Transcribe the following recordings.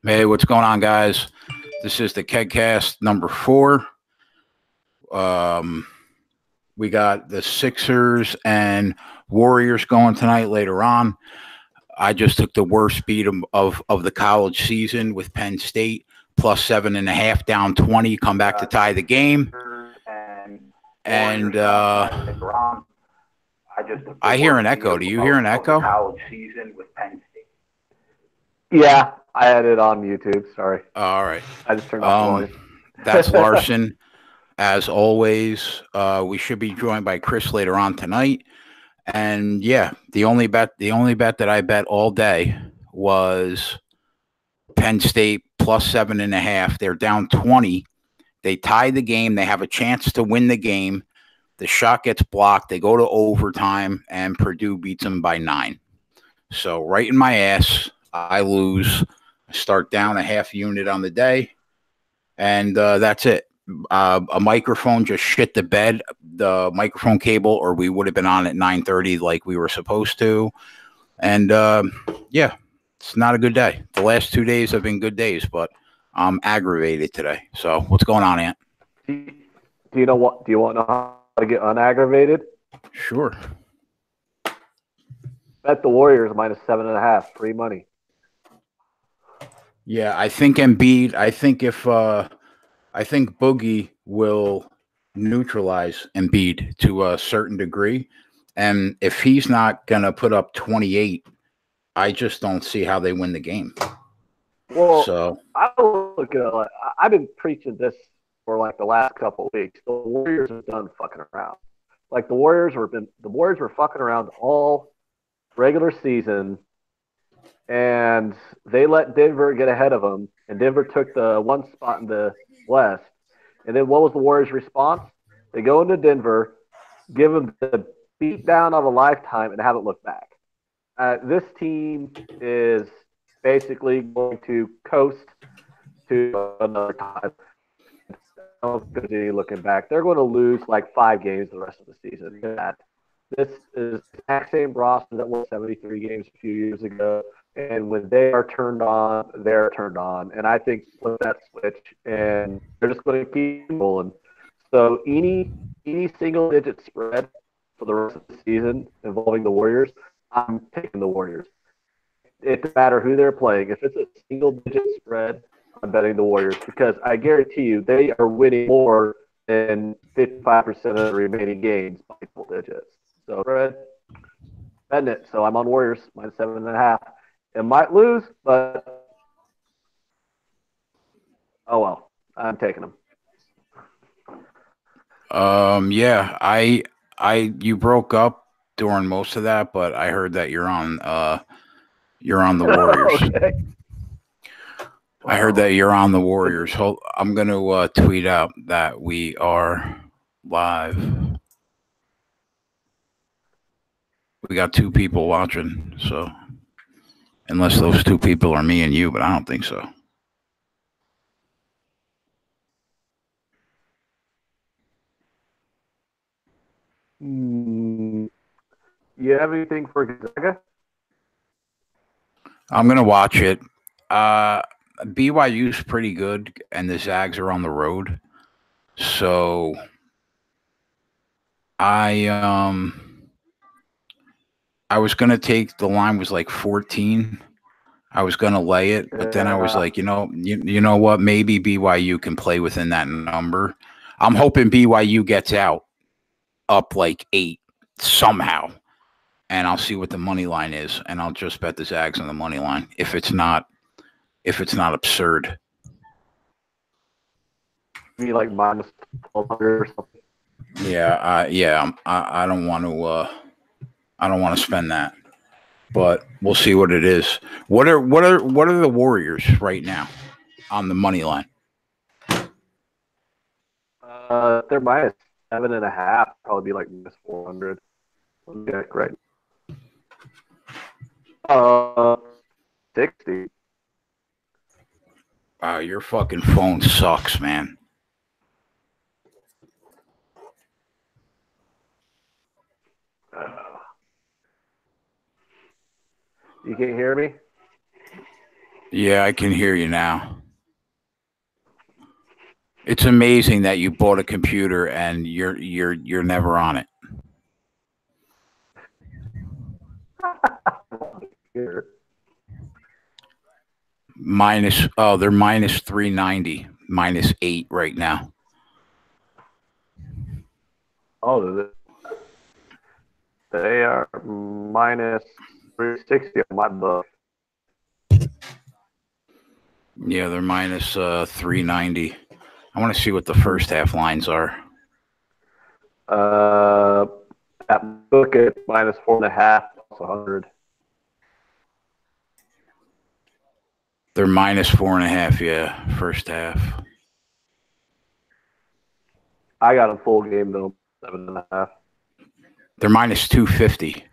Hey, what's going on, guys? This is the KegCast number 4. We got the Sixers and Warriors going tonight later on. I just took the worst beat of the college season with Penn State, plus 7.5, down 20, come back to tie the game. And I hear an echo. Do you hear an echo? College season with Penn State. Yeah, I had it on YouTube. Sorry. All right. I just turned off the volume. That's Larson. As always, we should be joined by Chris later on tonight. And yeah, the only bet that I bet all day was Penn State plus 7.5. They're down 20. They tie the game. They have a chance to win the game. The shot gets blocked. They go to overtime, and Purdue beats them by 9. So right in my ass, I lose. I start down a half unit on the day, and that's it. A microphone just shit the bed, the microphone cable, or we would have been on at 9:30 like we were supposed to. And yeah, it's not a good day. The last 2 days have been good days, but I'm aggravated today. So what's going on, Ant? Do you know what? Do you want to know how to get unaggravated? Sure. Bet the Warriors minus 7.5, free money. Yeah, I think Embiid. I think Boogie will neutralize Embiid to a certain degree, and if he's not gonna put up 28, I just don't see how they win the game. Well, so I look at it, I've been preaching this for like the last couple of weeks. The Warriors are done fucking around. Like the Warriors were fucking around all regular season, and they let Denver get ahead of them, and Denver took the one spot in the West. And then what was the Warriors' response? They go into Denver, give them the beatdown of a lifetime, and haven't looked back. This team is basically going to coast to another time. I don't think there's any looking back. They're going to lose like 5 games the rest of the season. This is the exact same roster that won 73 games a few years ago. And when they are turned on, they're turned on. And I think with that switch, and they're just going to keep rolling. So any single-digit spread for the rest of the season involving the Warriors, I'm taking the Warriors. It doesn't matter who they're playing. If it's a single-digit spread, I'm betting the Warriors because I guarantee you they are winning more than 55% of the remaining games by double digits. So, Fred, betting it. So I'm on Warriors minus 7.5. It might lose, but oh well. I'm taking them. Yeah, you broke up during most of that, but I heard that you're on the Warriors. Okay. I heard that you're on the Warriors. I'm going to tweet out that we are live. We got 2 people watching, so unless those 2 people are me and you, but I don't think so. You have anything for Gonzaga? I'm going to watch it. BYU's pretty good, and the Zags are on the road. So I was going to take the line was like 14. I was going to lay it, but then I was like, you know what? Maybe BYU can play within that number. I'm hoping BYU gets out up like 8 somehow, and I'll see what the money line is, and I'll just bet the Zags on the money line if it's not absurd. Maybe like minus 1,200 or something. Yeah, I don't want to. I don't want to spend that, but we'll see what it is. What are the Warriors right now on the money line? They're minus 7.5. Probably be like minus 400. Yeah, right. 60. Wow, your fucking phone sucks, man. You can't hear me? Yeah, I can hear you now. It's amazing that you bought a computer and you're never on it. Here. They're minus 390, minus 8 right now. Oh, they are minus 360 on my book. Yeah, they're minus 390. I want to see what the first half lines are. That book at minus 4.5 plus 100. They're minus 4.5. Yeah, first half. I got a full game though, 7.5. They're minus 250.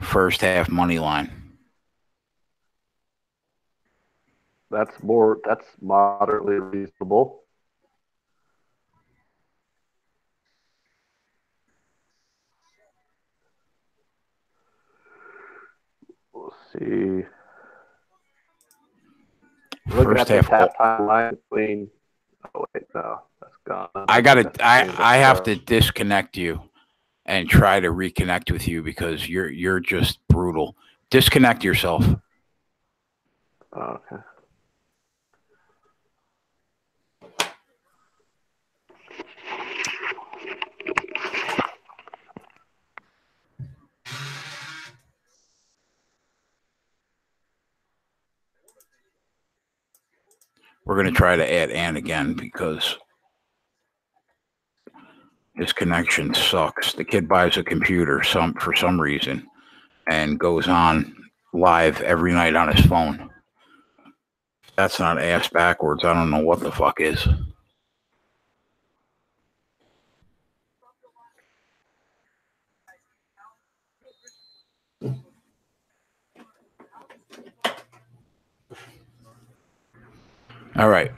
First half money line. That's moderately reasonable. We'll see. Looking at the halftime line between. Oh wait, no, that's gone. I have to disconnect you and try to reconnect with you because you're just brutal. Disconnect yourself. Okay. We're going to try to add Ann again because this connection sucks. The kid buys a computer for some reason and goes on live every night on his phone. That's not ass backwards. I don't know what the fuck is. All right.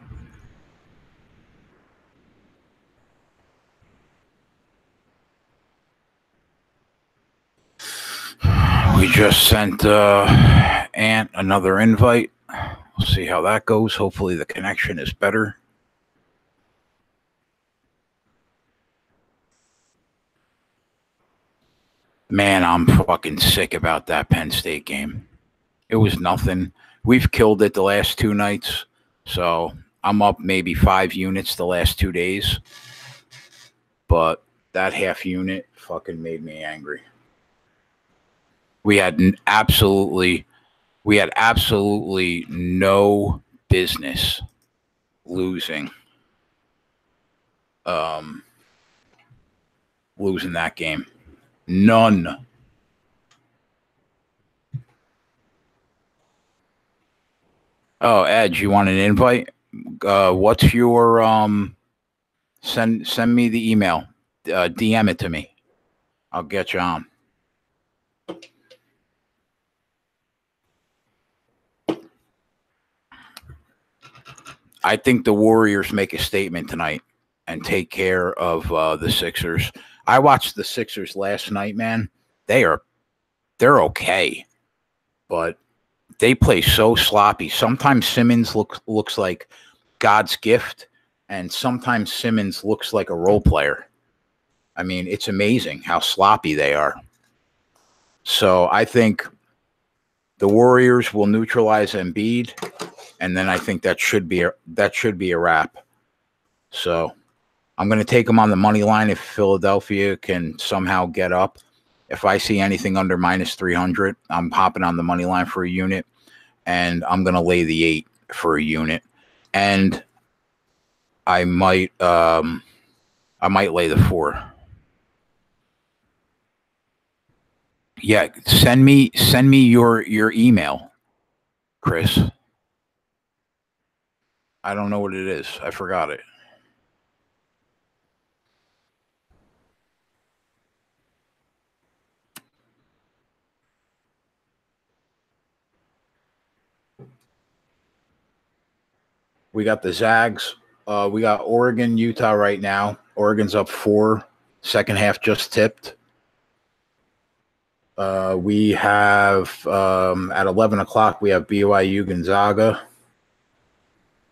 We just sent Ant another invite. We'll see how that goes. Hopefully the connection is better. Man, I'm fucking sick about that Penn State game. It was nothing. We've killed it the last 2 nights. So I'm up maybe 5 units the last 2 days. But that half unit fucking made me angry. We had absolutely no business losing that game. None. Oh, Ed, you want an invite? What's your send me the email. DM it to me. I'll get you on. I think the Warriors make a statement tonight and take care of the Sixers. I watched the Sixers last night, man. They're okay, but they play so sloppy. Sometimes Simmons looks like God's gift, and sometimes Simmons looks like a role player. I mean, it's amazing how sloppy they are. So I think the Warriors will neutralize Embiid, and then I think that should be a wrap. So I'm going to take them on the money line if Philadelphia can somehow get up. If I see anything under minus 300, I'm hopping on the money line for a unit, and I'm going to lay the 8 for a unit, and I might lay the 4. Yeah, send me your email, Chris. I don't know what it is. I forgot it. We got the Zags. We got Oregon, Utah right now. Oregon's up 4. Second half just tipped. We have at 11 o'clock, we have BYU Gonzaga.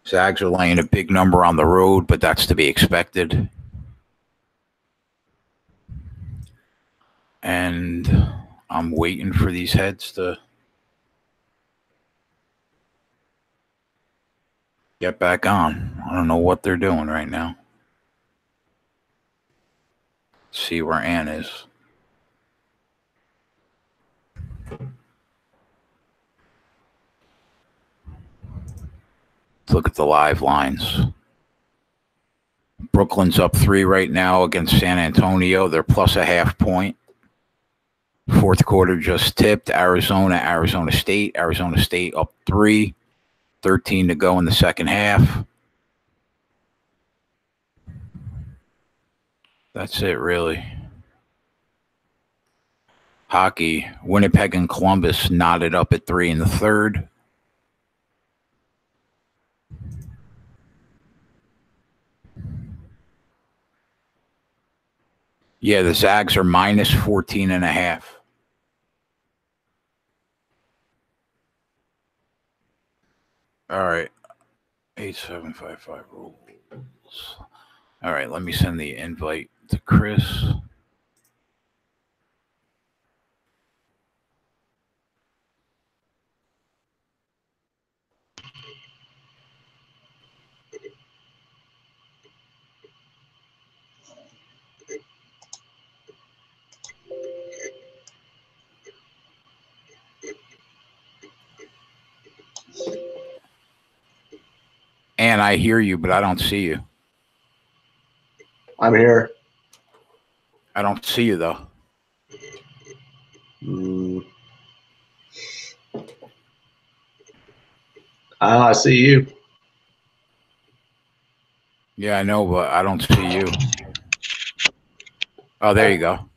Zags are laying a big number on the road, but that's to be expected. And I'm waiting for these heads to get back on. I don't know what they're doing right now. See where Ann is. Let's look at the live lines. Brooklyn's up 3 right now against San Antonio. They're plus a half point. Fourth quarter just tipped. Arizona State. Arizona State up 3. 13 to go in the second half. That's it, really. Hockey, Winnipeg and Columbus knotted up at 3 in the third. Yeah, the Zags are minus 14.5. All right. 8755 rules. All right, let me send the invite to Chris. And I hear you, but I don't see you. I'm here. I don't see you, though. I see you. Yeah, I know, but I don't see you. Oh, there you go.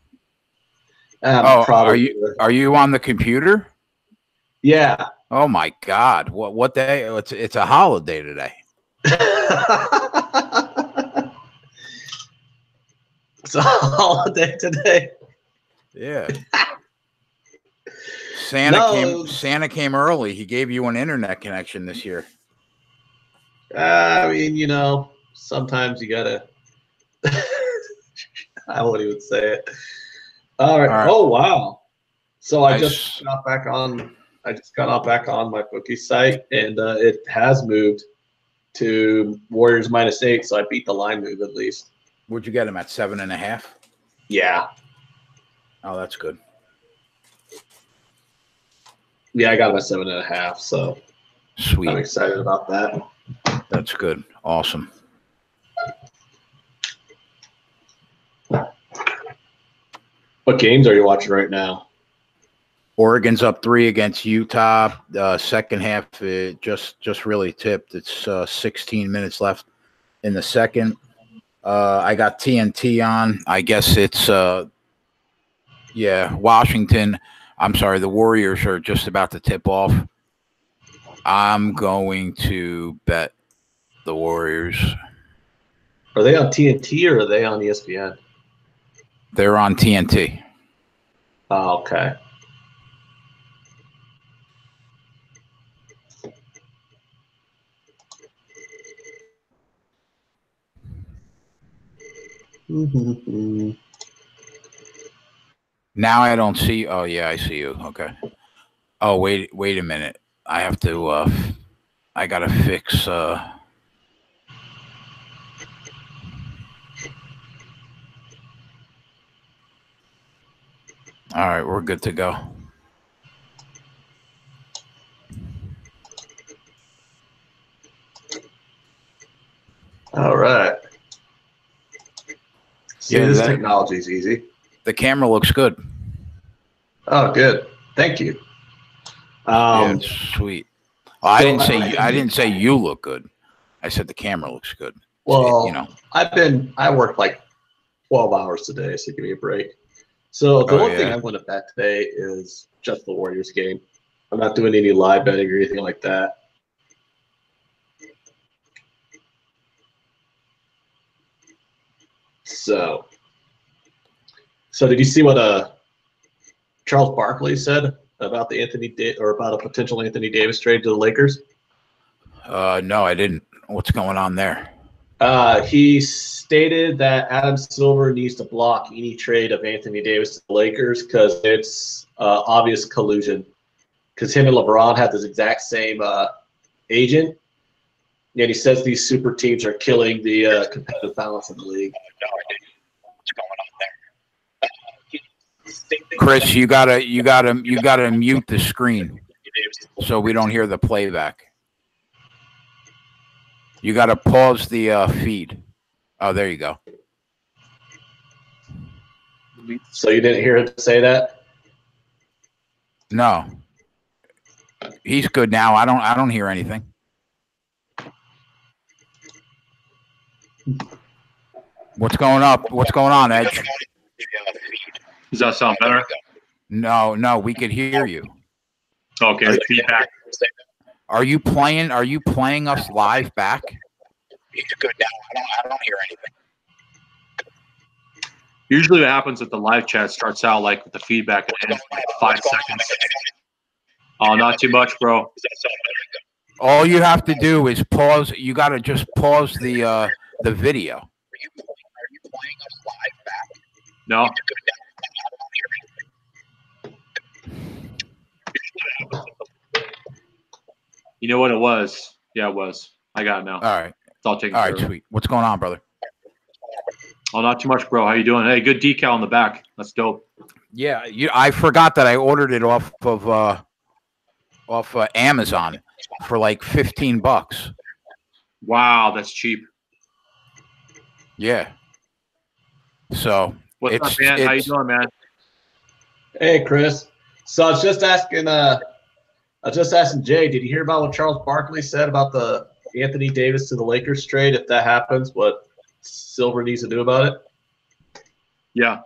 Are you on the computer? Yeah. Oh my God! What day? It's a holiday today. It's a holiday today. Yeah. Santa came early. He gave you an internet connection this year. I mean, sometimes you gotta. I won't even say it. All right. Oh wow! So I just got back on. I just got back on my bookie site, and it has moved to Warriors -8. So I beat the line move at least. Would you get him at 7.5? Yeah. Oh, that's good. Yeah, I got him at 7.5. So sweet. I'm excited about that. That's good. Awesome. What games are you watching right now? Oregon's up 3 against Utah. Second half, it just really tipped. It's 16 minutes left in the second. I got TNT on. I guess it's Washington. I'm sorry, the Warriors are just about to tip off. I'm going to bet the Warriors. Are they on TNT or are they on ESPN? They're on TNT. Oh, okay. Now I don't see. Oh yeah, I see you. Okay. Oh wait a minute. I have to. I gotta fix. All right, we're good to go. All right. See, this technology is easy. The camera looks good. Oh, good. Thank you. Yeah, sweet. Well, I didn't say you look good. I said the camera looks good. Well, I worked like 12 hours today, so give me a break. So the one thing I'm going to bet today is just the Warriors game. I'm not doing any live betting or anything like that. So did you see what Charles Barkley said about the or about a potential Anthony Davis trade to the Lakers? No, I didn't. What's going on there? He stated that Adam Silver needs to block any trade of Anthony Davis to the Lakers because it's obvious collusion. Because him and LeBron have this exact same agent, and he says these super teams are killing the competitive balance of the league. Chris, you gotta mute the screen so we don't hear the playback. You gotta pause the feed. Oh, there you go. So you didn't hear him say that? No, he's good now. I don't hear anything. What's going up? What's going on, Edge? Does that sound better? No, we could hear you. Okay, feedback. Are you playing us live back? He's good now. I don't hear anything. Usually what happens if the live chat starts out like with the feedback and ends like 5 seconds. Oh, not too much, bro. All you have to do is pause. You got to just pause the video. Are you playing us live back? No. He's good now. You know what it was? Yeah, it was. I got it now. All right. It's all taken All care right, of. sweet. What's going on, brother? Oh, not too much, bro. How you doing? Hey, good decal on the back. That's dope. Yeah, I forgot that I ordered it off of Amazon for like $15. Wow, that's cheap. Yeah. So What's up, man? How you doing, man? Hey, Chris. So I was just asking Jay, did you hear about what Charles Barkley said about the Anthony Davis to the Lakers trade? If that happens, what Silver needs to do about it? Yeah,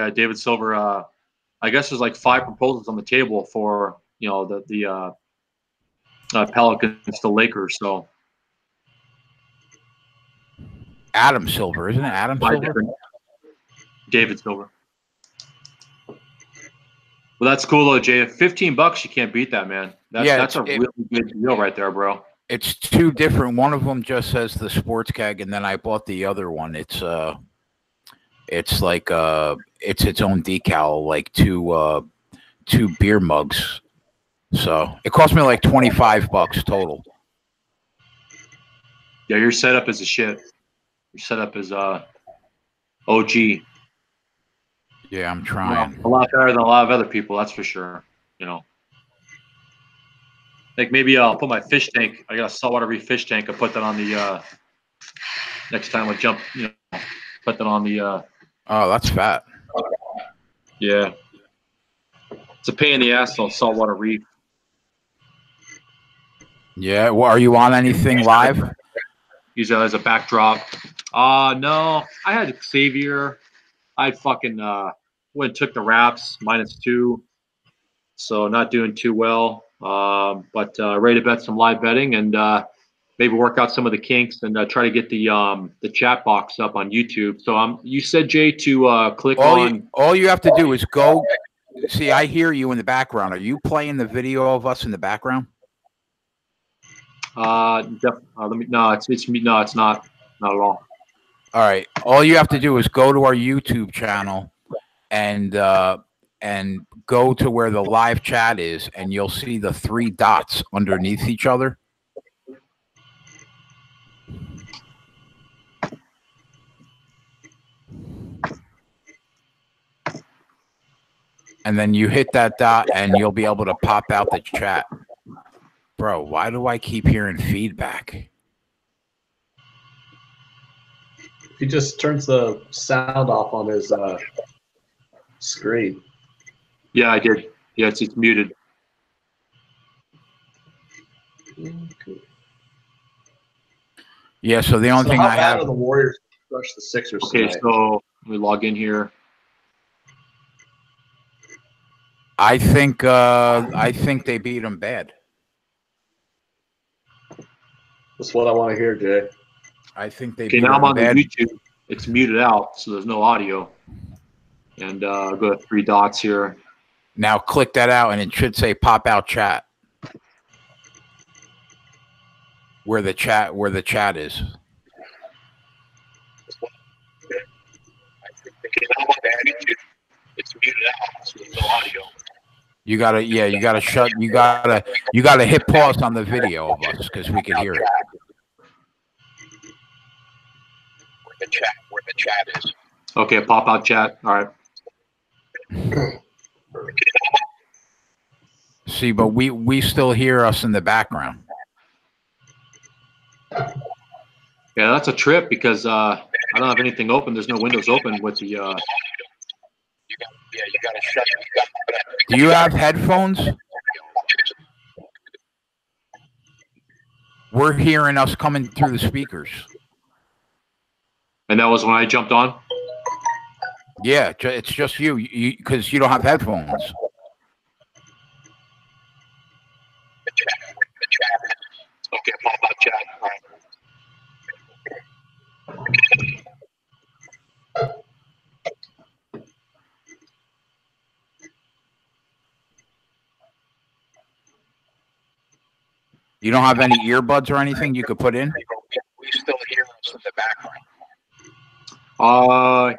David Silver. I guess there's like 5 proposals on the table for the Pelicans to Lakers. So Adam Silver, isn't it? Adam Silver. David Silver. Well, that's cool though, Jay. $15, you can't beat that, man. That's a really good deal right there, bro. It's 2 different. One of them just says the sports keg, and then I bought the other one. It's like it's its own decal, like two beer mugs. So it cost me like $25 total. Yeah, your setup is a shit. Your setup is OG. Yeah, I'm trying. A lot better than a lot of other people, that's for sure. Like maybe I'll put my fish tank. I got a saltwater reef fish tank. I'll put that on the next time I jump. Put that on the. Oh, that's fat. Yeah, it's a pain in the ass on saltwater reef. Yeah. Well, are you on anything live? Use that as a backdrop. No, I had Xavier. I fucking went and took the wraps -2, so not doing too well. But ready to bet some live betting and maybe work out some of the kinks and try to get the chat box up on YouTube. So you said, Jay, to click on. All you have to do is go. See, I hear you in the background. Are you playing the video of us in the background? No, it's me. No, it's not at all. All right. All you have to do is go to our YouTube channel and go to where the live chat is, and you'll see the 3 dots underneath each other. And then you hit that dot, and you'll be able to pop out the chat. Bro, why do I keep hearing feedback? He just turns the sound off on his screen. Yeah, I did. Yeah, it's muted. Okay. Yeah, so the only thing how I bad have. are the Warriors crush the Sixers Okay, tonight? so let me log in here. I think they beat them bad. That's what I want to hear, Jay. I think they. Okay, beat now I'm them on the bad. YouTube. It's muted out, so there's no audio. And go to 3 dots here. Now click that out, and it should say pop out chat. Where the chat is. It's muted out, so there's no audio. You gotta hit pause on the video of us because we could hear it. Where the chat is. Okay, pop out chat. All right. See, but we still hear us in the background. Yeah, that's a trip because I don't have anything open. There's no windows open with the. You got to shut it. Do you have headphones? We're hearing us coming through the speakers. And that was when I jumped on? Yeah, it's just you because you don't have headphones. Okay, pop out chat. All right. You don't have any earbuds or anything you could put in? We still hear us in the background.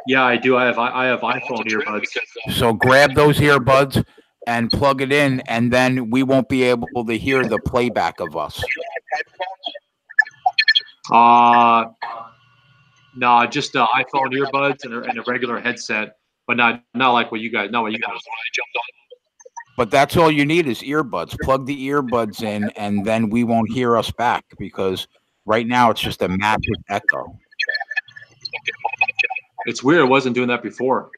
Yeah, I do. I have iPhone earbuds. So grab those earbuds and plug it in, and then we won't be able to hear the playback of us. No, just iPhone earbuds and a regular headset, but not like what you guys. Not what you guys. But that's all you need is earbuds. Plug the earbuds in, and then we won't hear us back because right now it's just a massive echo. It's weird. It wasn't doing that before.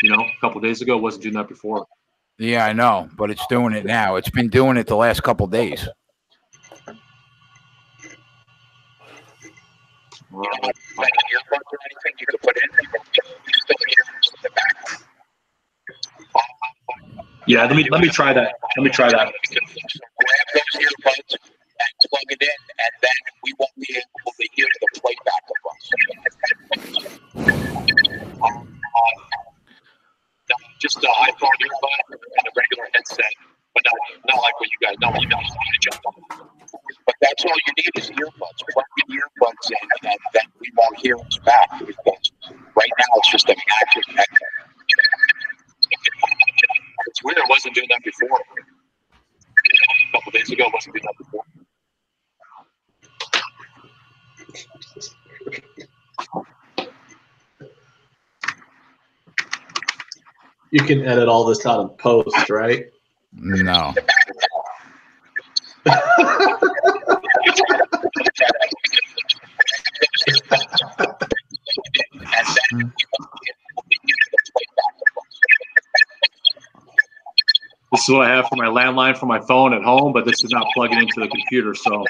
You know, a couple of days ago, it wasn't doing that before. Yeah, I know, but it's doing it now. It's been doing it the last couple of days. Earbuds or anything you could put in? Still hear us in the background. Yeah, let me try that. Let me try that. Grab those earbuds and plug it in, and then we won't be able to hear the playback of us. No, just an iPhone earbud and a regular headset, but not like what you guys know. But that's all you need is earbuds. Plug the earbuds in, and then we won't hear us back because right now it's just a massive echo. It's weird. It wasn't doing that before. A couple days ago, it wasn't doing that before. You can edit all this out in post, right? No. This is what I have for my landline for my phone at home, but this is not plugging into the computer. So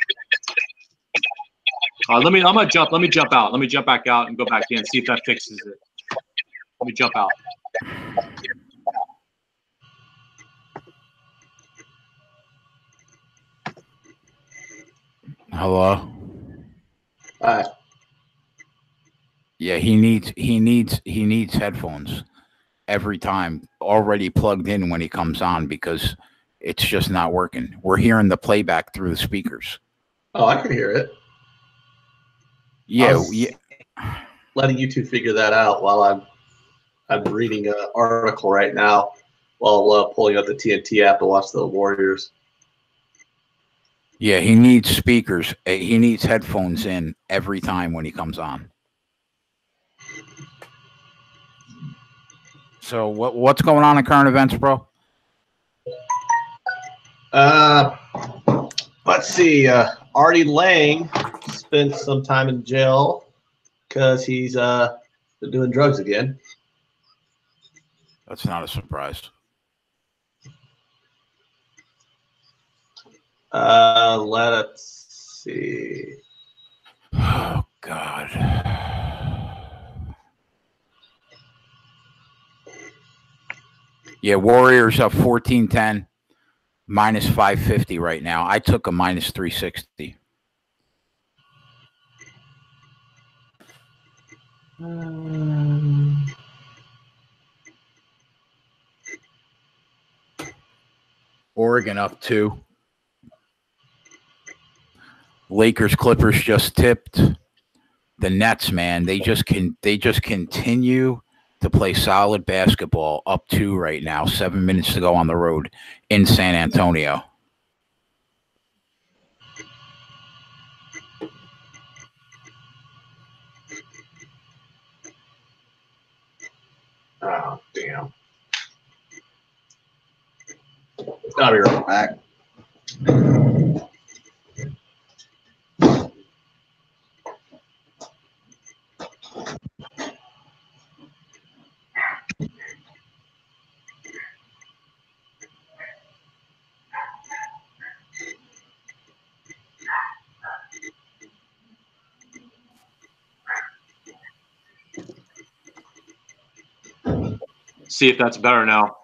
let me jump out. Let me jump back out and go back in, see if that fixes it. Let me jump out. Hello? Hi. Yeah, he needs headphones every time, already plugged in when he comes on because it's just not working. We're hearing the playback through the speakers. Oh, I can hear it. Yeah, letting you two figure that out while I'm reading an article right now while pulling up the TNT app to watch the Warriors. Yeah, he needs speakers. He needs headphones in every time when he comes on. So what's going on in current events, bro? Let's see. Artie Lang spent some time in jail because he's been doing drugs again. That's not a surprise. Let's see. Oh, God. Yeah, Warriors up 14-10, minus 550 right now. I took a minus 360. Oregon up 2. Lakers Clippers just tipped. The Nets, man, they just continue to play solid basketball. Up 2 right now. 7 minutes to go on the road in San Antonio. Oh, damn. I'll be right back. See if that's better now.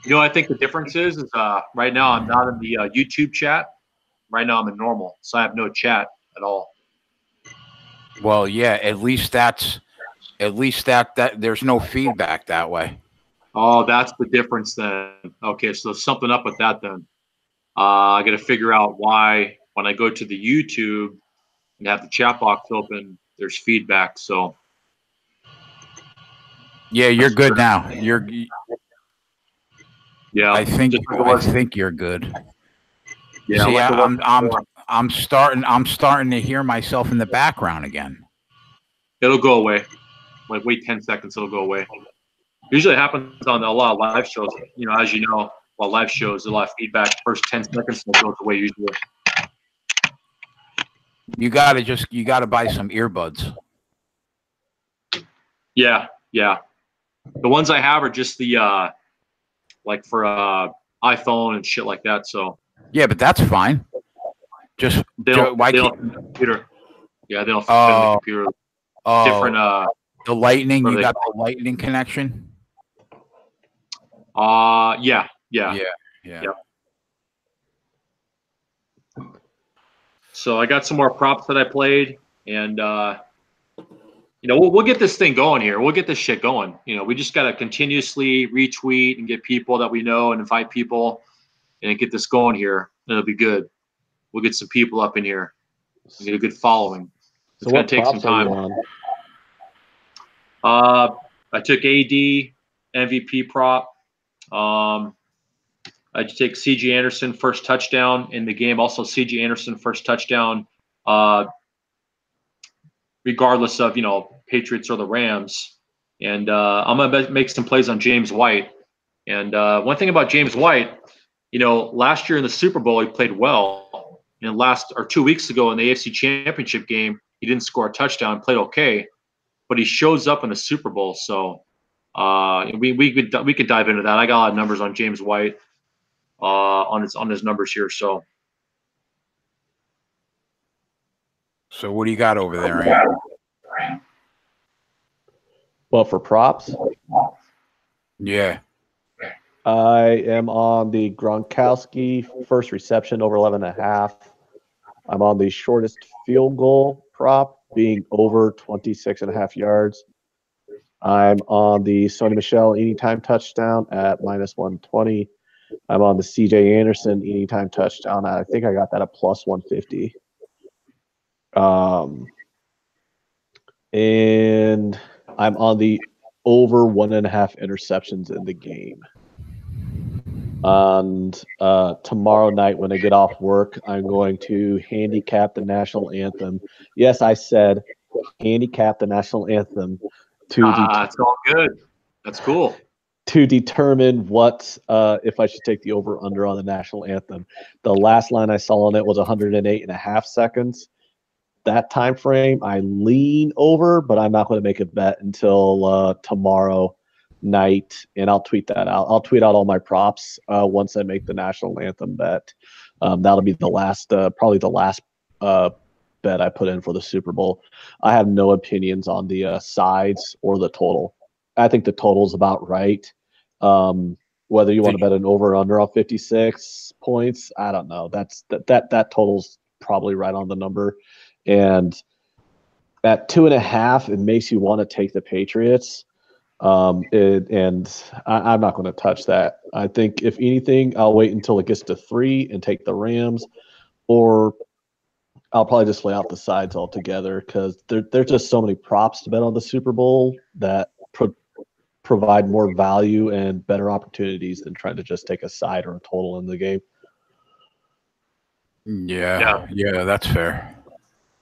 You know, I think the difference is right now I'm not in the YouTube chat. Right now I'm in normal, so I have no chat at all. Well, yeah, at least that there's no feedback that way. Oh, that's the difference then. Okay, so something up with that then. I got to figure out why when I go to the YouTube and have the chat box open, there's feedback. So yeah, you're good now. Yeah, I think you're good. Yeah, see, like I'm starting to hear myself in the background again. It'll go away. Like wait 10 seconds, it'll go away. Usually it happens on a lot of live shows. You know, as you know, while live shows, a lot of feedback. First 10 seconds, it goes away usually. You gotta buy some earbuds. Yeah. The ones I have are just the like for iPhone and shit like that. So yeah, but that's fine. Just they don't fit in the computer. Yeah, they don't fit in the computer. Different the lightning. You got the lightning connection. Yeah. So I got some more props that I played, and you know, we'll get this thing going here. We'll get this shit going. You know, we just got to continuously retweet and get people that we know and invite people and get this going here. It'll be good. We'll get some people up in here and get a good following. It's going to take some time. I took AD MVP prop. I take C.J. Anderson first touchdown in the game. Also, C.J. Anderson first touchdown, regardless of, you know, Patriots or the Rams. And I'm going to make some plays on James White. And one thing about James White, you know, last year in the Super Bowl, he played well. And 2 weeks ago in the AFC Championship game, he didn't score a touchdown, played okay. But he shows up in the Super Bowl. So we could dive into that. I got a lot of numbers on James White. On his numbers here. So what do you got over there, Aaron? Well, for props, yeah, I am on the Gronkowski first reception over 11.5. I'm on the shortest field goal prop being over 26.5 yards. I'm on the Sony Michel anytime touchdown at -120. I'm on the C.J. Anderson anytime touchdown. I think I got that at +150. And I'm on the over 1.5 interceptions in the game. And tomorrow night when I get off work, I'm going to handicap the national anthem. Yes, I said handicap the national anthem. It's all good. That's cool. To determine what if I should take the over-under on the national anthem. The last line I saw on it was 108.5 seconds. That time frame, I lean over, but I'm not going to make a bet until tomorrow night, and I'll tweet that out. I'll tweet out all my props once I make the national anthem bet. That'll be the last, probably the last bet I put in for the Super Bowl. I have no opinions on the sides or the total. I think the total is about right. Whether you want to bet an over or under on 56 points, I don't know. That total's probably right on the number. And at 2.5, it makes you want to take the Patriots. And I'm not going to touch that. I think if anything, I'll wait until it gets to 3 and take the Rams, or I'll probably just lay out the sides altogether because there's just so many props to bet on the Super Bowl that provide more value and better opportunities than trying to just take a side or a total in the game. Yeah, that's fair.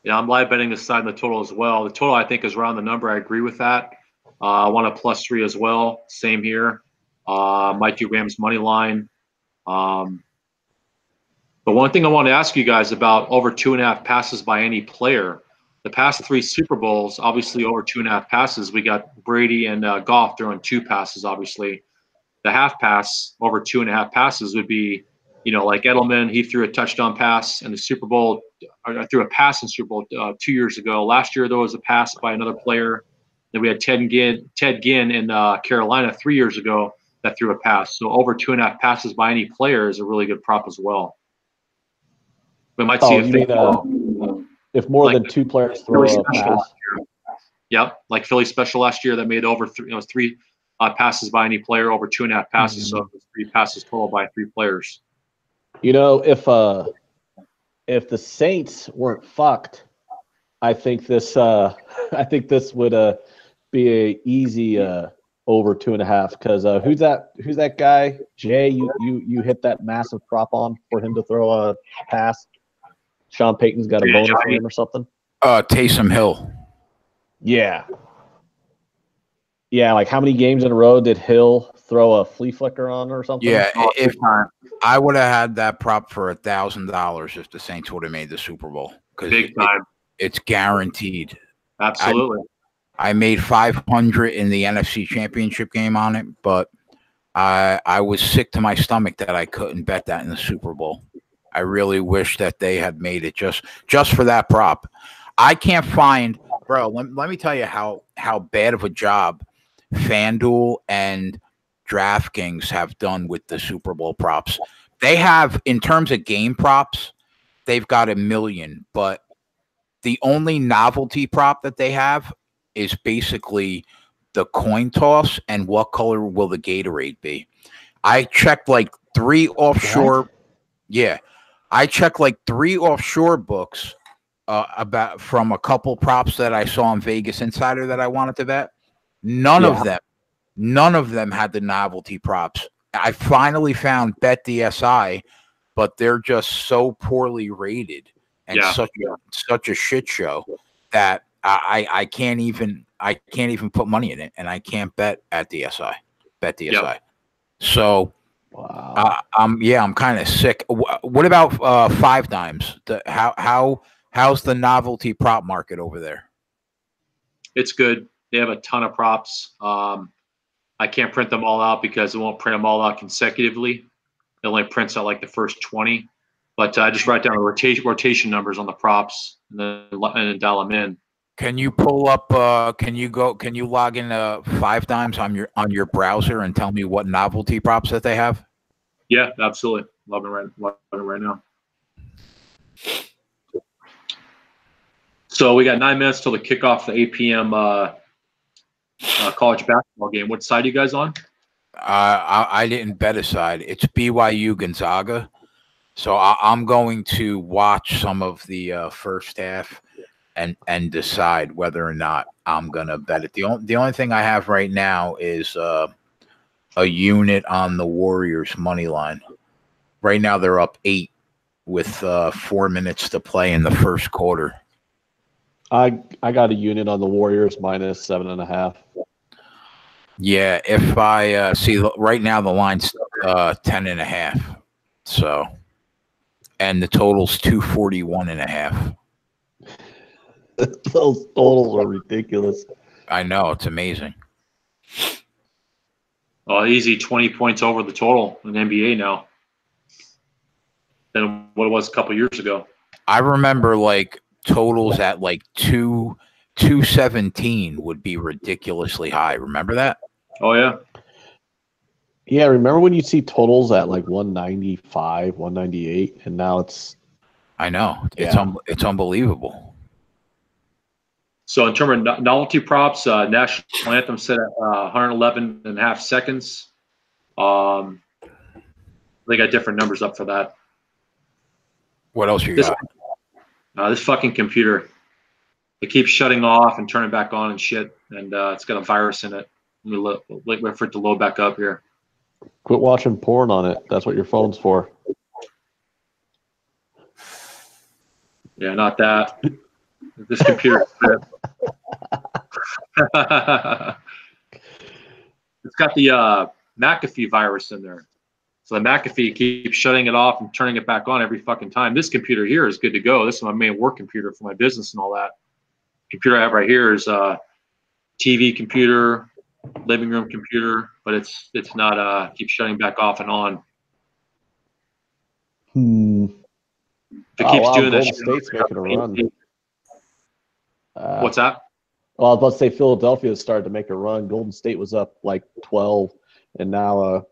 Yeah, I'm live betting the side and the total as well. The total, I think, is around the number. I agree with that. I want a +3 as well. Same here. Might do Rams money line. But one thing I want to ask you guys about over 2.5 passes by any player. The past 3 Super Bowls, obviously over 2.5 passes. We got Brady and Goff throwing 2 passes, obviously. The half pass over 2.5 passes would be, like Edelman, he threw a touchdown pass in the Super Bowl, or threw a pass in Super Bowl 2 years ago. Last year, there was a pass by another player. Then we had Ted Ginn in Carolina 3 years ago that threw a pass. So over 2.5 passes by any player is a really good prop as well. We might see if more than 2 players throw a pass. Yep, like Philly special last year that made over 3 passes by any player, over 2.5 passes. So 3 passes total by 3 players. If the Saints weren't fucked, I think this would be a easy over 2.5 because who's that guy? Jay, you hit that massive prop on for him to throw a pass. Sean Payton's got a bonus for him or something. Taysom Hill. Yeah. Yeah, like how many games in a row did Hill throw a flea flicker on or something? Yeah, if I would have had that prop for $1,000 if the Saints would have made the Super Bowl. Big time. It's guaranteed. Absolutely. I made 500 in the NFC Championship game on it, but I was sick to my stomach that I couldn't bet that in the Super Bowl. I really wish that they had made it just for that prop. I can't find, bro. Let me tell you how bad of a job FanDuel and DraftKings have done with the Super Bowl props. They have, in terms of game props, they've got 1 million, but the only novelty prop that they have is basically the coin toss and what color will the Gatorade be. I checked like 3 offshore. What? Yeah. I checked like 3 offshore books about from a couple props that I saw on Vegas Insider that I wanted to bet. None of them had the novelty props. I finally found BetDSI, but they're just so poorly rated and such a shit show that I can't even put money in it, and I can't bet at BetDSI. Yep. So wow. I'm kind of sick. What about 5 dimes? How's the novelty prop market over there? It's good. They have a ton of props. I can't print them all out because it won't print them all out consecutively. It only prints out like the first 20. But I just write down the rotation numbers on the props and then dial them in. Can you pull up? Can you log in 5 dimes on your browser and tell me what novelty props that they have? Yeah, absolutely. Love it right now. So we got 9 minutes till the kickoff the 8 p.m. College basketball game. What side are you guys on? I didn't bet a side. It's BYU Gonzaga. So I'm going to watch some of the first half and decide whether or not I'm going to bet it. The only thing I have right now is a unit on the Warriors money line. Right now they're up 8 with 4 minutes to play in the first quarter. I got a unit on the Warriors minus 7.5. Yeah, if I see right now the line's 10.5. So, and the total's 241.5. Those totals are ridiculous. I know, it's amazing. Easy 20 points over the total in the NBA now than what it was a couple years ago. I remember like totals at like 217 would be ridiculously high. Remember that? Oh yeah. Yeah, remember when you see totals at like 195, 198, and now it's. I know, it's unbelievable. So in terms of novelty props, national anthem set at 111.5 seconds. They got different numbers up for that. What else you got? This fucking computer. It keeps shutting off and turning back on and shit, and it's got a virus in it. Let me wait for it to load back up here. Quit watching porn on it. That's what your phone's for. Yeah, not that. This computer. It's got the McAfee virus in there. So the McAfee keeps shutting it off and turning it back on every fucking time. This computer here is good to go. This is my main work computer for my business and all that. The computer I have right here is a TV computer, living room computer, but it's not keeps shutting back off and on. If it keeps doing Golden this, State's making a run. What's that? Well, I was about to say Philadelphia started to make a run. Golden State was up like 12, and now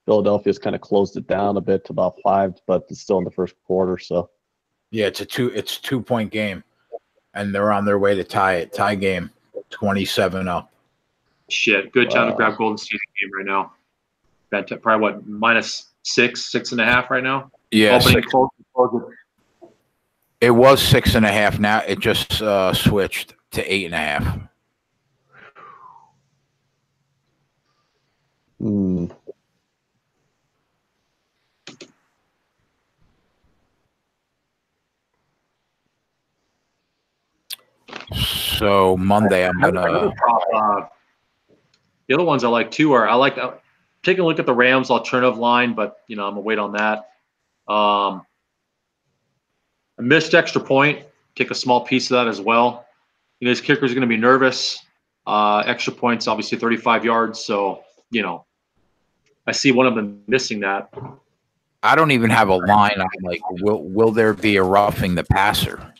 Philadelphia's kind of closed it down a bit to about 5, but it's still in the first quarter. So yeah, it's a 2-point game, and they're on their way to tie it. Tie game, 27-0. Shit, good time to grab Golden State game right now. Probably what, -6.5 right now. Yeah, close. It was 6.5. Now it just switched to 8.5. So Monday, I'm gonna. The other ones I like too are taking a look at the Rams alternative line, but I'm gonna wait on that. A missed extra point, take a small piece of that as well. His kicker is going to be nervous. Extra points, obviously 35 yards. So I see one of them missing that. I don't even have a line on like will there be a roughing the passer?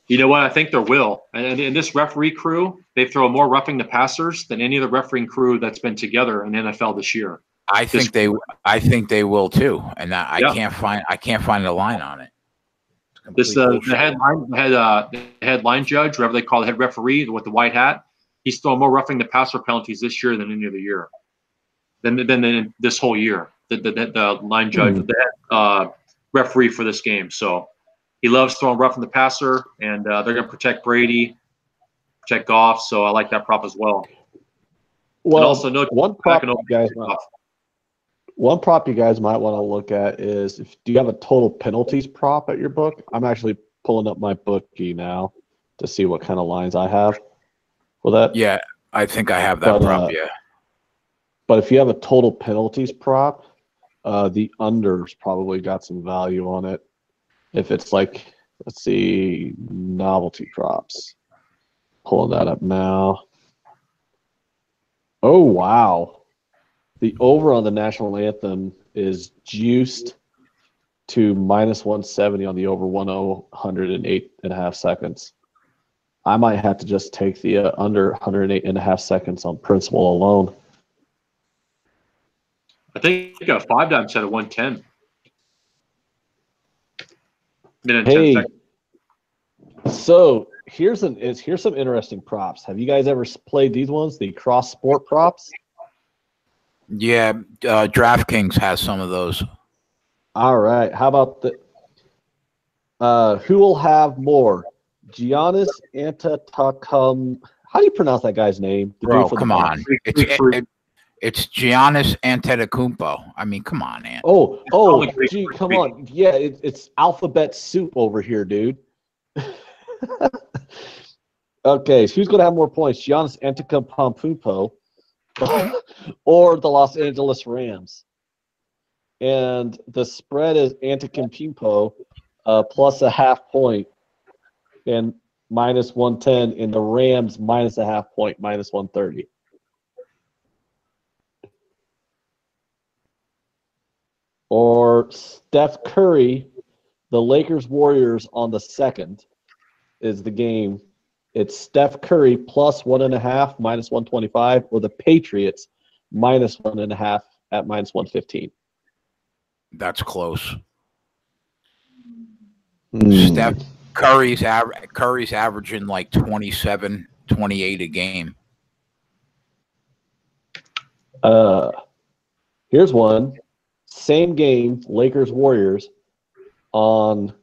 You know what? I think there will. And in this referee crew, they throw more roughing the passers than any other refereeing crew that's been together in the NFL this year. I think they will too, and I can't find a line on it. The headline judge, whatever they call the head referee with the white hat, he's throwing more roughing the passer penalties this year than any other year, than this whole year. The line judge, the head referee for this game. So he loves throwing roughing the passer, and they're going to protect Brady, protect Goff. So I like that prop as well. Well, and also one prop you guys might want to look at is do you have a total penalties prop at your book? I'm actually pulling up my bookie now to see what kind of lines I have for that. Yeah, I think I have that prop, yeah. But if you have a total penalties prop, the under's probably got some value on it. If it's like, let's see, novelty props. Pulling that up now. Oh, wow. The over on the national anthem is juiced to -170 on the over 108.5 seconds. I might have to just take the under 108.5 seconds on principle alone. I think you got a 5-dime set at 110. Hey, so here's some interesting props. Have you guys ever played these ones? The cross sport props. Yeah, DraftKings has some of those. All right. How about who will have more? Giannis Antetokounmpo. How do you pronounce that guy's name? Bro, come on. It's Giannis Antetokounmpo. I mean, come on, man. Oh, gee, come on. Yeah, it's alphabet soup over here, dude. Okay, so who's going to have more points? Giannis Antetokounmpo or the Los Angeles Rams? And the spread is Antetokounmpo plus a half point and -110, and the Rams minus a half point, -130. Or Steph Curry, the Lakers Warriors on the 2nd is the game. It's Steph Curry plus 1.5 -125, or the Patriots -1.5 at -115. That's close. Curry's averaging like 27, 28 a game. Here's one. Same game, Lakers Warriors on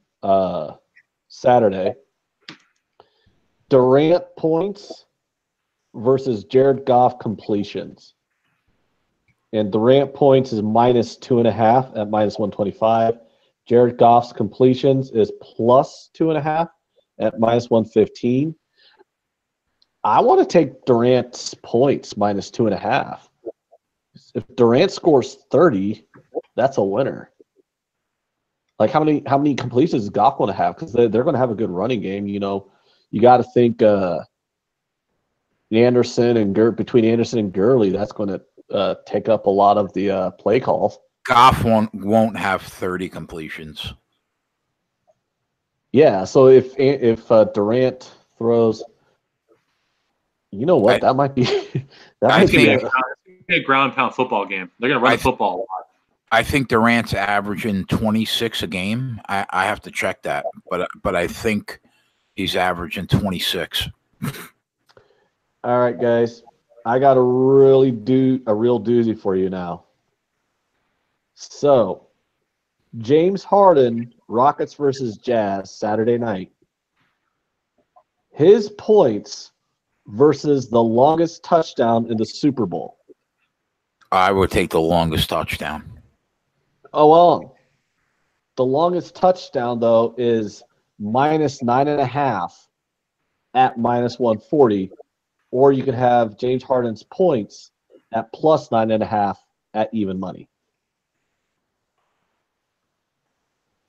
Saturday. Durant points versus Jared Goff completions. And Durant points is -2.5 at -125. Jared Goff's completions is +2.5 at -115. I want to take Durant's points -2.5. If Durant scores 30, that's a winner. Like how many completions is Goff going to have? Because they're going to have a good running game. You know, you got to think Anderson and between Anderson and Gurley, that's going to take up a lot of the play calls. Goff won't have 30 completions. Yeah, so if Durant throws, you know what, that might be a ground pound football game. They're going to run the football a lot. I think Durant's averaging 26 a game. I have to check that, but I think he's averaging 26. All right, guys, I got a real doozy for you now. So, James Harden, Rockets versus Jazz, Saturday night. His points versus the longest touchdown in the Super Bowl. I would take the longest touchdown. Oh, well, the longest touchdown, though, is -9.5 at -140. Or you could have James Harden's points at +9.5 at even money.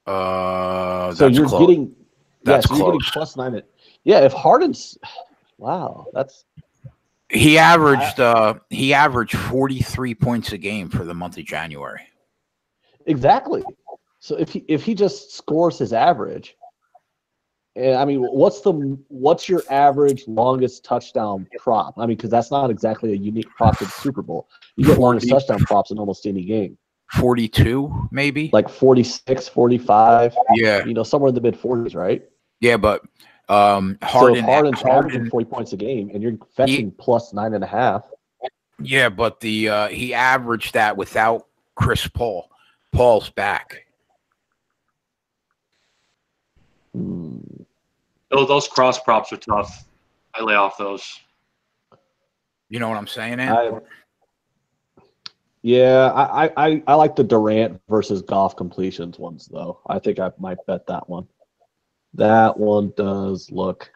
So you're close. Getting that's so close. You're getting +9. Yeah, if Harden's that's he averaged 43 points a game for the month of January. Exactly. So if he just scores his average, I mean, what's your average longest touchdown prop? I mean, because that's not exactly a unique prop to the Super Bowl. You get longest touchdown props in almost any game. 42, maybe? Like 46, 45. Yeah. You know, somewhere in the mid-40s, right? Yeah, but Harden's averaging 40 points a game, and you're fetching +9.5. Yeah, but he averaged that without Chris Paul. Paul's back. Those cross props are tough. I lay off those. You know what I'm saying, Ant? I like the Durant versus Goff completions ones, though. I think I might bet that one. That one does look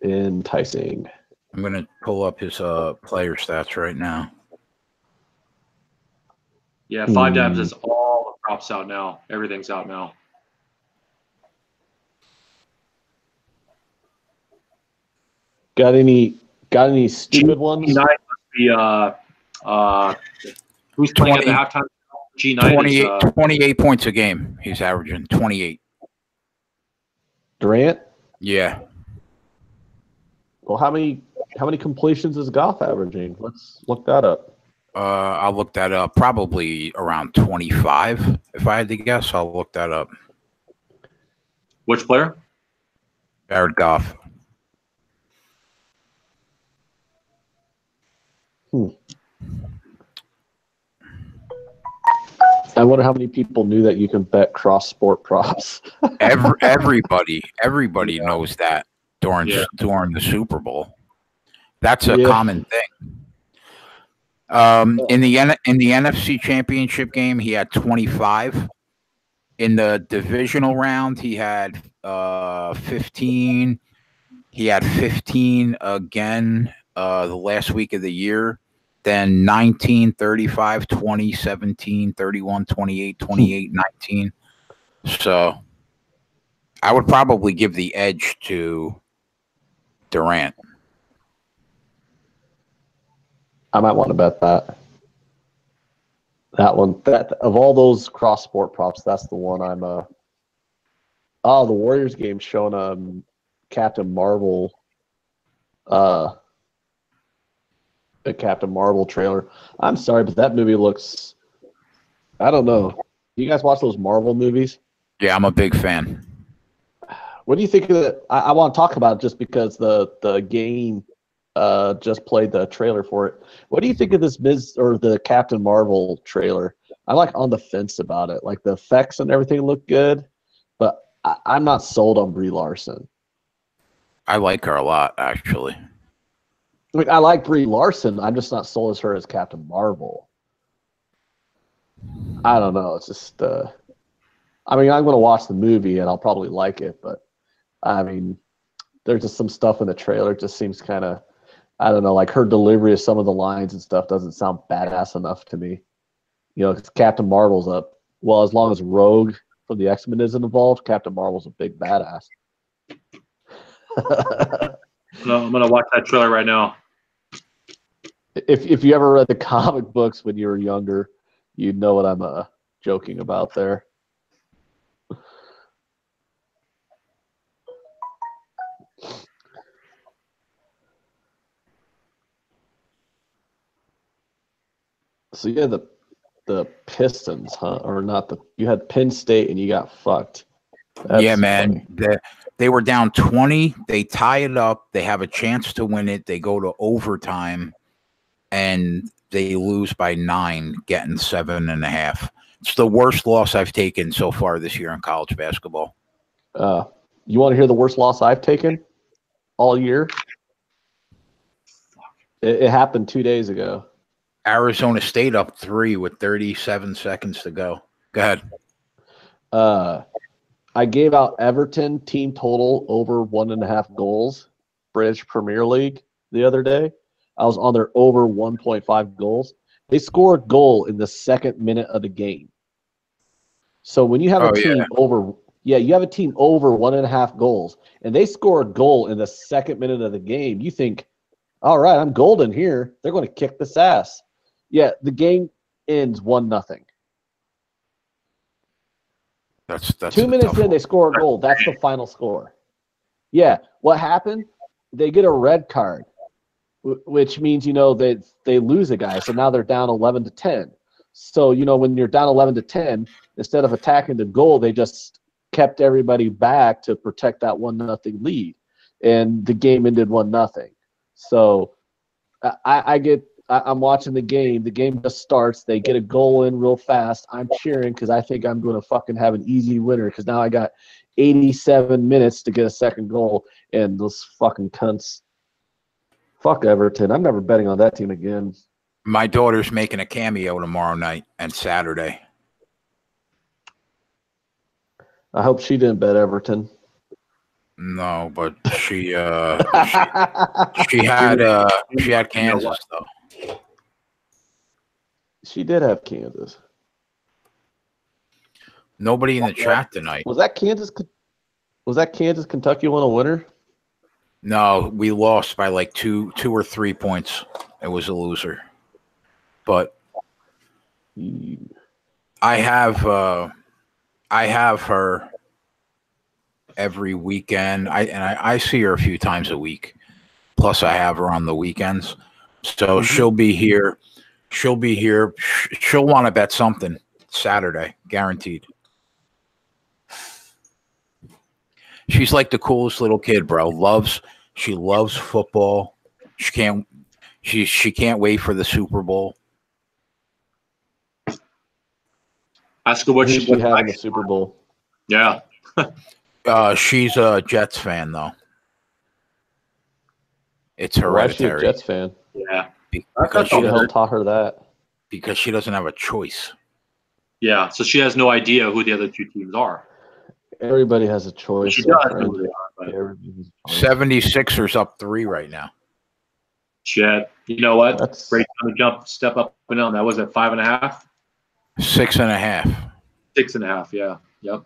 enticing. I'm going to pull up his player stats right now. Yeah, 5 dabs is all the props out now. Everything's out now. Got any stupid ones? G9 must be who's playing at the halftime? G9 28 points a game. He's averaging 28. Durant? Yeah. Well, how many completions is Goff averaging? Let's look that up. I'll look that up. Probably around 25. If I had to guess, I'll look that up. Which player? Jared Goff. I wonder how many people knew that you can bet cross sport props. Everybody knows that during the Super Bowl. That's a common thing. In the NFC Championship game, he had 25. In the divisional round, he had 15. He had 15 again the last week of the year. Then 19, 35, 20, 17, 31, 28, 28, 19. So I would probably give the edge to Durant. I might want to bet that. That one, of all those cross sport props, that's the one I'm the Warriors game showing Captain Marvel a Captain Marvel trailer. I'm sorry, but that movie looks, I don't know. You guys watch those Marvel movies? Yeah, I'm a big fan. What do you think of the? I want to talk about it just because the game just played the trailer for it. What do you think of this the Captain Marvel trailer? I'm like on the fence about it. Like the effects and everything look good, but I'm not sold on Brie Larson. I like her a lot, actually. I mean, I like Brie Larson. I'm just not sold as her as Captain Marvel. I don't know. It's just. I mean, I'm going to watch the movie and I'll probably like it, but I mean, there's just some stuff in the trailer. It just seems kind of, I don't know, like her delivery of some of the lines and stuff doesn't sound badass enough to me. You know, 'cause Captain Marvel's up. Well, as long as Rogue from the X-Men isn't involved, Captain Marvel's a big badass. I'm gonna watch that trailer right now. If you ever read the comic books when you were younger, you'd know what I'm joking about there. So you had the Pistons, huh? Or not the? You had Penn State and you got fucked. That's yeah, man. funny. They were down 20. They tie it up. They have a chance to win it. They go to overtime, and they lose by 9, getting 7.5. It's the worst loss I've taken so far this year in college basketball. You want to hear the worst loss I've taken all year? It happened 2 days ago. Arizona State up 3 with 37 seconds to go. Go ahead. I gave out Everton team total over 1.5 goals, British Premier League, the other day. I was on their over 1.5 goals. They score a goal in the second minute of the game. So when you have a team over, you have a team over 1.5 goals, and they score a goal in the second minute of the game, you think, all right, I'm golden here. They're going to kick this ass. Yeah, the game ends 1-0. That's 2 minutes in, they score a goal. That's the final score. Yeah, what happened? They get a red card, which means, you know, they lose a guy. So now they're down 11-10. So, you know, when you're down 11-10, instead of attacking the goal, they just kept everybody back to protect that 1-0 lead. And the game ended 1-0. So I'm watching the game. The game just starts. They get a goal in real fast. I'm cheering because I think I'm going to fucking have an easy winner because now I got 87 minutes to get a second goal. And those fucking cunts. Fuck Everton. I'm never betting on that team again. My daughter's making a cameo tomorrow night and Saturday. I hope she didn't bet Everton. No, but she had Kansas though. She did have Kansas. Nobody in the chat tonight. Was that Kansas? Kentucky won a winner? No, we lost by like two or 3 points. It was a loser. But I have her every weekend. I see her a few times a week. Plus, I have her on the weekends. So she'll be here. She'll be here. She'll want to bet something Saturday, guaranteed. She's like the coolest little kid, bro. She loves football. She can't wait for the Super Bowl. Ask her what she had in the Super Bowl. Yeah. She's a Jets fan, though. It's hereditary. Why is she a Jets fan? Yeah. Because she taught her that. Because she doesn't have a choice. Yeah, so she has no idea who the other two teams are. Everybody has a choice. She does know who they are, 76ers up 3 right now. Shit. You know what? That's great time to step up and down. That was at 5.5? 6.5. 6.5, yeah. Yep.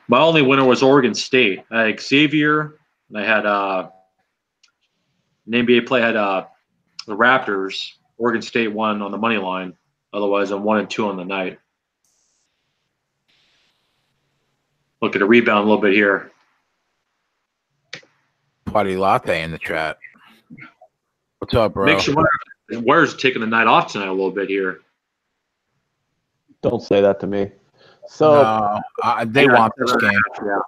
My only winner was Oregon State. I had Xavier, and I had an NBA play. I had the Raptors. Oregon State won on the money line. Otherwise, I'm 1-2 on the night. Look at a rebound a little bit here. Party latte in the chat. What's up, bro? Makes you wonder if Warriors taking the night off tonight a little bit here. Don't say that to me. So they want this game. Yeah.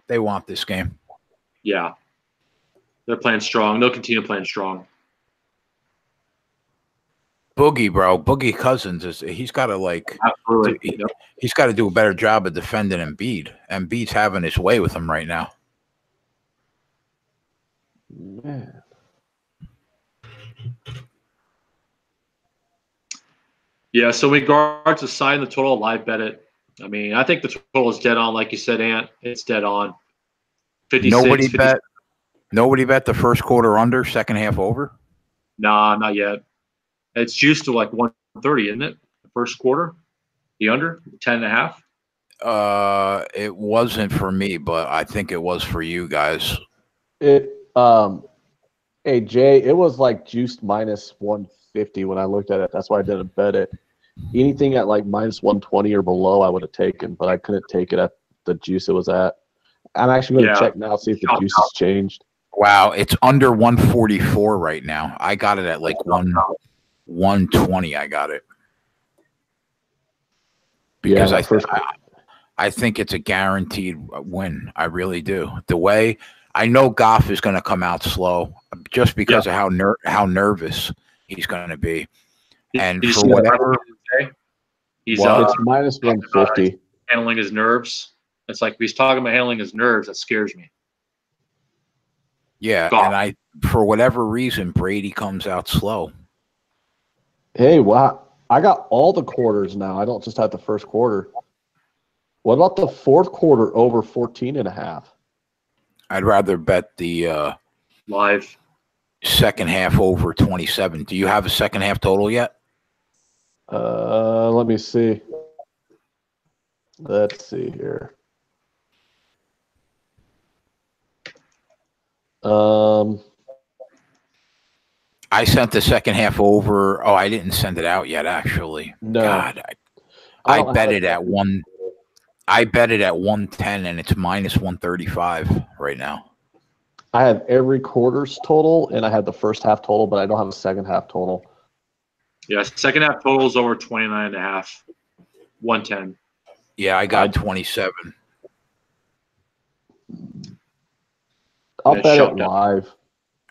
They want this game. Yeah. They're playing strong. They'll continue playing strong. Boogie, bro. Boogie Cousins he's got to he's got to do a better job of defending Embiid. Embiid's having his way with him right now. Man. Yeah, so in regards to signing the total, live bet it. I mean, I think the total is dead on, like you said, Ant. It's dead on. 56, Nobody bet the first quarter under, second half over? Nah, not yet. It's juiced to like 130, isn't it? The first quarter? The under? 10.5? It wasn't for me, but I think it was for you guys. Hey Jay, it was like juiced minus 150 when I looked at it. That's why I didn't bet it. Anything at like minus 120 or below, I would have taken, but I couldn't take it at the juice it was at. I'm actually going to check now, see if the juice has changed. Wow, it's under 144 right now. I got it at like 120. I got it because I think it's a guaranteed win. I really do. The way I know Goff is going to come out slow, just because of how nervous he's going to be, and for whatever. It's minus 150. Handling his nerves. It's like he's talking about handling his nerves. That scares me. Yeah, and for whatever reason, Brady comes out slow. Hey, wow. I got all the quarters now. I don't just have the first quarter. What about the fourth quarter over 14.5? I'd rather bet the live second half over 27. Do you have a second half total yet? Let me see. Let's see here. I sent the second half over. Oh, I didn't send it out yet, actually. No. God, I bet it at one. I bet it at 110, and it's minus 135 right now. I have every quarter's total, and I had the first half total, but I don't have a second half total. Yeah, second half total is over 29.5. 110. Yeah, I got 27. I'll bet it live.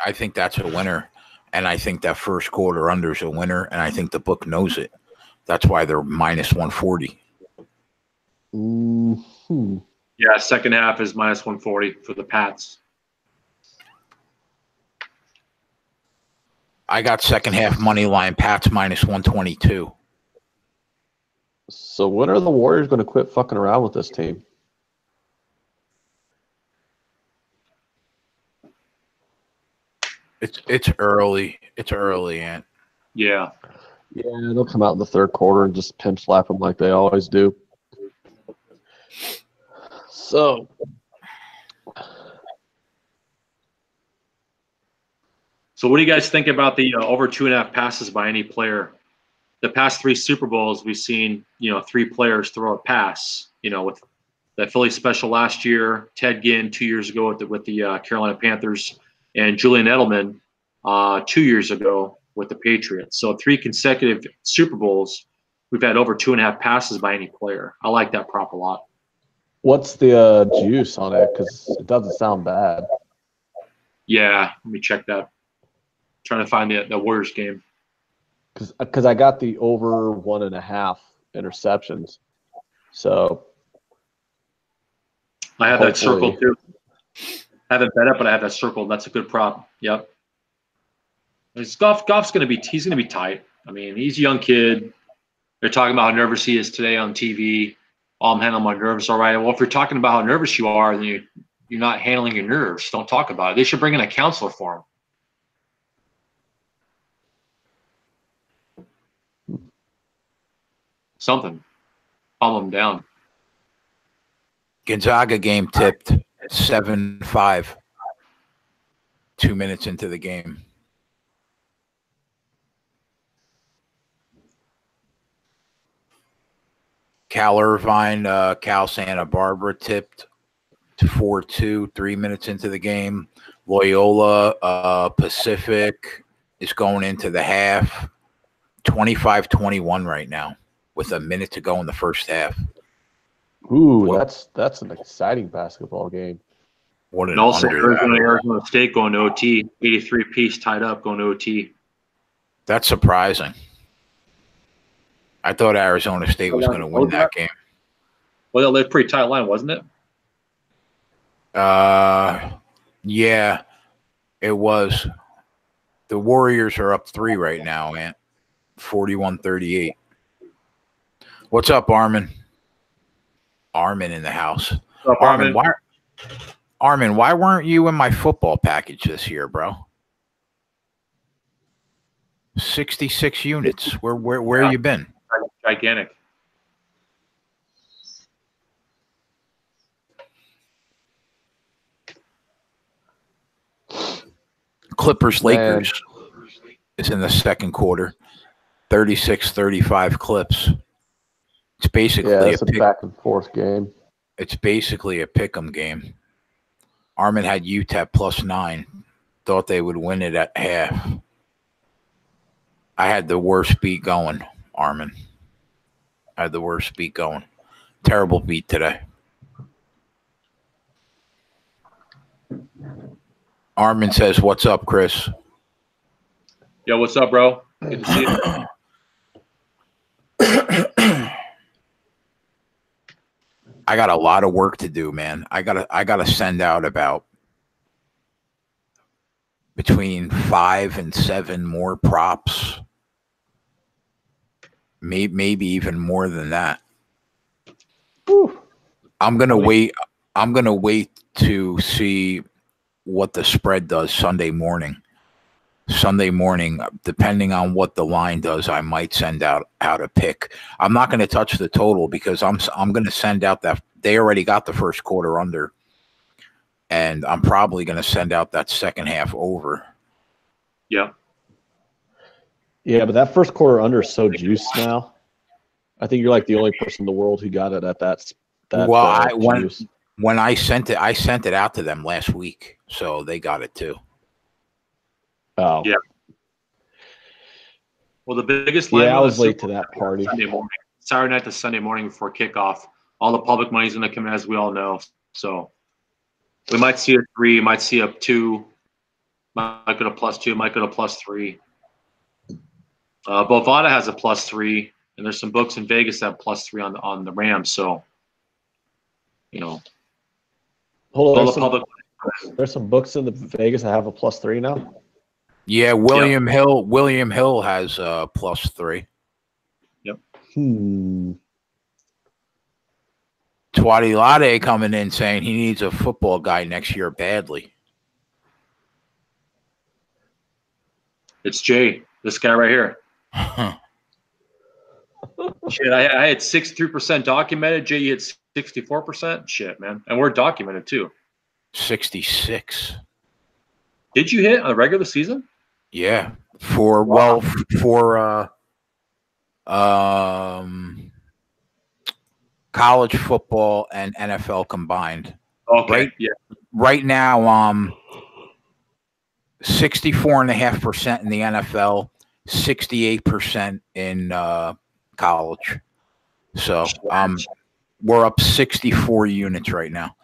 I think that's a winner, and I think that first quarter under is a winner, and I think the book knows it. That's why they're minus 140. Mm-hmm. Yeah, second half is minus 140 for the Pats. I got second half money line Pats minus 122. So when are the Warriors going to quit fucking around with this team? It's early. It's early, Ant. Yeah. Yeah, they'll come out in the third quarter and just pimp slap them like they always do. So what do you guys think about the over 2.5 passes by any player? The past 3 Super Bowls, we've seen 3 players throw a pass. With the Philly special last year, Ted Ginn 2 years ago with the Carolina Panthers, and Julian Edelman 2 years ago with the Patriots. So 3 consecutive Super Bowls, we've had over 2.5 passes by any player. I like that prop a lot. What's the juice on it? Because it doesn't sound bad. Yeah, let me check that. Trying to find the Warriors game. Because I got the over 1.5 interceptions. So I have that circled too. I haven't bet it, but I have that circled. That's a good prop. Yep. Goff's going to be tight. I mean, he's a young kid. They're talking about how nervous he is today on TV. Oh, I'm handling my nerves all right. Well, if you're talking about how nervous you are, then you're not handling your nerves. Don't talk about it. They should bring in a counselor for him. Something. Calm him down. Gonzaga game tipped 7-5. 2 minutes into the game. Cal Irvine, Cal Santa Barbara tipped to 4-2, 3 minutes into the game. Loyola Pacific is going into the half 25-21 right now with a minute to go in the first half. Ooh, that's an exciting basketball game. What an And also under Arizona State going to OT, 83-piece tied up going to OT. That's surprising. I thought Arizona State was going to win that game. Well, that was a pretty tight line, wasn't it? Yeah, it was. The Warriors are up 3 right now, Ant. 41-38. What's up, Armin? Armin in the house. What's up, Armin? Armin, why weren't you in my football package this year, bro? 66 units. Where you been? Gigantic. Clippers Lakers is in the second quarter. 36-35 Clips. It's basically it's a back and forth game. It's basically a pick'em game. Armin had UTEP +9. Thought they would win it at half. I had the worst beat going, Armin. I had the worst beat going. Terrible beat today. Armin says, "What's up, Chris?" Yo, what's up, bro? Good to see you. I got a lot of work to do, man. I gotta send out about between 5 and 7 more props. Maybe even more than that. Whew. I'm gonna wait to see what the spread does Sunday morning. Sunday morning, depending on what the line does, I might send out a pick. I'm not going to touch the total because I'm going to send out that they already got the first quarter under, and I'm probably going to send out that second half over. Yeah. Yeah, but that first quarter under is so juiced now. I think you're like the only person in the world who got it at that. Well, juice. When I sent it out to them last week, so they got it too. Oh, yeah. Well, the biggest line. Yeah, I was late to that party. Sunday morning, Saturday night to Sunday morning before kickoff. All the public money's going to come in, as we all know. So we might see a 3, might see a 2, might go to +2, might go to +3. Bovada has a +3, and there's some books in Vegas that have +3 on the Rams. So, Hold on, there's some books in the Vegas that have a +3 now. Yeah, William Hill has a +3. Yep. Twatty Lade coming in saying he needs a football guy next year badly. It's Jay, this guy right here. Shit, I had 63% documented. Jay, you had 64%. Shit, man, and we're documented too. 66. Did you hit a regular season? Yeah, for college football and NFL combined. Okay. Yeah. Right now, 64.5% in the NFL, 68% in college. So we're up 64 units right now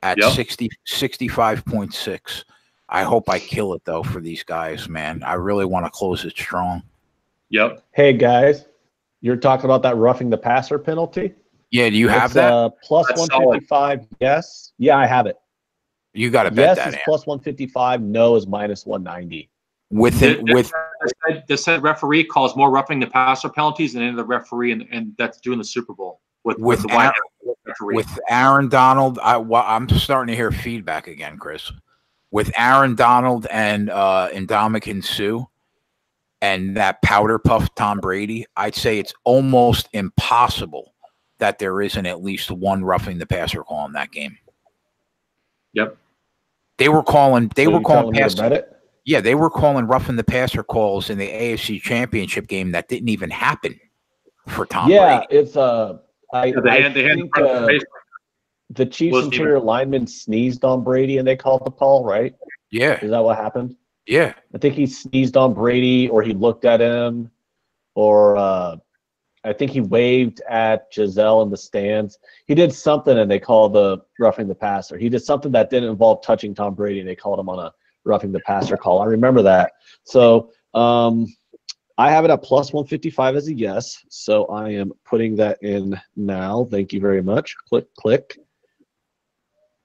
at 65.6. I hope I kill it though for these guys, man. I really want to close it strong. Yep. Hey guys, you're talking about that roughing the passer penalty? Yeah, do you have that? Plus That's 155. Solid. Yes. Yeah, I have it. You got to bet that. Yes is plus 155. No is minus 190. The said referee calls more roughing the passer penalties than any of the referee, and that's doing the Super Bowl with Aaron Donald. I'm starting to hear feedback again, Chris. With Aaron Donald and Ndamukong Suh and that powder puff Tom Brady, I'd say it's almost impossible that there isn't at least one roughing the passer call in that game. Yep. They were calling passer. Yeah, they were calling roughing the passer calls in the AFC Championship game that didn't even happen for Tom Brady. Yeah, it's I think the Chiefs' interior lineman sneezed on Brady and they called the call, right? Yeah. Is that what happened? Yeah. I think he sneezed on Brady, or he looked at him, or I think he waved at Giselle in the stands. He did something, and they called the roughing the passer. He did something that didn't involve touching Tom Brady, and they called him on a roughing the passer call. I remember that. So I have it at plus 155 as a yes. So I am putting that in now. Thank you very much. Click, click.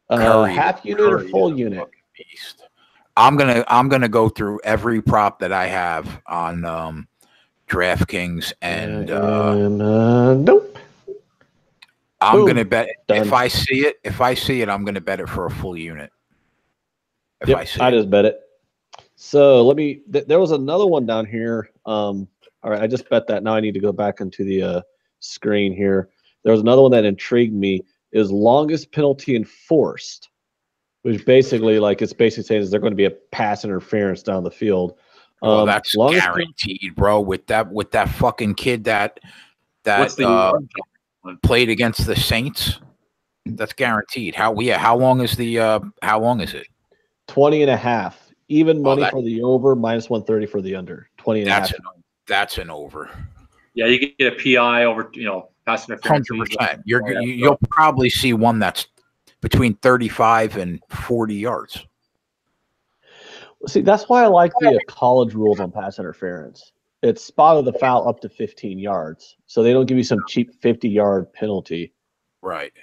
Half unit or full unit? Beast. I'm gonna go through every prop that I have on DraftKings and nope. I'm Boom. gonna bet Done. if I see it, I'm gonna bet it for a full unit. If yep, I see I it. just bet it. So let me. There was another one down here. All right, I just bet that. Now I need to go back into the screen here. There was another one that intrigued me. Is longest penalty enforced, which basically, like, it's basically saying is there going to be a pass interference down the field. Well, that's guaranteed, bro. With that fucking kid that played against the Saints, that's guaranteed. How long is it? 20 and a half. Even money for the over, minus 130 for the under. 20 and a half. That's an over. Yeah, you can get a PI over, pass interference. 100%. You'll probably see one that's between 35 and 40 yards. See, that's why I like the college rules on pass interference. It's spot of the foul up to 15 yards. So they don't give you some cheap 50-yard penalty. Right.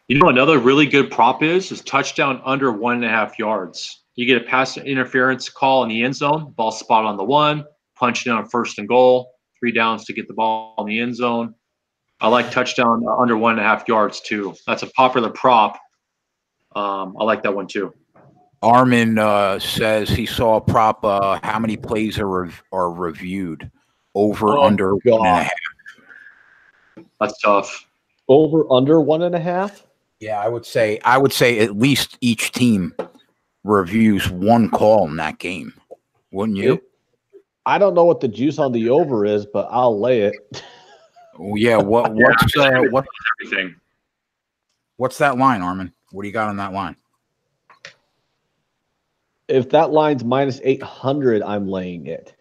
Another really good prop is touchdown under 1.5 yards. You get a pass interference call in the end zone, ball spot on the 1, punch down first and goal, 3 downs to get the ball in the end zone. I like touchdown under 1.5 yards too. That's a popular prop. I like that one too. Armin says he saw a prop. How many plays are reviewed? Over under 1.5. That's tough. Over under 1.5. Yeah, I would say at least each team reviews one call in that game. Wouldn't you? I don't know what the juice on the over is, but I'll lay it. Yeah. What's everything? What's that line, Armin? What do you got on that line? If that line's minus 800, I'm laying it.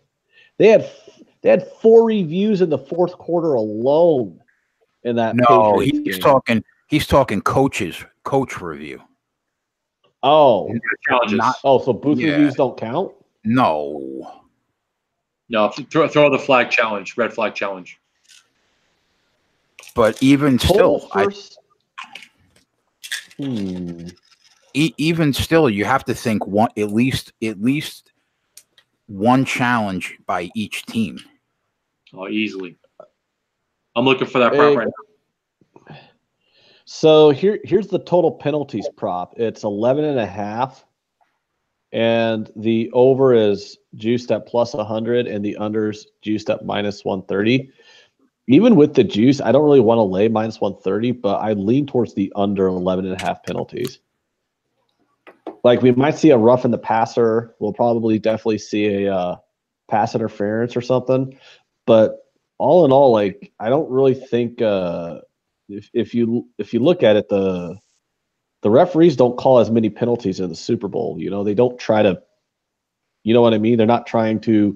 They had 4 reviews in the fourth quarter alone in that. No, game. He's talking coach review. Oh, so booth reviews don't count? No, throw the flag challenge, red flag challenge. But even still, even still, you have to think at least one challenge by each team. Oh, easily. I'm looking for that prop right now. So here's the total penalties prop. It's 11.5, and the over is juiced at plus 100, and the under's juiced at minus 130. Even with the juice, I don't really want to lay minus 130, but I lean towards the under 11.5 penalties. Like, we might see a rough in the passer. We'll probably definitely see a pass interference or something. But all in all, like, I don't really think if you look at it, the referees don't call as many penalties in the Super Bowl. They don't try to, you know what I mean? They're not trying to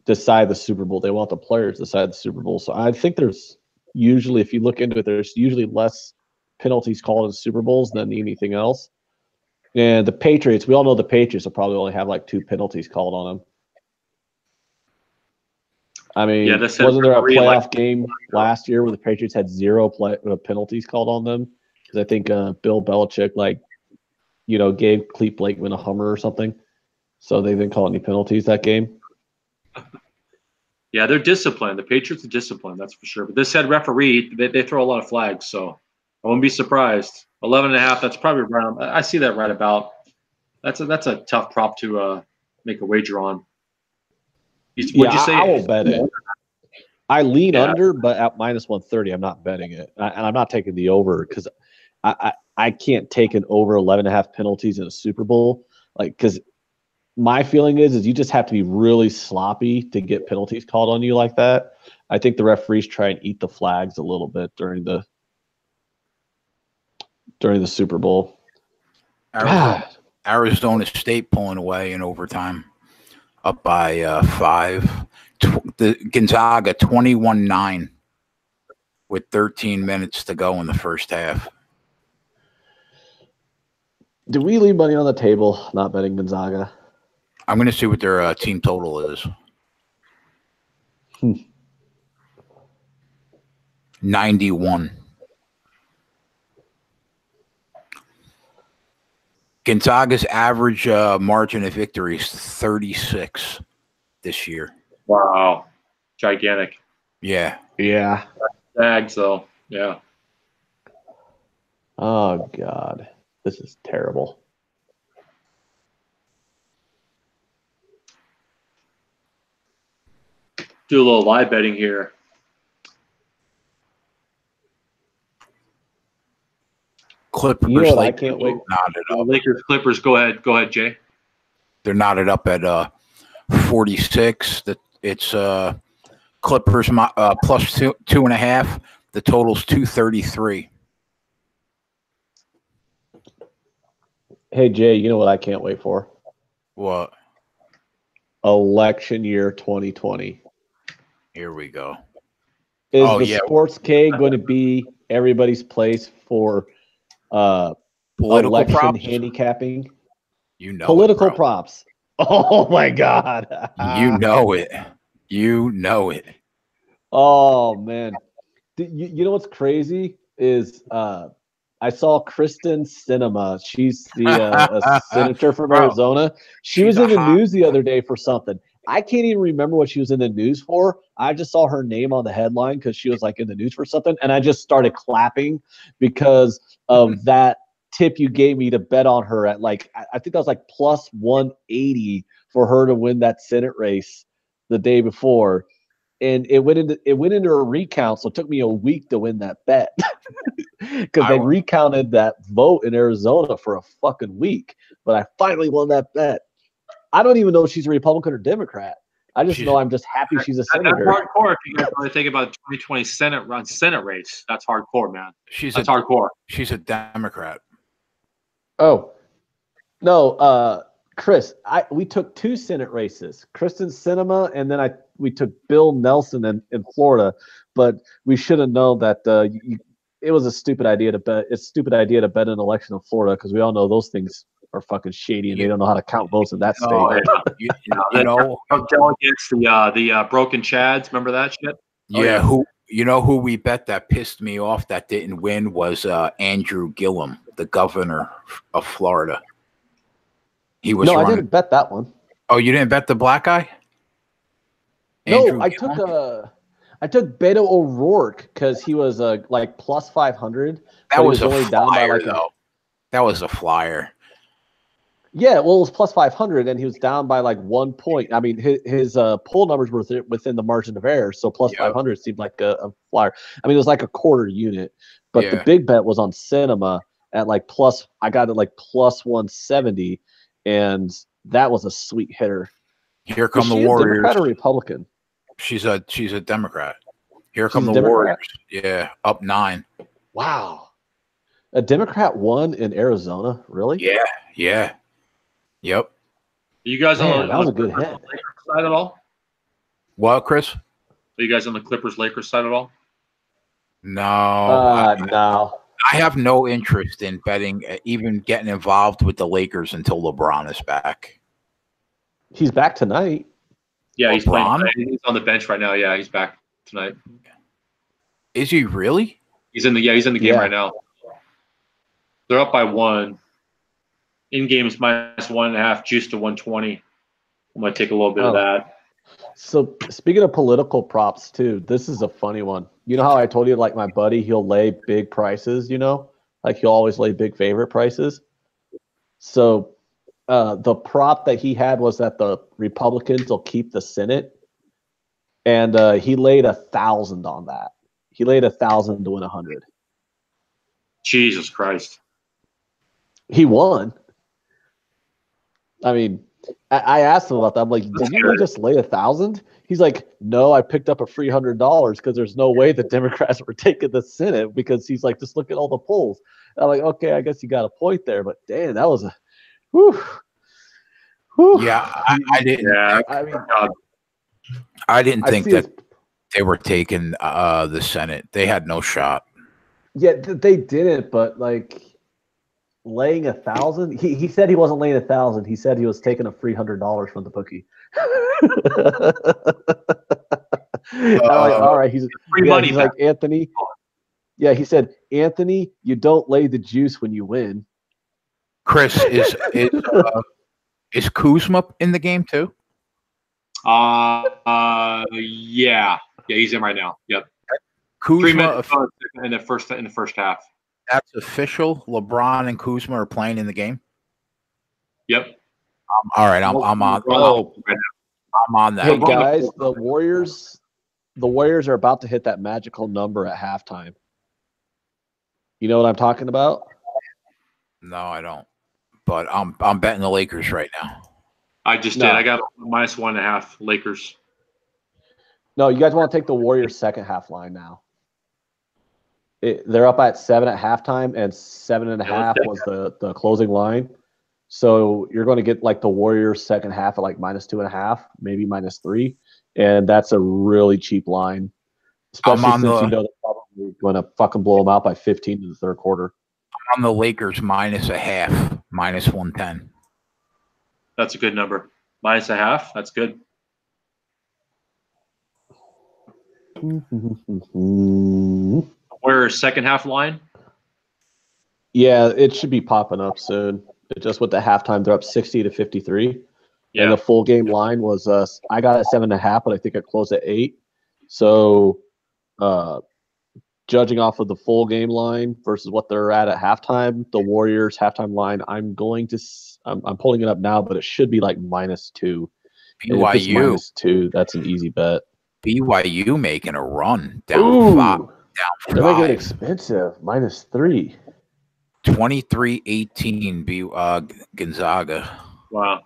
decide the Super Bowl. They want the players to decide the Super Bowl. So I think there's usually, if you look into it, there's usually less penalties called in Super Bowls than anything else. And the Patriots, we all know the Patriots will probably only have like 2 penalties called on them. I mean, wasn't there a playoff game last year where the Patriots had 0 penalties called on them? Because I think Bill Belichick, gave Clete Blakeman a Hummer or something. So they didn't call any penalties that game. Yeah, they're disciplined. The Patriots are disciplined, that's for sure. But this head referee, they throw a lot of flags, so I wouldn't be surprised. 11.5, that's probably around. I see that right about. That's a tough prop to make a wager on. What'd you say? I will bet it. I lean under, but at minus 130, I'm not betting it. And I'm not taking the over because I can't take an over 11.5 penalties in a Super Bowl. Because my feeling is you just have to be really sloppy to get penalties called on you like that. I think the referees try and eat the flags a little bit during the Super Bowl. Arizona State pulling away in overtime, up by 5. The Gonzaga 21-9 with 13 minutes to go in the first half. Do we leave money on the table not betting Gonzaga? I'm going to see what their team total is. 91. Gonzaga's average margin of victory is 36 this year. Wow. Gigantic. Yeah. Yeah. Zags, though. Yeah. Oh, God. This is terrible. Do a little live betting here. Clippers. You know what? I can't wait. Knotted up. Lakers, Clippers. Go ahead, Jay. They're knotted up at 46. It's Clippers plus 2.5. The total's 233. Hey, Jay, you know what I can't wait for? What? Election year 2020. Here we go. Is the Sports K going to be everybody's place for political election props? handicapping? You know political it, props. Oh my God. You know it. You know it. Oh man. You know what's crazy is I saw Kristen Sinema. She's a senator from Arizona. She was in the news the other day for something. I can't even remember what she was in the news for. I just saw her name on the headline because she was like in the news for something, and I just started clapping because of that tip you gave me to bet on her at like I think that was like plus 180 for her to win that Senate race the day before. And it went into a recount, so it took me a week to win that bet because they recounted that vote in Arizona for a fucking week. But I finally won that bet. I don't even know if she's a Republican or Democrat. I just know I'm just happy she's a senator. That's hardcore. If you guys really think about the 2020 Senate race, that's hardcore, man. That's hardcore. She's a Democrat. Oh no, Chris, we took 2 Senate races, Kristen Sinema, and then we took Bill Nelson in Florida. But we should have known that it was a stupid idea to bet. It's a stupid idea to bet an election in Florida because we all know those things are fucking shady and they don't know how to count votes in that state. You know, delegates, the broken Chads. Remember that shit? Yeah. Who we bet that pissed me off that didn't win was Andrew Gillum, the governor of Florida. He was. No, I didn't bet that one. Oh, you didn't bet the black guy? No, I took Beto O'Rourke because he was like plus 500. That was only down by like that was a flyer. Yeah, well, it was plus 500, and he was down by like 1 point. I mean, his poll numbers were within the margin of error, so plus 500 seemed like a flyer. I mean, it was like a quarter unit, but the big bet was on Sinema at like plus. I got it like plus 170, and that was a sweet hitter. Here come the Warriors. Democrat or Republican? She's a Democrat. Here come the Warriors. Yeah, up 9. Wow, a Democrat won in Arizona, really? Yeah. Yep. Are you guys on that was a good hit. Lakers side at all? What, Chris? Are you guys on the Clippers-Lakers side at all? No. No. I have no interest in betting, even getting involved with the Lakers until LeBron is back. He's back tonight. Yeah, he's playing. He's on the bench right now. Yeah, he's back tonight. Is he really? He's in the game right now. They're up by 1. In games minus 1.5, juice to 120. I'm gonna take a little bit of that. So speaking of political props too, this is a funny one. You know how I told you like my buddy, he'll lay big prices, like he'll always lay big favorite prices. So the prop that he had was that the Republicans will keep the Senate, and he laid 1,000 on that. He laid 1,000 to win 100. Jesus Christ! He won. I mean, I asked him about that. I'm like, did you really just lay 1,000? He's like, no, I picked up a free $100 because there's no way the Democrats were taking the Senate because he's like, just look at all the polls. And I'm like, okay, I guess you got a point there, but damn, that was Whew. Whew. Yeah, I didn't. Yeah, I didn't think feel- that they were taking the Senate. They had no shot. Yeah, they didn't, but like laying 1,000. He said he wasn't laying 1,000. He said he was taking a free $100 from the bookie. I'm like, all right. He's free money. He's like, Anthony. Yeah, he said, Anthony, you don't lay the juice when you win. Chris, is Kuzma in the game too? Yeah, he's in right now. Yep. 3 Kuzma minutes in the first half. That's official. LeBron and Kuzma are playing in the game. Yep. All right, I'm on. I'm on that. Hey guys, the Warriors are about to hit that magical number at halftime. You know what I'm talking about? No, I don't. But I'm betting the Lakers right now. I just did. I got -1.5 Lakers. No, you guys want to take the Warriors second half line now. They're up at 7 at halftime, and 7.5 was the closing line. So you're going to get like the Warriors second half at like -2.5, maybe -3, and that's a really cheap line, especially since you know they're probably going to fucking blow them out by 15 in the third quarter. I'm on the Lakers -0.5, -110. That's a good number. -0.5. That's good. Where's second half line? Yeah, it should be popping up soon. Just with the halftime, they're up 60-53. Yeah. And the full game line was I got it 7.5, but I think it closed at 8. So judging off of the full game line versus what they're at halftime, the Warriors halftime line, I'm pulling it up now, but it should be like -2. BYU -2, that's an easy bet. BYU making a run down 5. They're making it expensive. -3. 23-18 Gonzaga. Wow.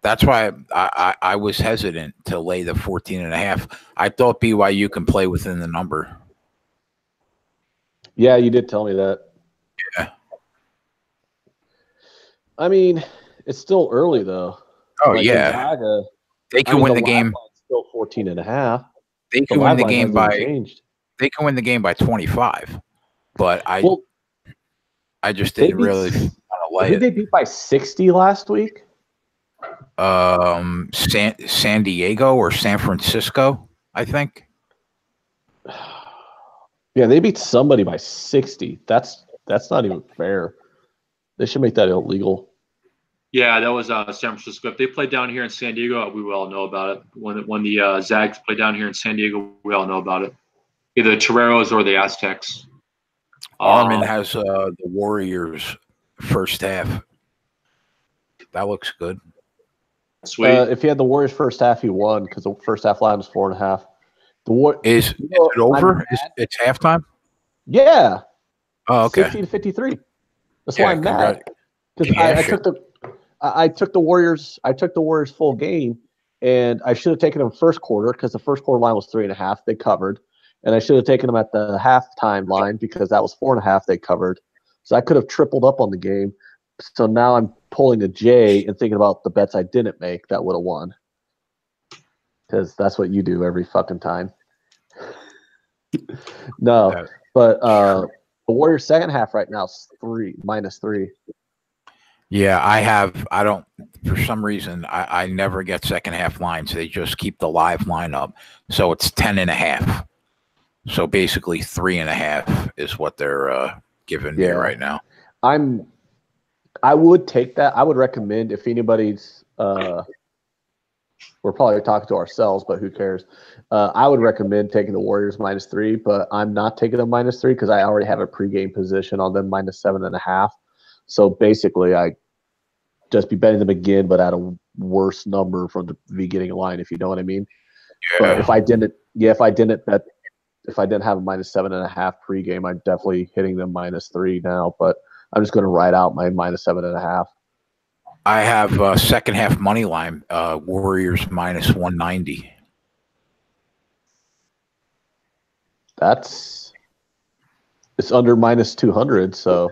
That's why I was hesitant to lay the 14.5. I thought BYU can play within the number. Yeah, you did tell me that. Yeah. I mean, it's still early though. Oh like yeah. Gonzaga, they can win the game. Still 14.5. They can win the game by. They can win the game by 25. But I just didn't really want to lay it. Who they beat by 60 last week? San Diego or San Francisco, I think. Yeah, they beat somebody by 60. That's not even fair. They should make that illegal. Yeah, that was San Francisco. If they played down here in San Diego, we all know about it. When the Zags play down here in San Diego, we all know about it. Either the Toreros or the Aztecs. Armin has the Warriors first half. That looks good. Sweet. If he had the Warriors first half, he won because the first half line was 4.5. Is it over? It's halftime? Yeah. Oh, okay. 60-53. That's why I'm mad. Because I took the Warriors full game, and I should have taken them first quarter because the first quarter line was 3.5. They covered. And I should have taken them at the halftime line because that was 4.5. They covered. So I could have tripled up on the game. So now I'm pulling a J and thinking about the bets I didn't make that would have won. Because that's what you do every fucking time. No, but the Warriors second half right now is -3. Yeah, I don't, for some reason, I never get second half lines. They just keep the live line up. So it's 10.5. So basically 3.5 is what they're giving me right now. I would take that. I would recommend if anybody's we're probably talking to ourselves, but who cares? I would recommend taking the Warriors -3, but I'm not taking them -3 because I already have a pregame position on them -7.5. So basically, I just be betting them again, but at a worse number from the beginning line, if you know what I mean. Yeah. But if I didn't have a -7.5 pregame, I'm definitely hitting them -3 now. But I'm just going to ride out my -7.5. I have second half money line, Warriors -190. It's under -200, so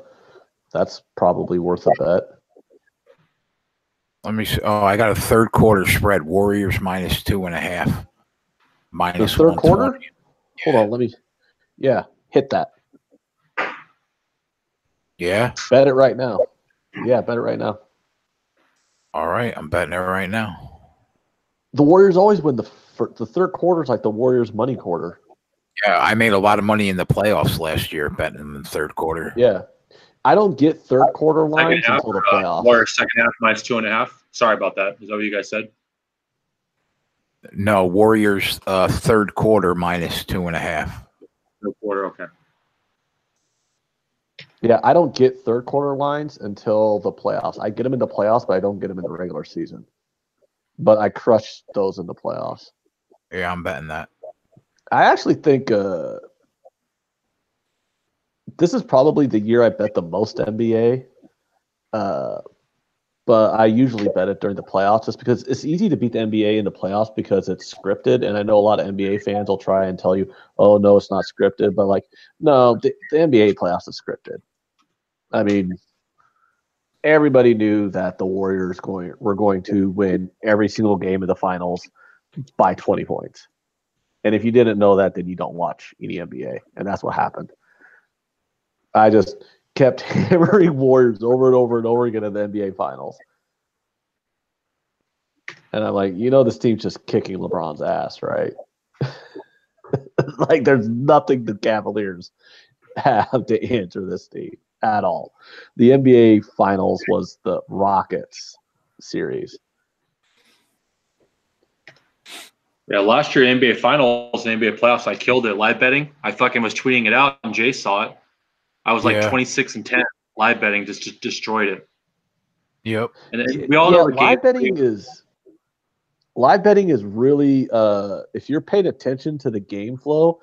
that's probably worth a bet. Let me see. Oh, I got a third quarter spread. Warriors minus 2.5. Minus the third quarter? Hold Yeah. on, let me. Yeah, hit that. Yeah. Bet it right now. Yeah, bet it right now. All right, I'm betting it right now. The Warriors always win the third quarter is like the Warriors' money quarter. Yeah, I made a lot of money in the playoffs last year betting in the third quarter. Yeah. I don't get third quarter lines until the playoffs. Warriors second half minus 2.5. Sorry about that. Is that what you guys said? No, Warriors third quarter minus 2.5. Third quarter, okay. Yeah, I don't get third quarter lines until the playoffs. I get them in the playoffs, but I don't get them in the regular season. But I crush those in the playoffs. Yeah, I'm betting that. I actually think this is probably the year I bet the most NBA. But I usually bet it during the playoffs just because it's easy to beat the NBA in the playoffs because it's scripted. And I know a lot of NBA fans will try and tell you, oh, no, it's not scripted. But, like, no, the NBA playoffs is scripted. I mean, everybody knew that the Warriors were going to win every single game of the finals by 20 points. And if you didn't know that, then you don't watch any NBA. And that's what happened. I just kept hammering Warriors over and over and over again in the NBA finals. And I'm like, this team's just kicking LeBron's ass, right? Like, there's nothing the Cavaliers have to answer this team at all. The NBA finals was the Rockets series. Yeah, last year NBA finals and NBA playoffs, I killed it live betting. I fucking was tweeting it out, and Jay saw it. I was like 26-10 live betting, just destroyed it. Yep. And we all know the live betting is really if you're paying attention to the game flow.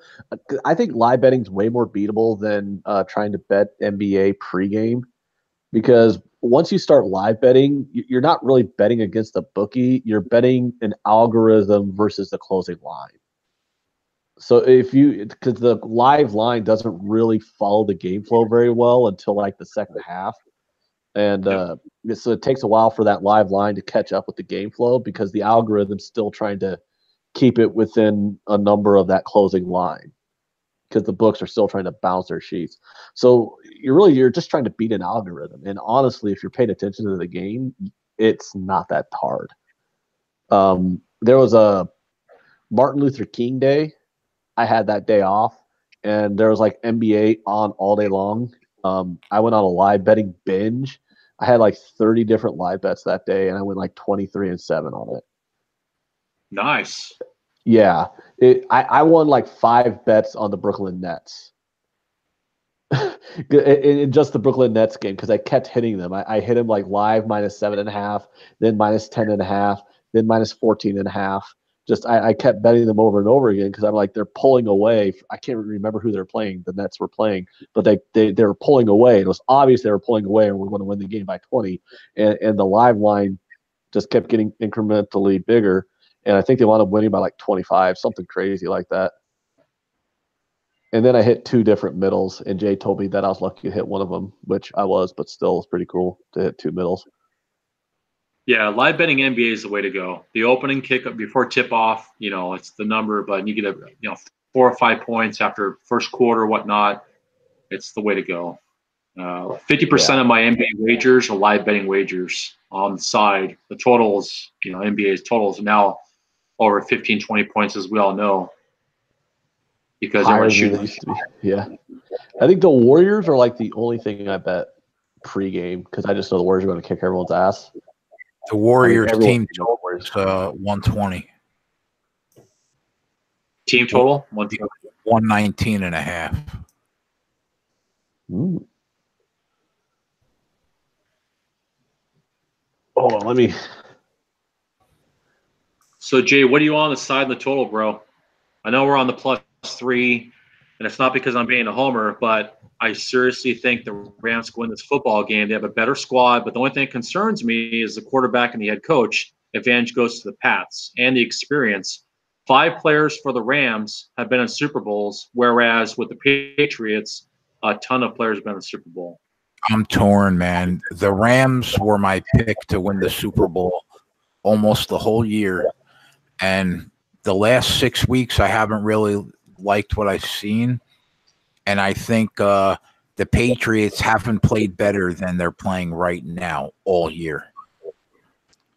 I think live betting is way more beatable than trying to bet NBA pregame, because once you start live betting, you're not really betting against the bookie. You're betting an algorithm versus the closing line. So because the live line doesn't really follow the game flow very well until like the second half. And so it takes a while for that live line to catch up with the game flow because the algorithm's still trying to keep it within a number of that closing line because the books are still trying to bounce their sheets. So you're just trying to beat an algorithm. And honestly, if you're paying attention to the game, it's not that hard. There was a Martin Luther King Day. I had that day off, and there was like NBA on all day long. I went on a live betting binge. I had like 30 different live bets that day, and I went like 23-7 on it. Nice. Yeah. I won like 5 bets on the Brooklyn Nets. in just the Brooklyn Nets game because I kept hitting them. I hit him like live minus 7.5, then minus 10.5, then minus 14.5. Just I kept betting them over and over again because I'm like, they're pulling away. I can't remember who they're playing. The Nets were playing, but they were pulling away. It was obvious they were pulling away, and we're going to win the game by 20. And the live line just kept getting incrementally bigger, and I think they wound up winning by like 25, something crazy like that. And then I hit 2 different middles, and Jay told me that I was lucky to hit one of them, which I was, but still, it's pretty cool to hit 2 middles. Yeah, live betting NBA is the way to go. The opening kick before tip off, it's the number, but you get 4 or 5 points after first quarter, whatnot. It's the way to go. 50% of my NBA wagers are live betting wagers on the side. The totals, NBA's totals are now over 15, 20 points, as we all know, because higher than they used to be. Yeah, I think the Warriors are like the only thing I bet pregame because I just know the Warriors are going to kick everyone's ass. The Warriors team total is 120. Team total? 119.5. Hold on, let me. So, Jay, what are you on the side of the total, bro? I know we're on the +3, and it's not because I'm being a homer, but I seriously think the Rams go win this football game. They have a better squad, but the only thing that concerns me is the quarterback and the head coach. Advantage goes to the Pats and the experience. 5 players for the Rams have been in Super Bowls, whereas with the Patriots, a ton of players have been in the Super Bowl. I'm torn, man. The Rams were my pick to win the Super Bowl almost the whole year. And the last 6 weeks, I haven't really liked what I've seen. And I think the Patriots haven't played better than they're playing right now all year.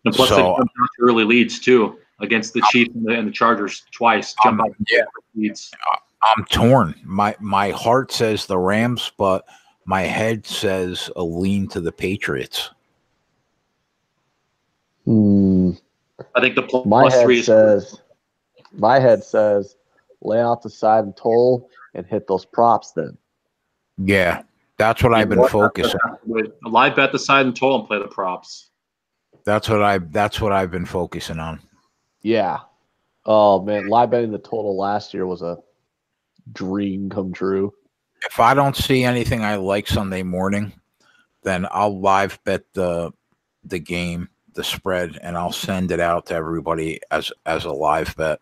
And plus, they jumped out to early leads, too, against the Chiefs and the Chargers twice. Leads. I'm torn. My heart says the Rams, but my head says a lean to the Patriots. I think the plus my head three says my head says lay out the side and total and hit those props then. Yeah, that's what I've been focusing on. Live bet the side and total and play the props. That's what I've been focusing on. Yeah. Oh man, live betting the total last year was a dream come true. If I don't see anything I like Sunday morning, then I'll live bet the game, the spread, and I'll send it out to everybody as a live bet.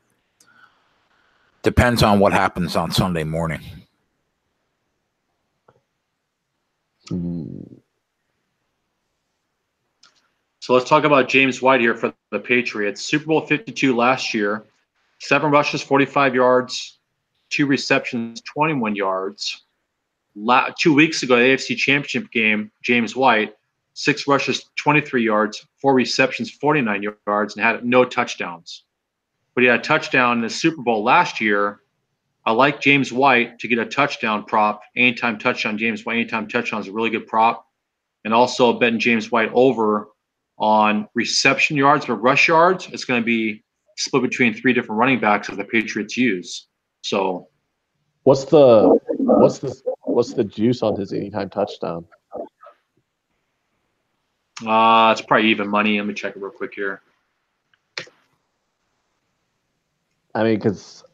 Depends on what happens on Sunday morning. So let's talk about James White here for the Patriots. Super Bowl 52 last year, 7 rushes, 45 yards, 2 receptions, 21 yards. 2 weeks ago, the AFC Championship game, James White, 6 rushes, 23 yards, 4 receptions, 49 yards, and had no touchdowns. But he had a touchdown in the Super Bowl last year. I like James White to get a touchdown prop. Anytime touchdown, James White, anytime touchdown is a really good prop. And also betting James White over on reception yards, but rush yards, it's going to be split between 3 different running backs that the Patriots use. So what's the juice on his anytime touchdown? It's probably even money. Let me check it real quick here. I mean, because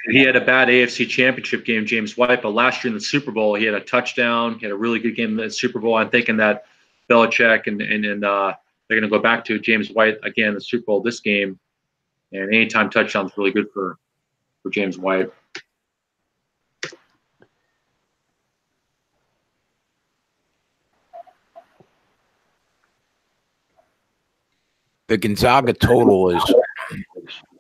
he had a bad AFC Championship game, James White, but last year in the Super Bowl, he had a touchdown. He had a really good game in the Super Bowl. I'm thinking that Belichick and they're going to go back to James White again in the Super Bowl this game, and anytime touchdown is really good for James White. The Gonzaga total is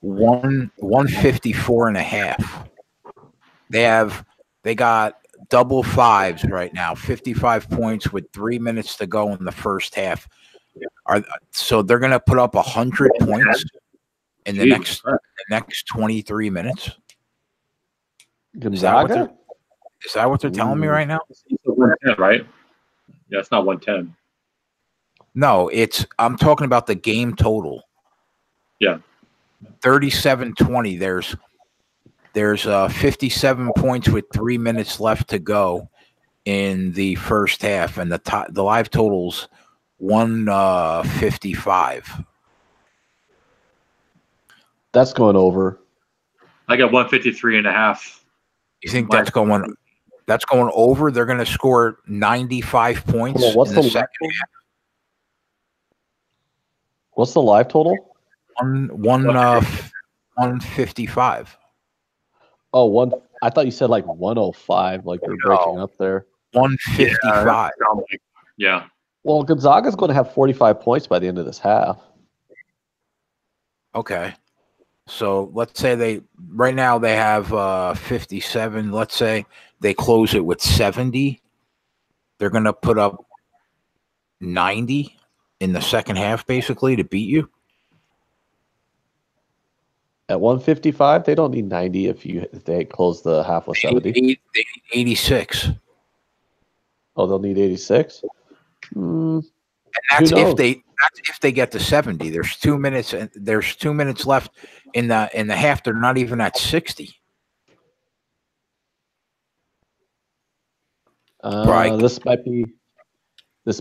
154.5. They got double fives right now, 55 points with 3 minutes to go in the first half. So they're going to put up 100 points in the next 23 minutes. Gonzaga? Is that what they're telling me right now? Right? Yeah, it's not 110. No, I'm talking about the game total. Yeah. 37-20. There's 57 points with 3 minutes left to go in the first half, and the live totals 155. That's going over. I got 153.5. You think that's going over? They're going to score 95 points in the second half. What's the live total? 155. Oh, I thought you said like 105, like you're breaking up there. 155. Yeah. Well, Gonzaga's going to have 45 points by the end of this half. Okay. So let's say right now they have 57. Let's say they close it with 70. They're going to put up 90 in the second half, basically, to beat you. At 155, they don't need 90 if they close the half with 70. They need 86. Oh, they'll need 86? And that's if they get to 70. There's 2 minutes left in the half. They're not even at 60. Right. This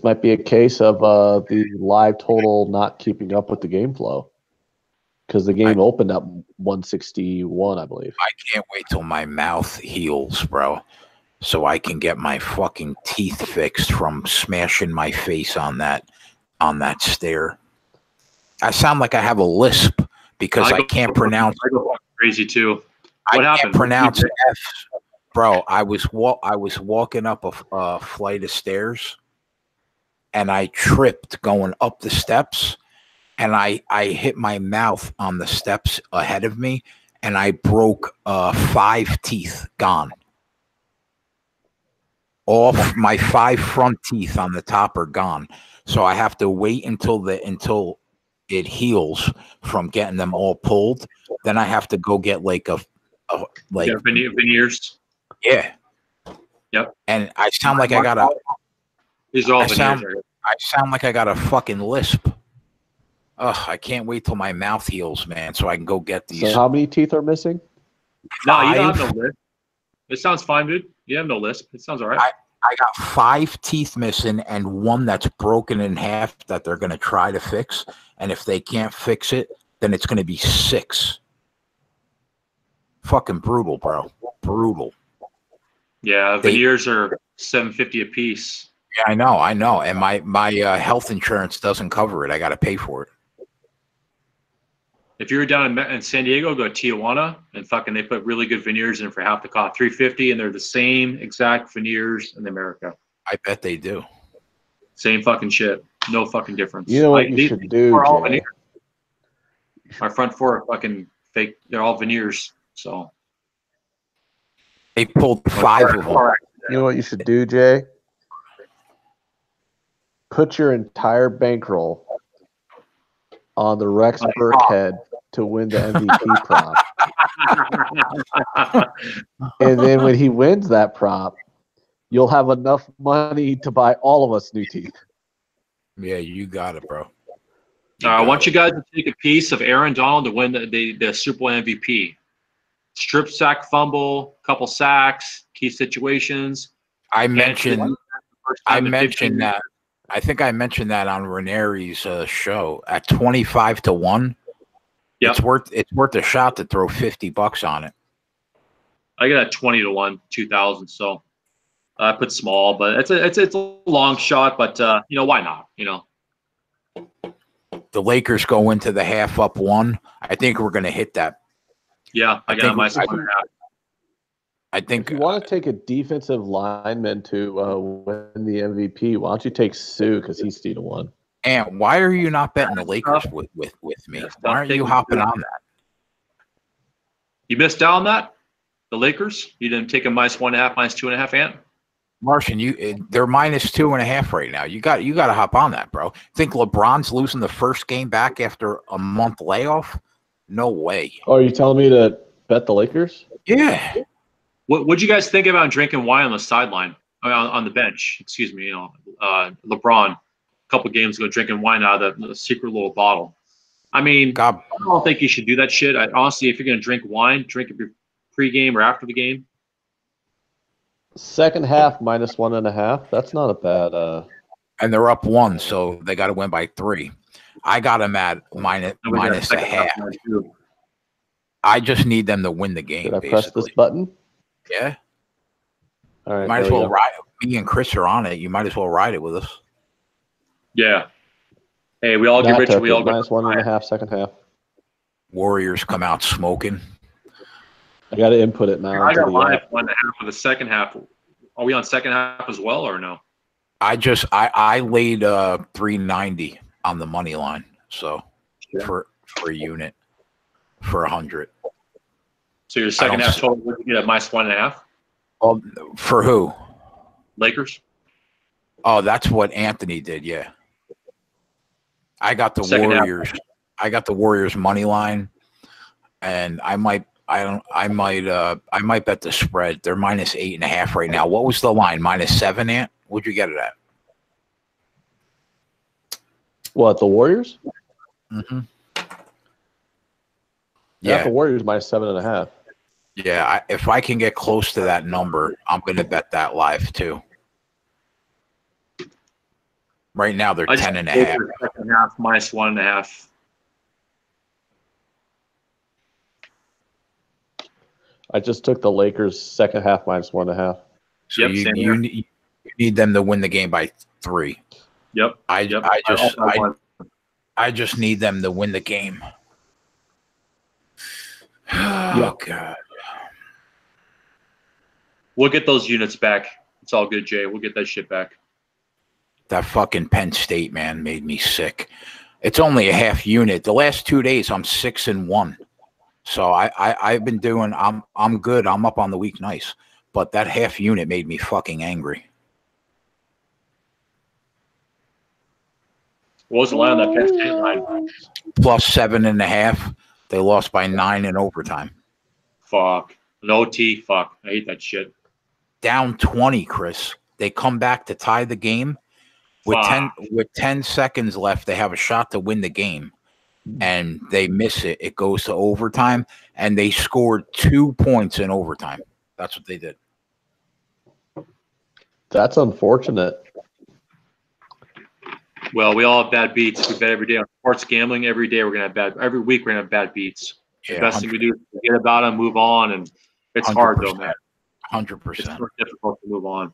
might be a case of the live total not keeping up with the game flow, because the game opened up 161, I believe. I can't wait till my mouth heals, bro, so I can get my fucking teeth fixed from smashing my face on that stair. I sound like I have a lisp because I can't pronounce. I go crazy too. What happened? Can't pronounce F. Bro, I was walking up a flight of stairs, and I tripped going up the steps, and I hit my mouth on the steps ahead of me, and I broke 5 teeth gone. All my 5 front teeth on the top are gone. So I have to wait until it heals from getting them all pulled. Then I have to go get like veneers. Yeah. Yep. And I sound like I got a. These are all veneers. I sound like I got a fucking lisp. Ugh, I can't wait till my mouth heals, man, so I can go get these. So how many teeth are missing? No, you don't have no lisp. It sounds fine, dude. You have no lisp. It sounds all right. I got 5 teeth missing and 1 that's broken in half that they're going to try to fix. And if they can't fix it, then it's going to be 6. Fucking brutal, bro. Brutal. Yeah, veneers are $750 a piece. Yeah, I know. And my health insurance doesn't cover it. I got to pay for it. If you were down in San Diego, go to Tijuana, and fucking they put really good veneers in for half the cost, $350, and they're the same exact veneers in America. I bet they do. Same fucking shit. No fucking difference. You know what you should do, Jay? My front 4 are fucking fake. They're all veneers. So they pulled 5 of them. You know what you should do, Jay? Put your entire bankroll on the Rex Burkhead to win the MVP prop. And then when he wins that prop, you'll have enough money to buy all of us new teeth. Yeah, you got it, bro. I want you guys to take a piece of Aaron Donald to win the Super Bowl MVP. Strip sack fumble, couple sacks, key situations. I mentioned that. I think I mentioned that on Ranieri's show at 25-1. Yep. It's worth a shot to throw $50 on it. I got a 20-1, 2,000. So I put small, but it's a long shot. But why not? The Lakers go into the half up 1. I think we're going to hit that. Yeah, I got my 1.5. I think if you want to take a defensive lineman to win the MVP, why don't you take Sue because he's 2-1? And why are you not betting the Lakers with me? Why aren't you hopping on that? You missed out on that? The Lakers? You didn't take a -1.5, -2.5, Ant? Martian, they're -2.5 right now. You got to hop on that, bro. Think LeBron's losing the first game back after a month layoff? No way. Oh, are you telling me to bet the Lakers? Yeah. What'd you guys think about drinking wine on the sideline, on the bench? Excuse me. LeBron, a couple games ago, drinking wine out of the secret little bottle. I mean, I don't think you should do that shit. Honestly, if you're gonna drink wine, drink it pre-game or after the game. Second half -1.5. That's not a bad. And they're up 1, so they got to win by 3. I got them at -1.5. I just need them to win the game. Did I press this button? Yeah. All right. Might as well ride it. Me and Chris are on it. You might as well ride it with us. Yeah. Hey, we all get rich. We all go -1.5 second half. Warriors come out smoking. I got to input it now. I got -1.5 for the second half. Are we on second half as well or no? I laid 390 on the money line. So for a unit for 100. So your second half total would you get at -1.5? Oh, for who? Lakers. Oh, that's what Anthony did. Yeah, I got the Warriors. I got the Warriors money line, and I might bet the spread. They're -8.5 right now. What was the line? -7, Ant? What'd you get it at? What, the Warriors? Mm-hmm. Yeah, the Warriors -7.5. Yeah, if I can get close to that number, I'm going to bet that live too. Right now they're 10.5. Second half -1.5. I just took the Lakers second half -1.5. So you need them to win the game by 3. Yep. I just need them to win the game. Oh God. We'll get those units back. It's all good, Jay. We'll get that shit back. That fucking Penn State, man, made me sick. It's only a half unit. The last 2 days, I'm 6-1. So I've been doing. I'm good. I'm up on the week nice, but that half unit made me fucking angry. What was the line on that Penn State line? Plus 7.5. They lost by 9 in overtime. Fuck. No T. Fuck. I hate that shit. Down 20, Chris. They come back to tie the game. With 10 seconds left, they have a shot to win the game. And they miss it. It goes to overtime. And they scored 2 points in overtime. That's what they did. That's unfortunate. Well, we all have bad beats. We bet every day on sports gambling. Every day we're gonna have bad. Every week we're gonna have bad beats. The best thing we do is forget about them, move on, and it's hard though, man. 100%. It's more difficult to move on.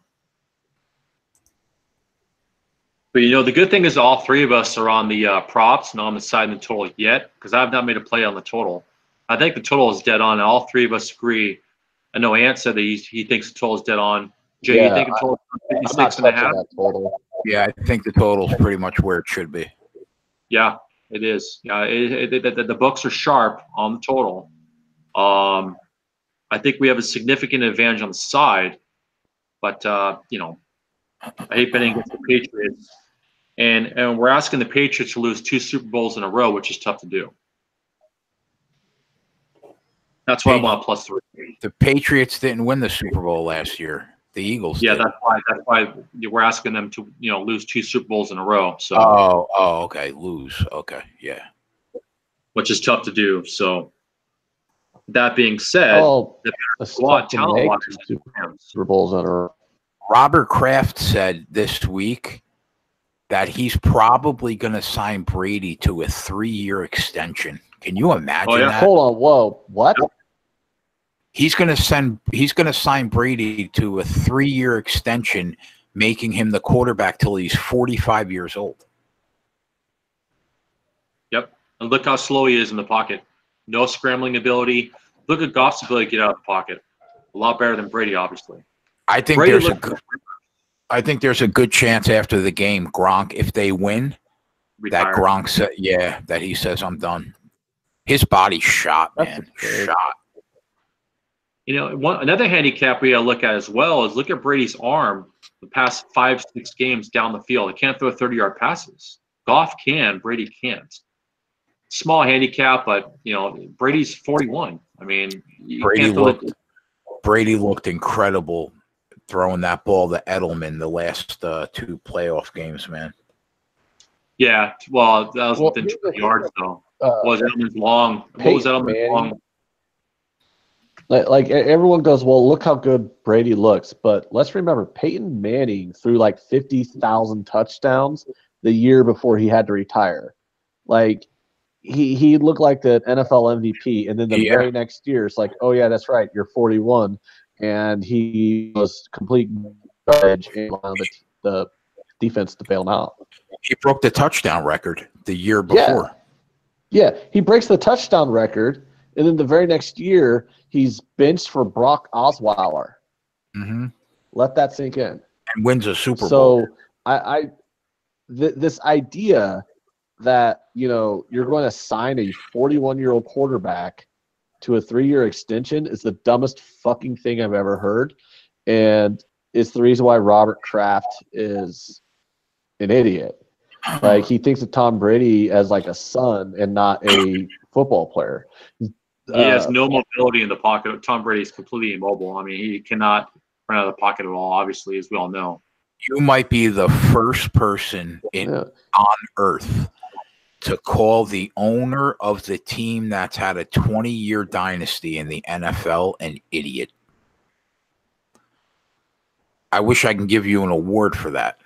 But the good thing is all three of us are on the props, not on the side of the total yet, because I have not made a play on the total. I think the total is dead on, and all three of us agree. I know Ant said that he thinks the total is dead on. Jay, you think the total is 56.5? That total. Yeah, I think the total is pretty much where it should be. Yeah, it is. Yeah, the books are sharp on the total. I think we have a significant advantage on the side, but I hate betting against the Patriots, and we're asking the Patriots to lose 2 Super Bowls in a row, which is tough to do. That's why I want +3. The Patriots didn't win the Super Bowl last year. The Eagles. Yeah, did. that's why we're asking them to lose 2 Super Bowls in a row. So. Okay, lose. Okay, yeah. Which is tough to do. So. That being said, the squad talent Super Bowls in a row. Robert Kraft said this week that he's probably going to sign Brady to a 3-year extension. Can you imagine that? Hold on, whoa, what? He's going to sign Brady to a 3-year extension, making him the quarterback till he's 45 years old. Yep, and look how slow he is in the pocket. No scrambling ability. Look at Goff's ability to get out of the pocket. A lot better than Brady, obviously. I think there's a good chance after the game, Gronk, if they win, retire. That Gronk said, that he says I'm done. His body's shot, man. Shot. Another handicap we got to look at as well is look at Brady's arm the past 5-6 games down the field. He can't throw 30-yard passes. Goff can, Brady can't. Small handicap, but Brady's 41. I mean, Brady looked incredible throwing that ball to Edelman the last 2 playoff games, man. Yeah, well, that was within 20 yards though. Was Edelman's long? What was Edelman's long? Like everyone goes, well, look how good Brady looks, but let's remember Peyton Manning threw like 50,000 touchdowns the year before he had to retire. Like. He looked like the NFL MVP, and then the very next year, it's like, oh yeah, that's right, you're 41, and he was complete garbage and allowed the defense to bail him out. He broke the touchdown record the year before. Yeah, he breaks the touchdown record, and then the very next year, he's benched for Brock Osweiler. Mm-hmm. Let that sink in. And wins a Super Bowl. So this idea that you're going to sign a 41-year-old quarterback to a 3-year extension is the dumbest fucking thing I've ever heard, and it's the reason why Robert Kraft is an idiot. Like he thinks of Tom Brady as like a son and not a football player. He has no mobility in the pocket. Tom Brady is completely immobile. I mean, he cannot run out of the pocket at all. Obviously, as we all know. You might be the first person on earth to call the owner of the team that's had a 20-year dynasty in the NFL an idiot. I wish I can give you an award for that.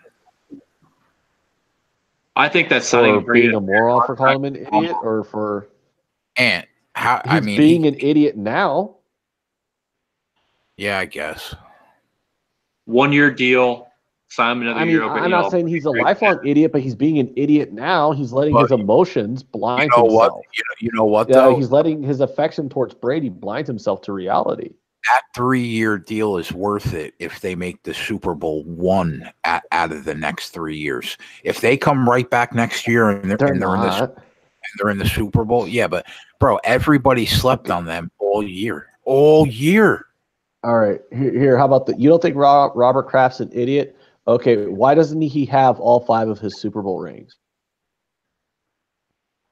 I think that's for being a moron for calling him an idiot, or for and how he's being an idiot now. Yeah, I guess. 1-year deal. Sign another year. I'm not saying he's a lifelong idiot, but he's being an idiot now. He's letting his emotions blind himself. You know what? Though he's letting his affection towards Brady blind himself to reality. That 3-year deal is worth it if they make the Super Bowl one out of the next 3 years. If they come right back next year and they're in the Super Bowl, yeah, but bro, everybody slept on them all year. All year. All right. Here, how about you don't think Robert Kraft's an idiot? Okay, why doesn't he have all 5 of his Super Bowl rings?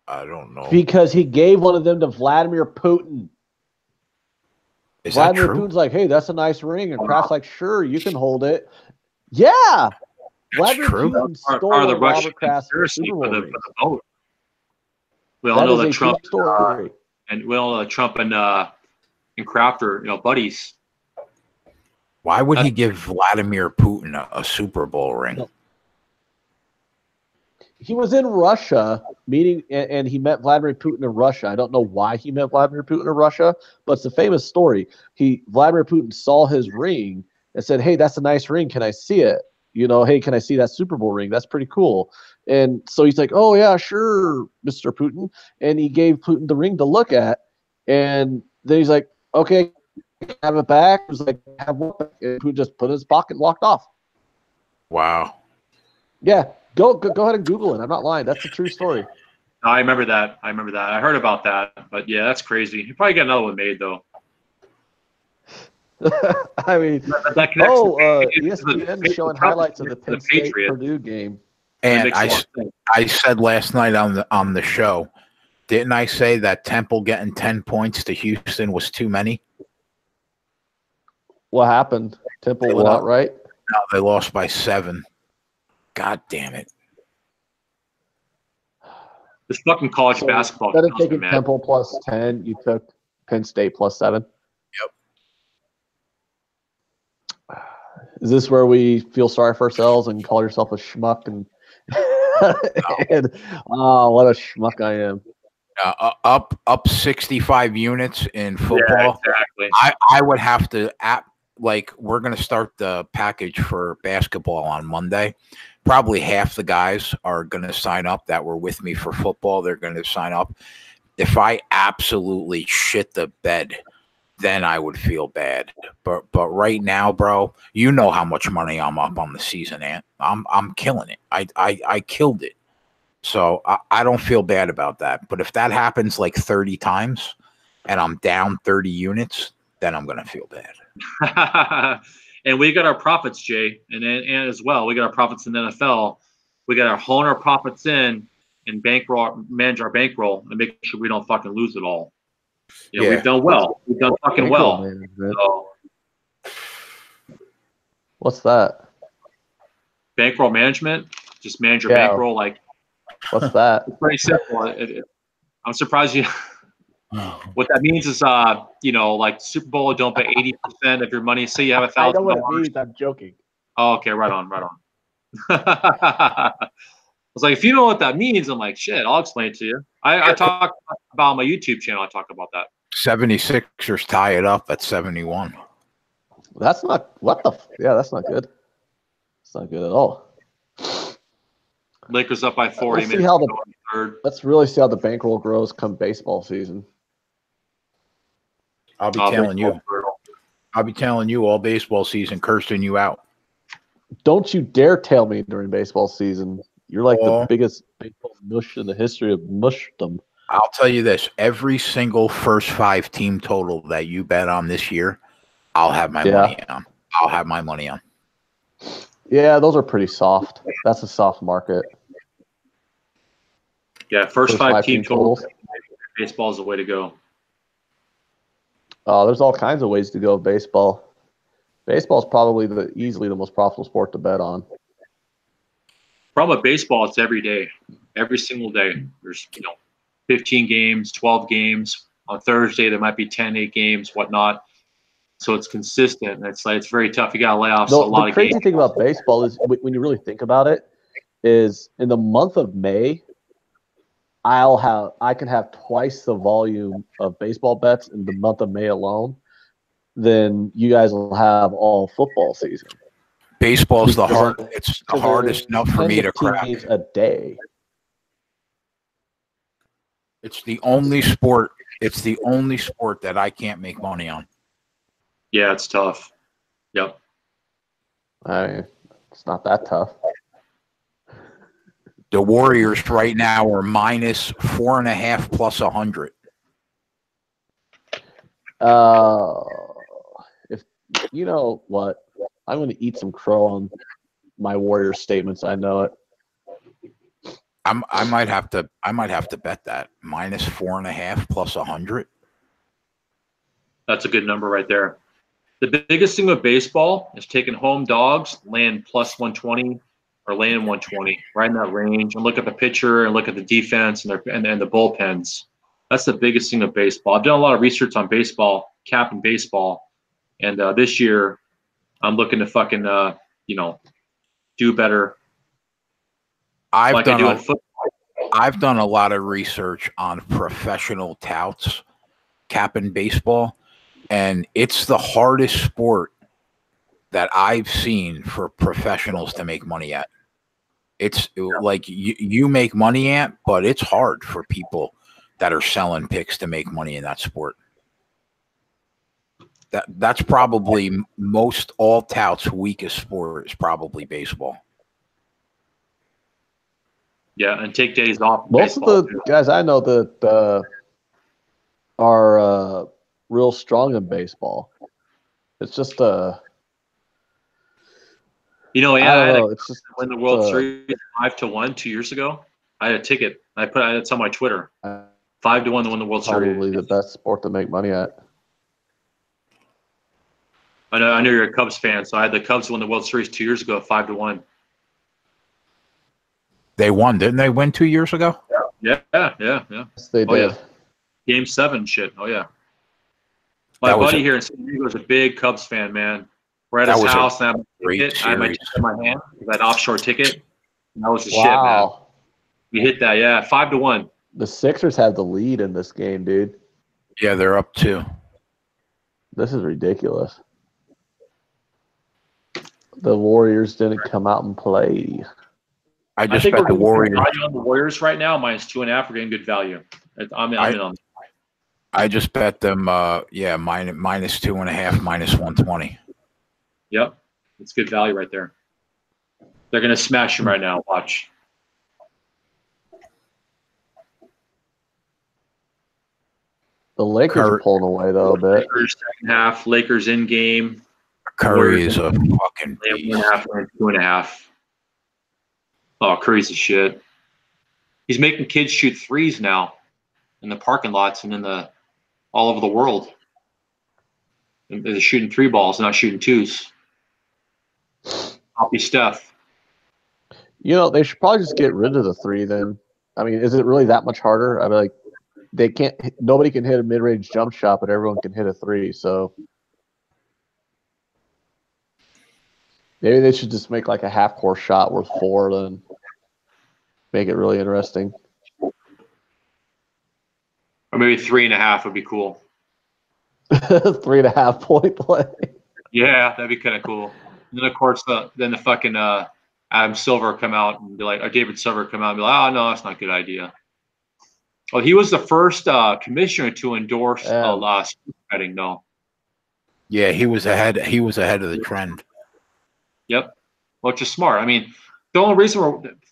I don't know. Because he gave one of them to Vladimir Putin. Is Vladimir that true? Putin's like, hey, that's a nice ring. And Kraft's like, sure, you can hold it. Yeah. Vladimir true. Putin Part stole of the Russian Robert Kraft's conspiracy Super Bowl for rings. the vote. We all That know is that a Trump true story. and we all know that Trump and Kraft are buddies. Why would he give Vladimir Putin a Super Bowl ring? No. He was in Russia meeting, and he met Vladimir Putin in Russia. I don't know why he met Vladimir Putin in Russia, but it's a famous story. Vladimir Putin saw his ring and said, hey, that's a nice ring. Can I see it? Hey, can I see that Super Bowl ring? That's pretty cool. And so he's like, oh, yeah, sure, Mr. Putin. And he gave Putin the ring to look at. And then he's like, okay, have it back. He was like, have one back. And Putin just put it in his pocket and walked off. Wow. Yeah. Go ahead and Google it. I'm not lying. That's a true story. I remember that. I heard about that. But yeah, that's crazy. You probably got another one made though. I mean, ESPN showing highlights of the Penn State Purdue game. And I said last night on the show, didn't I say that Temple getting 10 points to Houston was too many? What happened? Temple went out, right? No, they lost by 7. God damn it. This fucking college basketball. Instead of taking Temple plus 10, you took Penn State plus 7. Yep. Is this where we feel sorry for ourselves and call yourself a schmuck? And, what a schmuck I am. Up 65 units in football. Yeah, exactly. I would have to we're going to start the package for basketball on Monday. Probably half the guys are going to sign up that were with me for football. They're going to sign up. If I absolutely shit the bed, then I would feel bad. But right now, bro, you know how much money I'm up on the season, Ant. I'm killing it. I killed it. So I don't feel bad about that. But if that happens like 30 times and I'm down 30 units, then I'm going to feel bad. And we got our profits, Jay, and as well, we got our profits in the NFL. We got to hone our profits in and manage our bankroll and make sure we don't fucking lose it all. We've done well. We've done fucking well. So, what's that? Bankroll management. Just manage your bankroll. What's that? It's pretty simple. I'm surprised you. What that means is, Super Bowl, don't pay 80% of your money. Say you have $1,000. I know what it means. I'm joking. Oh, okay, right on. I was like, if you know what that means, I'm like, shit, I'll explain it to you. I talk about on my YouTube channel. I talk about that. 76ers tie it up at 71. That's not that's not good. It's not good at all. Lakers up by 40 minutes. Let's really see how the bankroll grows come baseball season. I'll be telling you all baseball season, cursing you out. Don't you dare tell me during baseball season. You're like the biggest baseball mush in the history of mushdom. I'll tell you this. Every single first 5 team total that you bet on this year, I'll have my money on. I'll have my money on. Yeah, those are pretty soft. That's a soft market. Yeah, first 5 team totals. Baseball is the way to go. There's all kinds of ways to go with baseball. Baseball is probably easily the most profitable sport to bet on. Problem with baseball, it's every day, every single day. There's 15 games, 12 games. On Thursday, there might be 10, 8 games, whatnot. So it's consistent. And it's very tough. You got to lay off a lot of games. The crazy thing about baseball is when you really think about it, is in the month of May, I can have twice the volume of baseball bets in the month of May alone than you guys will have all football season. Baseball's the hardest nut for me to crack. A day. It's the only sport that I can't make money on. Yeah, it's tough. Yep. I mean, it's not that tough. The Warriors right now are minus 4.5 plus 100. If you know what, I'm going to eat some crow on my Warriors statements. I know it. I might have to bet that minus 4.5 plus 100. That's a good number right there. The biggest thing with baseball is taking home dogs, land plus 120 or land 120, right in that range, and look at the pitcher and look at the defense and the bullpens. That's the biggest thing of baseball. I've done a lot of research on baseball, cap and baseball, and this year I'm looking to fucking do better. I've done a lot of research on professional touts, cap and baseball, and it's the hardest sport that I've seen for professionals to make money at. It's like you make money at, but it's hard for people that are selling picks to make money in that sport. That's probably most all touts' weakest sport is probably baseball. Yeah, and take days off. Most of the guys I know that are real strong in baseball. It's just yeah, I don't know. It's just win the World Series 5-1 2 years ago. I had a ticket. It's on my Twitter. 5-1 to win the World Series. Probably the best sport to make money at. I know you're a Cubs fan, so I had the Cubs win the World Series 2 years ago, 5-1. They won, didn't they? Win 2 years ago? Yeah. Yes, they did. Yeah. Game 7 shit. Oh yeah. My buddy here in San Diego is a big Cubs fan, man. We're at his house and I had my ticket in my hand. That offshore ticket. And that was the shit, man. We hit that, yeah. 5-1. The Sixers have the lead in this game, dude. Yeah, they're up 2. This is ridiculous. The Warriors didn't come out and play. I bet the Warriors. On the Warriors right now, minus 2.5. We're getting good value. I'm in on. I just bet them. Minus 2.5, minus 120. Yep, it's good value right there. They're gonna smash him right now. Watch. The Lakers are pulling away though a bit. Lakers second half. Lakers in game. Curry is a fucking beast. 1.5 and 2.5. Oh, Curry's a shit. He's making kids shoot threes now in the parking lots and all over the world. And they're shooting 3 balls, not shooting 2s. Copy Steph. You know, they should probably just get rid of the 3 then. I mean, is it really that much harder? I mean, like, nobody can hit a mid-range jump shot, but everyone can hit a 3, so maybe they should just make like a half-court shot worth 4, then make it really interesting. Or maybe 3.5 would be cool. 3.5 point play. Yeah, that'd be kind of cool. And then of course, the fucking Adam Silver come out and be like, or David Silver come out and be like, oh no, that's not a good idea. Well, he was the first commissioner to endorse sports betting. No. Yeah, he was ahead. He was ahead of the trend. Yep, which is smart. I mean, the only reason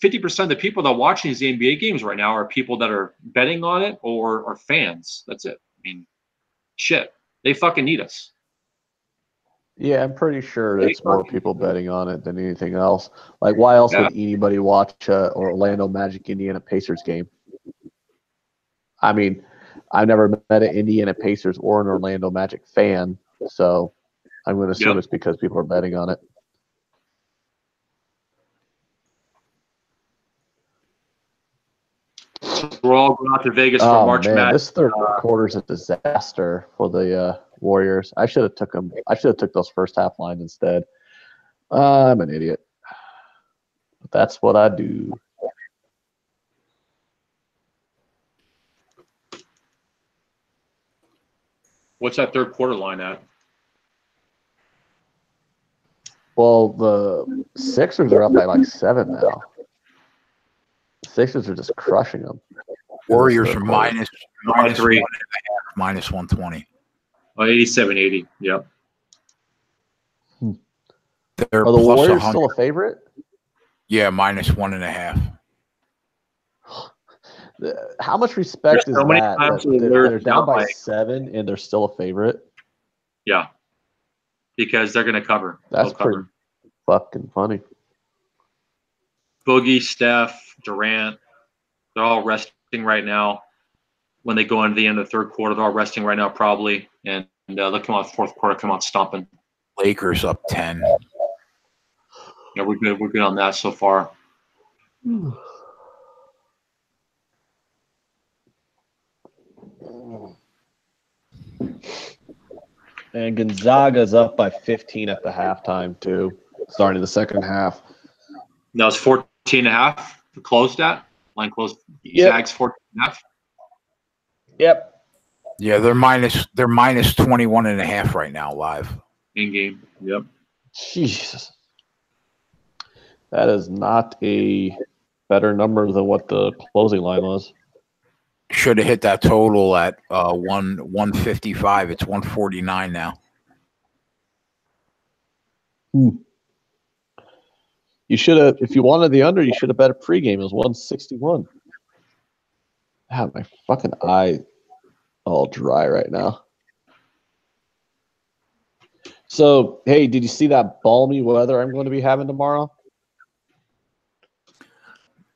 50% of the people that watch these NBA games right now are people that are betting on it or are fans. That's it. I mean, shit, they fucking need us. Yeah, I'm pretty sure it's more people betting on it than anything else. Like, why else would anybody watch Orlando Magic Indiana Pacers game? I mean, I've never met an Indiana Pacers or an Orlando Magic fan, so I'm going to assume it's because people are betting on it. We're all going out to Vegas for March Madness. This third quarter is a disaster for the Warriors. I should have took them. I should have took those first half lines instead. I'm an idiot. But that's what I do. What's that third quarter line at? Well, the Sixers are up by like 7 now. The Sixers are just crushing them. Warriors are minus 3, minus 120. Oh, 87-80. Yep. They're Are the plus Warriors 100. still a favorite? Yeah, -1.5. How much respect There's is so many that? times That where they're down by like, 7 and they're still a favorite? yeah, because they're going to cover. That's They'll pretty fucking funny. Boogie, Steph, Durant, they're all resting right now. When they go into the end of the third quarter, they're all resting right now probably. And they'll come out fourth quarter, come out stomping. Lakers up 10. Yeah, we're good. We're good on that so far. And Gonzaga's up by 15 at the halftime, too, starting the second half. That was 14.5. Closed at line closed. Yep. Zags 14.5. Yep. Yeah, they're minus 21.5 right now live. In game. Yep. Jesus. That is not a better number than what the closing line was. Should have hit that total at 155. It's 149 now. You should have, if you wanted the under, you should have bet a pregame. It was 161. I have my fucking eye all dry right now. So, hey, did you see that balmy weather I'm going to be having tomorrow?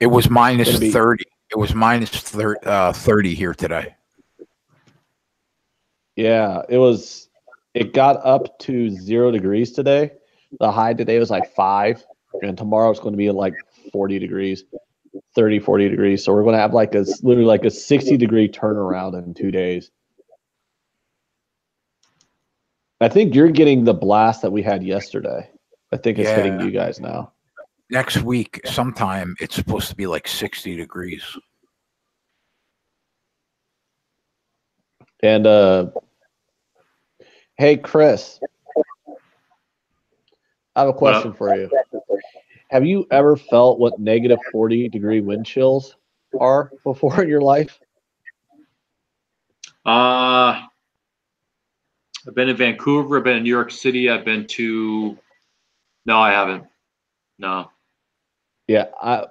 It was minus 30. It was minus 30 here today. Yeah, it was. It got up to 0 degrees today. The high today was like 5, and tomorrow it's going to be like 40 degrees, 30, 40 degrees. So we're going to have like literally like a 60-degree turnaround in 2 days. I think you're getting the blast that we had yesterday. I think it's hitting you guys now. Next week, sometime, it's supposed to be like 60 degrees. And hey, Chris, I have a question for you. Have you ever felt what negative 40-degree wind chills are before in your life? I've been in Vancouver. I've been in New York City. I've been to. No, I haven't. No. Yeah, I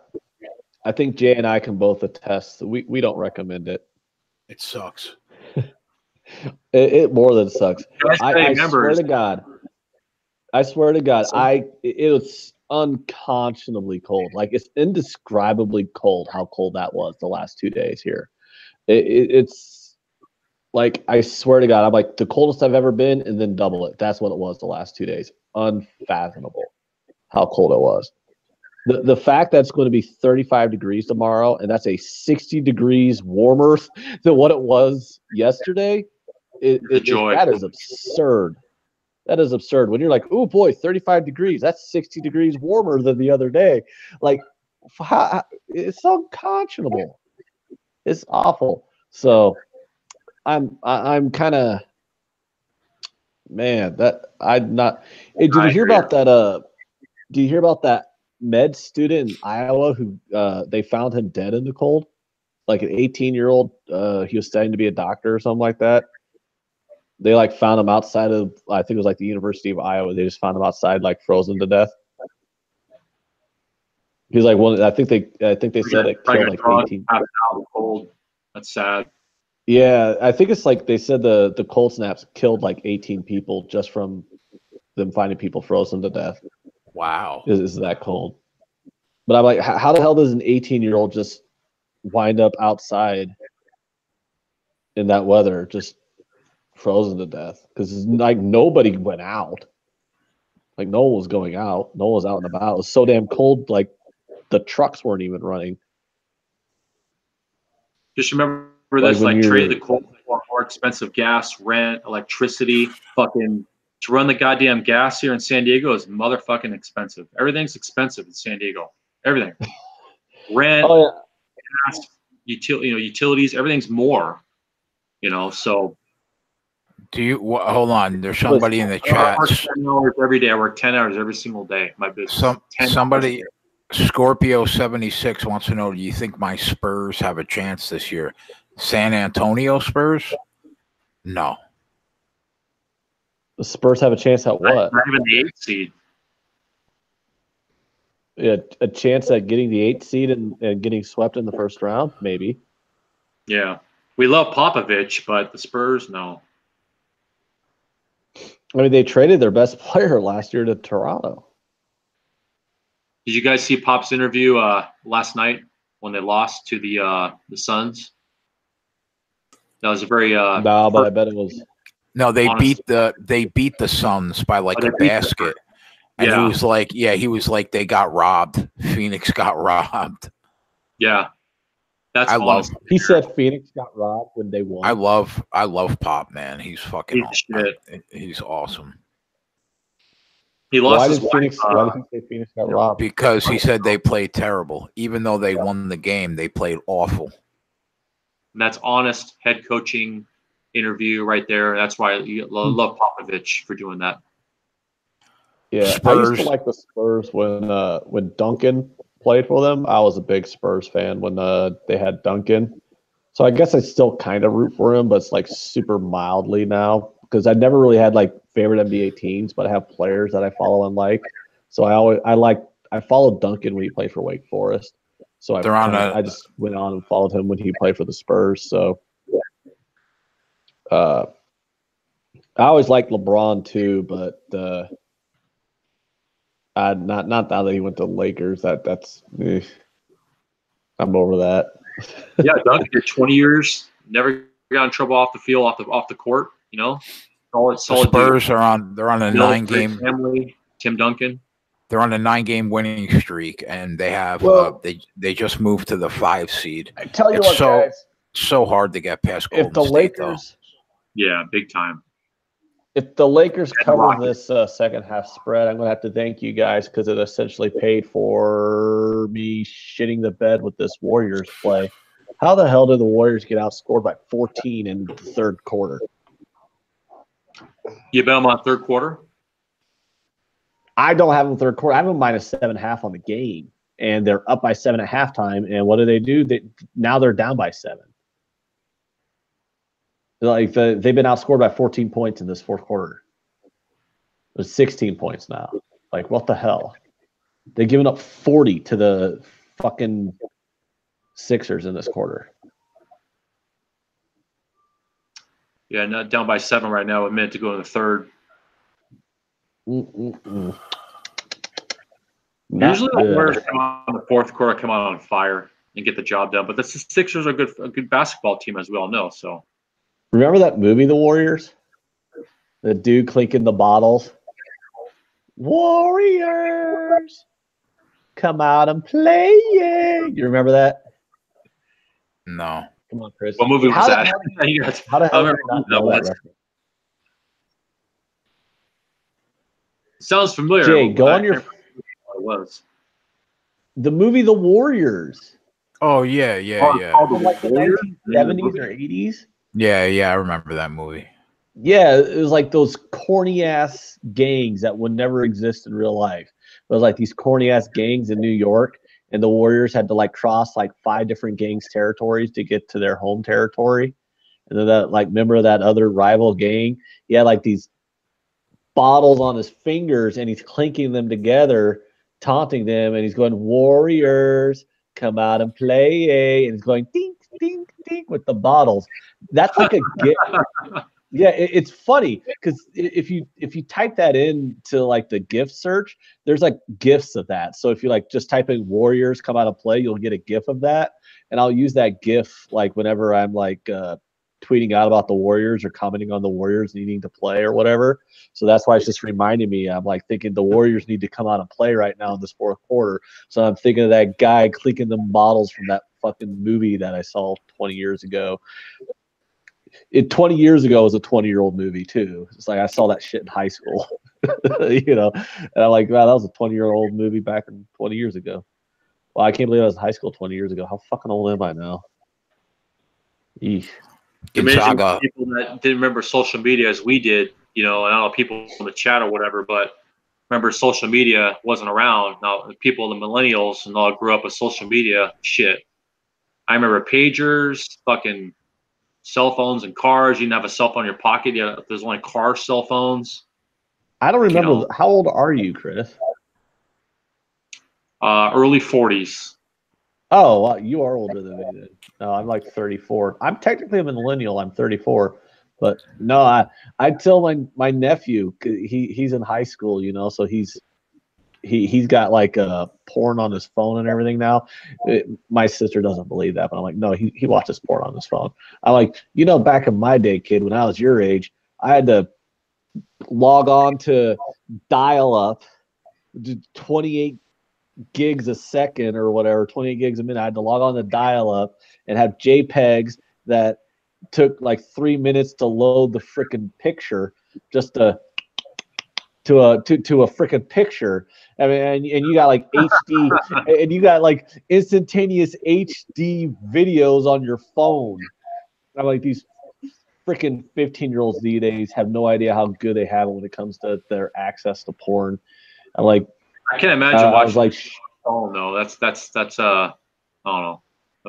think Jay and I can both attest. We don't recommend it. It sucks. It more than sucks. I swear to God. It was unconscionably cold. Like, it's indescribably cold how cold that was the last 2 days here. It's like, I swear to God, I'm like the coldest I've ever been, and then double it. That's what it was the last 2 days. Unfathomable how cold it was. The fact that it's going to be 35 degrees tomorrow, and that's a 60 degrees warmer than what it was yesterday, that is absurd. That is absurd. When you're like, oh boy, 35 degrees, that's 60 degrees warmer than the other day. Like, it's unconscionable. It's awful. So I'm kind of, man, that I'm not. Hey, did you hear about that? Do you hear about that med student in Iowa who they found him dead in the cold? Like an 18-year-old, he was studying to be a doctor or something like that. They like found him outside of, I think it was like the University of Iowa. They just found him outside, like frozen to death. He's like one. I think they said it killed like 18. Cold. That's sad. Yeah, I think it's like they said the cold snaps killed like 18 people just from them finding people frozen to death. Wow, is that cold? But I'm like, how the hell does an 18-year-old just wind up outside in that weather, just frozen to death? Because like nobody went out. Like no one was going out. No one was out and about. It was so damn cold. Like the trucks weren't even running. Just remember this: like trade the cold for more expensive gas, rent, electricity, fucking. To run the goddamn gas here in San Diego is motherfucking expensive. Everything's expensive in San Diego. Everything. Rent, gas, utilities, everything's more. So. Do you hold on? There's somebody in the chat. I work 10 hours every day. I work 10 hours every single day. My business. Somebody, Scorpio 76 wants to know: do you think my Spurs have a chance this year? San Antonio Spurs? No. The Spurs have a chance at what? Not even the 8th seed. a chance at getting the 8th seed and getting swept in the first round, maybe. Yeah. We love Popovich, but the Spurs, no. I mean, they traded their best player last year to Toronto. Did you guys see Pop's interview last night when they lost to the Suns? That was a very no, but I bet it was. No, they beat the Suns by like a basket. And he was like, they got robbed. Phoenix got robbed. Yeah. That's He said Phoenix got robbed when they won. I love Pop, man. He's fucking he's awesome. He lost why his did Phoenix say Phoenix got robbed? Because he said they played terrible. Even though they won the game, they played awful. And that's honest head coaching interview right there. That's why you love Popovich for doing that. Yeah, Spurs. I used to like the Spurs when Duncan played for them. I was a big Spurs fan when they had Duncan. So I guess I still kind of root for him, but it's like super mildly now because I never really had like favorite NBA teams, but I have players that I follow and like. So I followed Duncan when he played for Wake Forest. So I just went on and followed him when he played for the Spurs. So I always liked LeBron too, but not now that he went to the Lakers. I'm over that. Yeah, Duncan did 20 years, never got in trouble off the field, off the court. You know, solid. Spurs are on. They're on a 9-game family. Tim Duncan. They're on a 9-game winning streak, and they have they just moved to the 5 seed. I tell you what, guys, so hard to get past Golden if the State, Lakers, yeah, big time. If the Lakers cover this second half spread, I'm going to have to thank you guys because it essentially paid for me shitting the bed with this Warriors play. How the hell did the Warriors get outscored by 14 in the third quarter? You bet them on third quarter? I don't have them third quarter. I have them minus 7.5 on the game, and they're up by 7 at halftime. And what do? Now they're down by 7. Like they've been outscored by 14 points in this fourth quarter. There's 16 points now. Like what the hell? They've given up 40 to the fucking Sixers in this quarter. Yeah, not down by 7 right now. A minute to go in the third. Usually the Warriors come out in the fourth quarter, come out on fire and get the job done. But the Sixers are a good basketball team, as we all know. So, remember that movie, The Warriors? The dude clinking the bottles. Warriors, come out and play! You remember that? No. Come on, Chris. What movie was that? How the hell did I not know that reference? Sounds familiar. Jay, go on your. It was the movie The Warriors. Oh yeah. From like the 1970s or 80s. Yeah, I remember that movie. Yeah, it was like those corny ass gangs that would never exist in real life. It was like these corny ass gangs in New York, and the Warriors had to like cross like 5 different gangs' territories to get to their home territory. And then that like member of that other rival gang, he had like these bottles on his fingers, and he's clinking them together, taunting them, and he's going, "Warriors, come out and play!" And he's going ding, ding, ding with the bottles. That's like a gift. Yeah, it's funny because if you type that into like the gift search, there's like gifs of that. So if you like just type in "Warriors come out and play," you'll get a gif of that, and I'll use that gif like whenever I'm like tweeting out about the Warriors or commenting on the Warriors needing to play or whatever. So that's why it's just reminding me. I'm like thinking the Warriors need to come out and play right now in this fourth quarter. So I'm thinking of that guy clinking them bottles from that fucking movie that I saw 20 years ago. 20 years ago was a 20-year-old movie too. It's like I saw that shit in high school, and I'm like, wow, that was a 20-year-old movie back in 20 years ago. Well, I can't believe I was in high school 20 years ago. How fucking old am I now? Eesh. Amazing people that didn't remember social media as we did, and I don't know people in the chat or whatever, but remember social media wasn't around. Now people, the millennials, and all grew up with social media shit. I remember pagers, fucking cell phones and cars. You didn't have a cell phone in your pocket. There's only car cell phones. I don't remember. How old are you, Chris? Early 40s. Oh, well, you are older than me then. No, I'm like 34. I'm technically a millennial. I'm 34. But no, I tell my nephew, he's in high school, you know, so he's got like porn on his phone and everything now. My sister doesn't believe that, but I'm like, no, he watches porn on his phone. I'm like, you know, back in my day, kid, when I was your age, I had to log on to dial up 28 gigs a second or whatever, 28 gigs a minute. I had to log on to dial up and have JPEGs that took like 3 minutes to load the freaking picture just to a freaking picture. I mean, and you got like HD and you got like instantaneous HD videos on your phone. I'm like, these freaking 15-year-olds these days have no idea how good they have it when it comes to their access to porn. I'm like, I can't imagine watching. I was like, oh no, that's I don't know,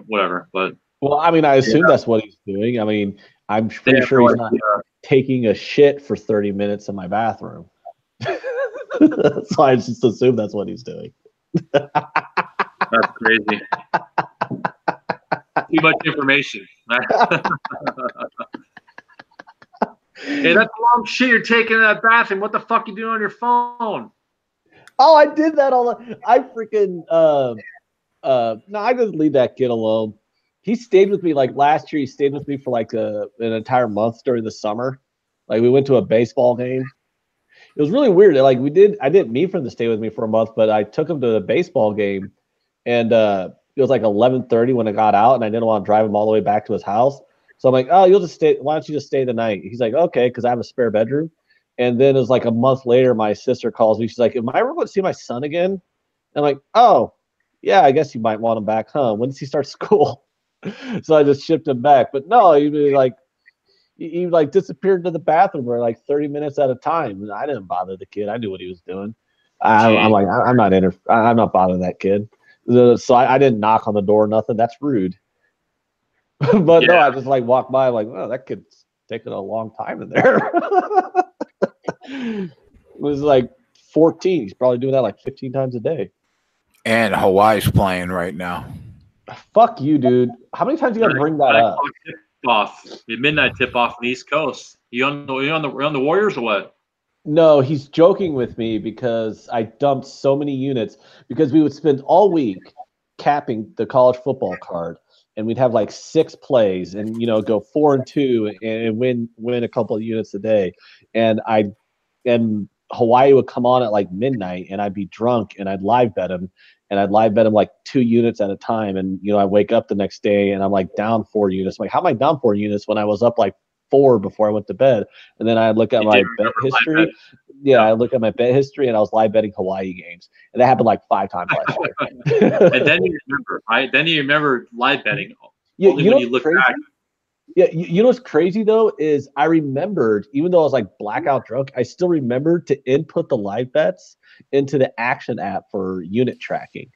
whatever. But well, I mean, I assume that's what he's doing. I mean, I'm pretty sure he's not taking a shit for 30 minutes in my bathroom. So I just assume that's what he's doing. That's crazy. Too much information. Hey, that's a long shit you're taking in that bathroom. What the fuck you doing on your phone? Oh, I did that all. I freaking no, I just leave that kid alone. He stayed with me like last year. He stayed with me for like an entire month during the summer. Like we went to a baseball game. It was really weird. Like I didn't mean for him to stay with me for a month, but I took him to the baseball game, and it was like 11:30 when I got out, and I didn't want to drive him all the way back to his house. So I'm like, oh, you'll just stay. Why don't you just stay the night? He's like, okay, because I have a spare bedroom. And then it was like a month later, my sister calls me. She's like, am I ever going to see my son again? And I'm like, oh, yeah, I guess you might want him back, huh? When does he start school? So I just shipped him back. But no, he like disappeared into the bathroom for like 30 minutes at a time. And I didn't bother the kid. I knew what he was doing. I'm like, I'm not bothering that kid. So I didn't knock on the door, nothing. That's rude. But yeah. No, I just like walked by, like, oh, that kid's taking a long time in there. It was like 14. He's probably doing that like 15 times a day. And Hawaii's playing right now. Fuck you, dude. How many times you gotta bring that up? Off the midnight tip off on the East Coast. You on the Warriors or what? No, he's joking with me because I dumped so many units because we would spend all week capping the college football card, and we'd have like 6 plays, and go 4-2 and win a couple of units a day, and Hawaii would come on at like midnight, and I'd be drunk, and I'd live bet him, like 2 units at a time. And, I wake up the next day and I'm like down 4 units. I'm like, how am I down 4 units when I was up like 4 before I went to bed? And then I look at my bet history. Yeah, I look at my bet history and I was live betting Hawaii games. And that happened like 5 times last year. And then you remember, right? Then you remember live betting. Yeah, only when you look back. Yeah, you know what's crazy though is I remembered, even though I was like blackout drunk, I still remembered to input the live bets into the action app for unit tracking.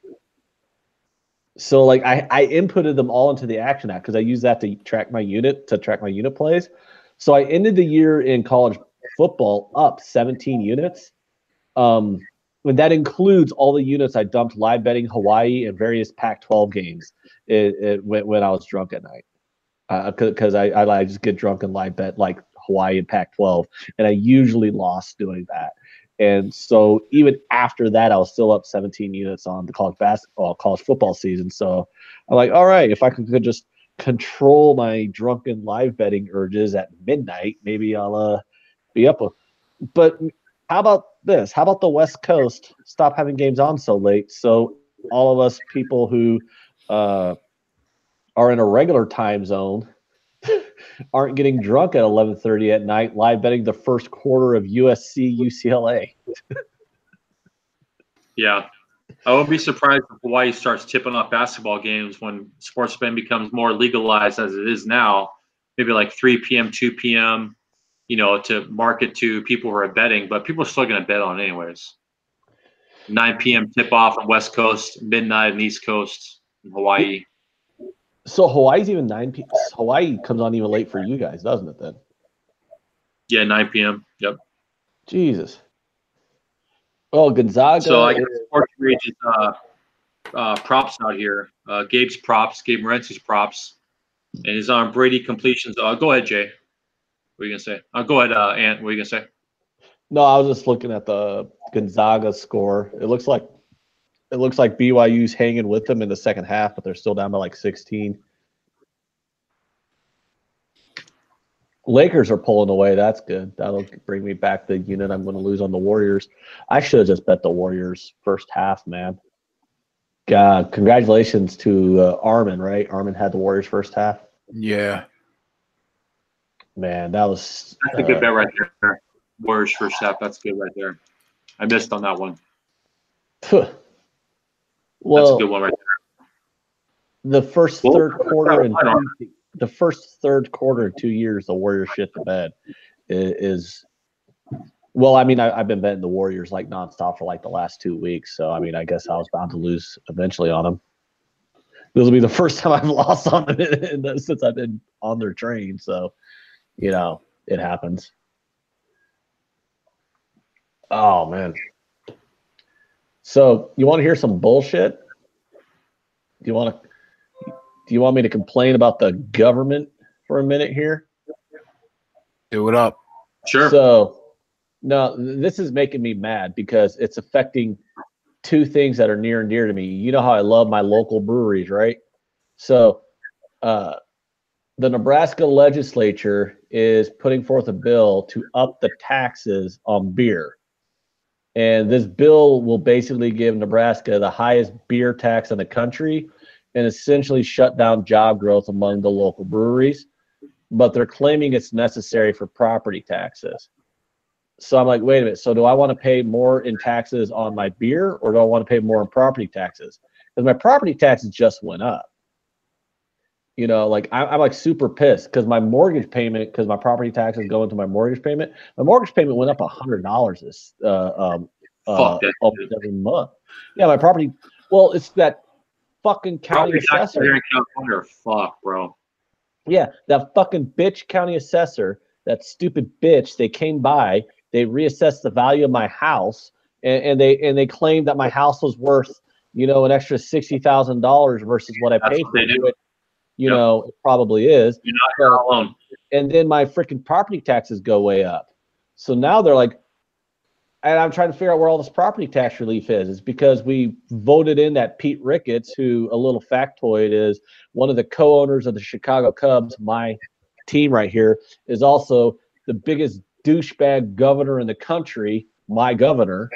So like I inputted them all into the action app because I use that to track my unit plays. So I ended the year in college football up 17 units. And that includes all the units I dumped live betting Hawaii and various Pac-12 games when I was drunk at night. Because I just get drunk and live bet like Hawaii and Pac-12, and I usually lost doing that. And so even after that, I was still up 17 units on the college football season. So I'm like, all right, if I could just control my drunken live betting urges at midnight, maybe I'll be up. But how about this? How about the West Coast stop having games on so late? So all of us people who are in a regular time zone aren't getting drunk at 11:30 at night live betting the first quarter of USC UCLA. Yeah. I won't be surprised if Hawaii starts tipping off basketball games when sports betting becomes more legalized as it is now, maybe like 3 p.m., 2 p.m., to market to people who are betting, but people are still going to bet on it anyways. 9 p.m. tip off on West Coast, midnight on East Coast in Hawaii. So Hawaii's even 9 p.m. Hawaii comes on even late for you guys, doesn't it then? Yeah, 9 p.m. Yep. Jesus. Oh, Gonzaga. So I guess Sports Rage is props out here. Gabe's props, Gabe Morency's props, and he's on Brady completions. Go ahead, Jay. What are you gonna say? Go ahead, Ant. What are you gonna say? No, I was just looking at the Gonzaga score. It looks like BYU's hanging with them in the second half, but they're still down by like 16. Lakers are pulling away. That's good. That'll bring me back the unit I'm going to lose on the Warriors. I should have just bet the Warriors first half, man. God, congratulations to Armin, right? Armin had the Warriors first half. Yeah. Man, that's a good bet right there. Warriors first half. That's good right there. I missed on that one. Well, that's a good one right there. The first third quarter in 2 years, the Warriors shit the bed is. Well, I mean, I've been betting the Warriors like nonstop for like the last 2 weeks, so I mean, I guess I was bound to lose eventually on them. This will be the first time I've lost on them since I've been on their train, so it happens. Oh man! So you want to hear some bullshit? Do you want me to complain about the government for a minute here? Do it up. Sure. So. No, this is making me mad because it's affecting two things that are near and dear to me. You know how I love my local breweries, right? So the Nebraska legislature is putting forth a bill to up the taxes on beer. And this bill will basically give Nebraska the highest beer tax in the country and essentially shut down job growth among the local breweries. But they're claiming it's necessary for property taxes. So I'm like, wait a minute. So do I want to pay more in taxes on my beer or do I want to pay more in property taxes? Because my property taxes just went up. Like I'm like super pissed because my mortgage payment, because my property taxes go into my mortgage payment. My mortgage payment went up $100 this almost every month. Yeah, my property. Well, it's that fucking county assessor. Here in California, fuck, bro. Yeah, that fucking bitch county assessor. That stupid bitch. They came by. They reassessed the value of my house, and they claimed that my house was worth, an extra $60,000 versus what I paid for it. It probably is. You're not alone. And then my freaking property taxes go way up. So now they're like, and I'm trying to figure out where all this property tax relief is. It's because we voted in that Pete Ricketts, who, a little factoid, is one of the co-owners of the Chicago Cubs. My team right here is also the biggest douchebag governor in the country. My governor.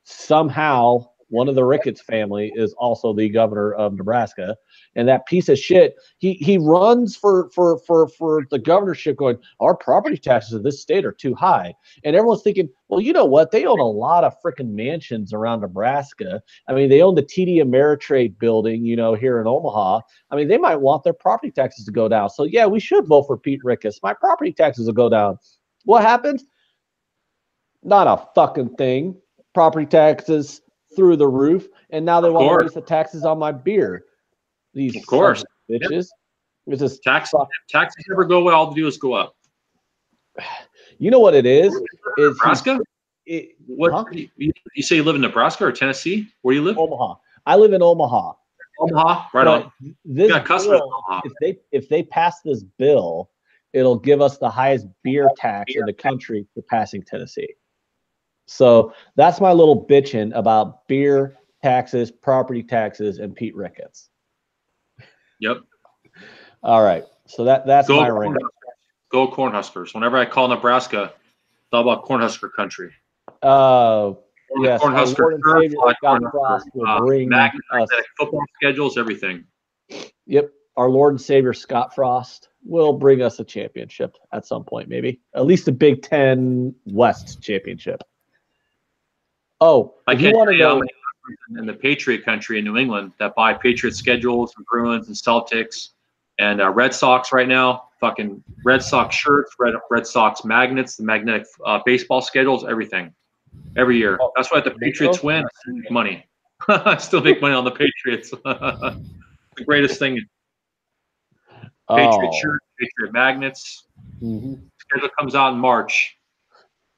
Somehow one of the Ricketts family is also the governor of Nebraska, and that piece of shit, he runs for the governorship going, our property taxes in this state are too high. And everyone's thinking, well, you know what? They own a lot of freaking mansions around Nebraska. I mean, they own the TD Ameritrade building, here in Omaha. I mean, they might want their property taxes to go down. So yeah, we should vote for Pete Ricketts. My property taxes will go down. What happens? Not a fucking thing. Property taxes through the roof, and now they want to raise the taxes on my beer. These of course bitches. It's just taxes never go away. All they do is go up. You know what it is? Nebraska? What? You say you live in Nebraska or Tennessee? Where do you live? Omaha. I live in Omaha. Omaha, right on. This bill, if they pass this bill, it'll give us the highest beer tax in the country for passing Tennessee. So that's my little bitching about beer taxes, property taxes, and Pete Ricketts. Yep. All right. So that's my rant. Go Cornhuskers. Whenever I call Nebraska, it's all about Cornhusker country. Yes. Cornhusker Scott Frost will bring us football schedules, everything. Yep. Our Lord and Savior Scott Frost will bring us a championship at some point, maybe. At least a Big Ten West championship. Oh, I can't tell you how many in the Patriot country in New England that buy Patriot schedules and Bruins and Celtics and Red Sox right now. Fucking Red Sox shirts, Red Sox magnets, the magnetic baseball schedules, everything. Every year. That's why if the Patriots win, I still make money. I still make money on the Patriots. The greatest thing. Patriot shirts, Patriot magnets. Mm-hmm. Schedule comes out in March.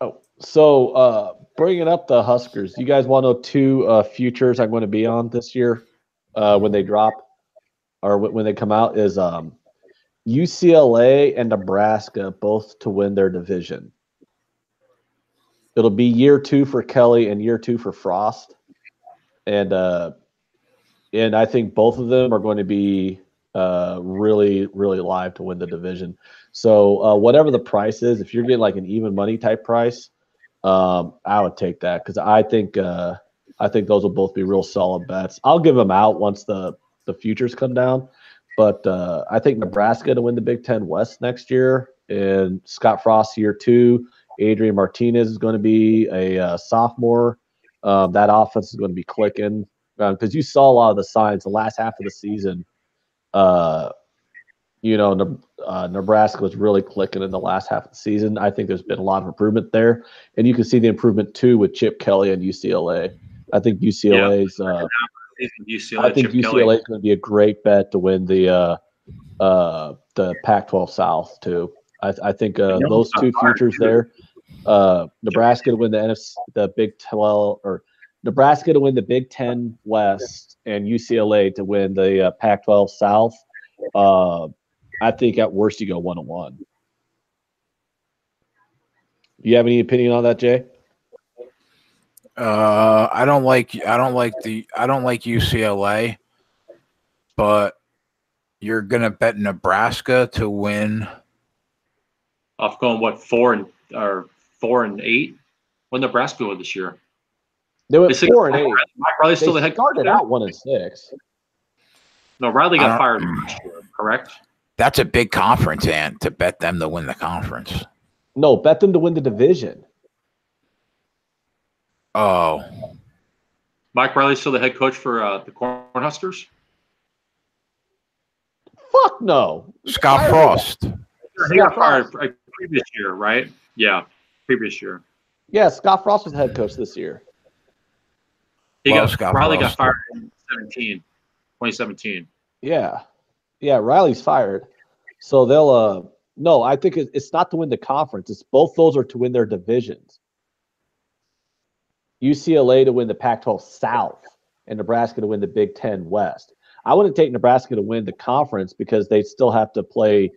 Oh, so bringing up the Huskers, you guys want to know two futures I'm going to be on this year? when they drop or when they come out is UCLA and Nebraska both to win their division. It'll be year 2 for Kelly and year 2 for Frost, and I think both of them are going to be really, really live to win the division. So whatever the price is, if you're getting like an even money type price, I would take that because I think those will both be real solid bets. I'll give them out once the futures come down, but I think Nebraska to win the Big Ten West next year, and Scott Frost year 2. Adrian Martinez is going to be a sophomore. That offense is going to be clicking because you saw a lot of the signs the last half of the season. Nebraska was really clicking in the last half of the season. I think there's been a lot of improvement there, and you can see the improvement too with Chip Kelly and UCLA. I think UCLA's. I think UCLA is going to be a great bet to win the Pac-12 South too. I think those two futures there. Nebraska to win the Big 12, or Nebraska to win the Big 10 West, and UCLA to win the Pac-12 South. I think at worst you go 1-1. Do you have any opinion on that, Jay? I don't like UCLA, but you're gonna bet Nebraska to win. Off going what 4 and 8? When Nebraska won this year, they went 4 and 8. Riley's still the head coach. Started out 1 and 6. No, Riley got fired last year, correct? That's a big conference, and to bet them to win the conference. No, bet them to win the division. Oh, Mike Riley's still the head coach for the Cornhuskers? Fuck no. Scott Frost. He got fired previous year, right? Yeah, previous year. Yeah, Scott Frost was the head coach this year. Riley got fired in 2017. Yeah, Riley's fired. So they'll no, I think it's not to win the conference. It's both those are to win their divisions. UCLA to win the Pac-12 South and Nebraska to win the Big Ten West. I wouldn't take Nebraska to win the conference because they still have to play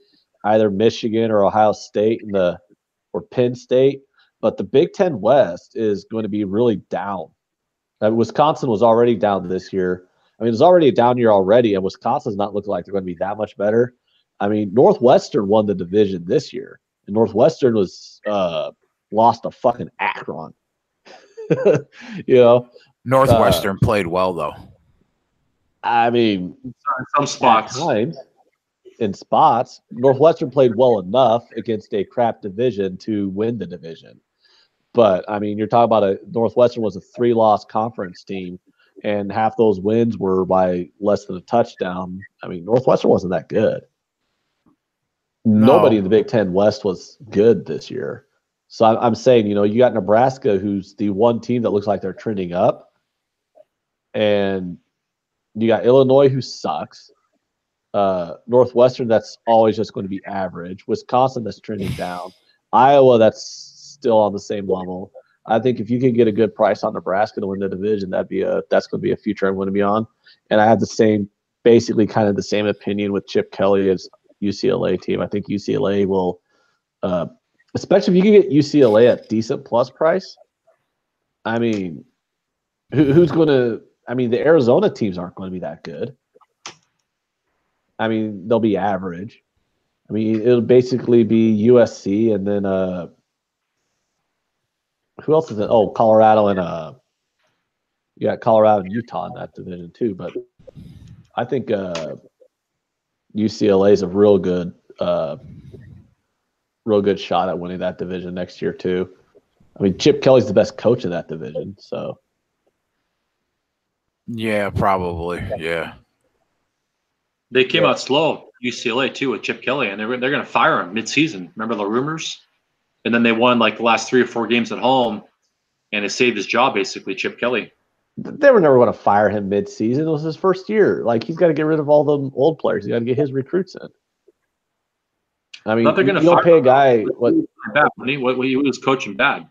either Michigan or Ohio State or Penn State. But the Big Ten West is going to be really down. Wisconsin was already down this year. I mean, it's already a down year already, and Wisconsin's not looking like they're going to be that much better. I mean, Northwestern won the division this year, and Northwestern was lost to fucking Akron. Northwestern played well though. I mean, in some spots. In spots, Northwestern played well enough against a crap division to win the division. But I mean, you're talking about Northwestern was a 3-loss conference team, and half those wins were by less than a touchdown. I mean, Northwestern wasn't that good. Nobody in the Big Ten West was good this year. So I'm saying, you got Nebraska, who's the one team that looks like they're trending up, and you got Illinois, who sucks. Northwestern, that's always just going to be average. Wisconsin, that's trending down. Iowa, that's still on the same level. I think if you can get a good price on Nebraska to win the division, that's going to be a future I'm going to be on. And I have basically kind of the same opinion with Chip Kelly as UCLA team. I think UCLA will, especially if you can get UCLA at decent plus price. I mean, who's going to? I mean, the Arizona teams aren't going to be that good. I mean, they'll be average. I mean, it'll basically be USC and then who else is it? Oh, Colorado and you got Colorado and Utah in that division too. But I think UCLA is a real good shot at winning that division next year too. I mean, Chip Kelly's the best coach in that division, so. Yeah, probably. Yeah. They came out slow, UCLA too, with Chip Kelly, and they're going to fire him mid-season. Remember the rumors? And then they won like the last 3 or 4 games at home, and it saved his job basically. Chip Kelly. They were never going to fire him mid-season. It was his first year. Like, he's got to get rid of all the old players. He's got to get his recruits in. I mean, you don't pay a guy what he was coaching bad.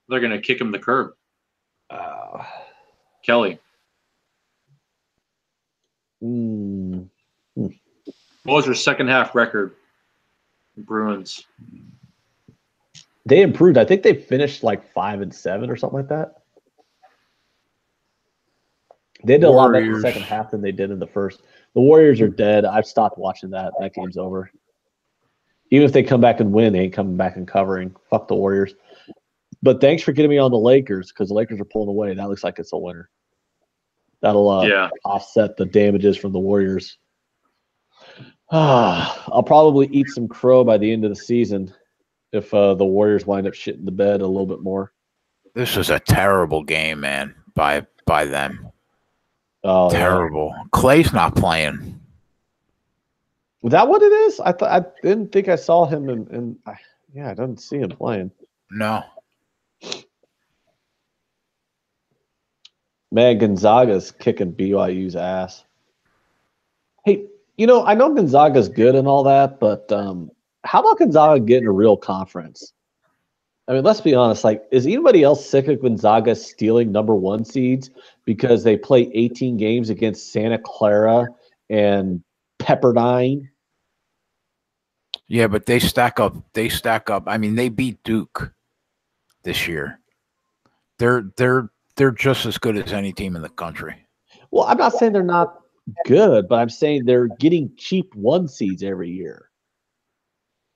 They're going to kick him the curb. Kelly. Mm. What was your second half record, Bruins? They improved. I think they finished like 5-7 or something like that. They did a lot better in the second half than they did in the first. The Warriors are dead. I've stopped watching that. That game's over. Even if they come back and win, they ain't coming back and covering. Fuck the Warriors. But thanks for getting me on the Lakers because the Lakers are pulling away. That looks like it's a winner. That'll offset the damages from the Warriors. I'll probably eat some crow by the end of the season if the Warriors wind up shitting the bed a little bit more. This was a terrible game, man, by them. Oh, terrible. Yeah. Clay's not playing. Is that what it is? I didn't think I saw him, and I didn't see him playing. No. Man, Gonzaga's kicking BYU's ass. Hey, I know Gonzaga's good and all that, but how about Gonzaga getting a real conference? I mean, let's be honest. Like, is anybody else sick of Gonzaga stealing number 1 seeds because they play 18 games against Santa Clara and Pepperdine? Yeah, but they stack up. I mean, they beat Duke this year. They're just as good as any team in the country. Well, I'm not saying they're not good, but I'm saying they're getting cheap 1 seeds every year.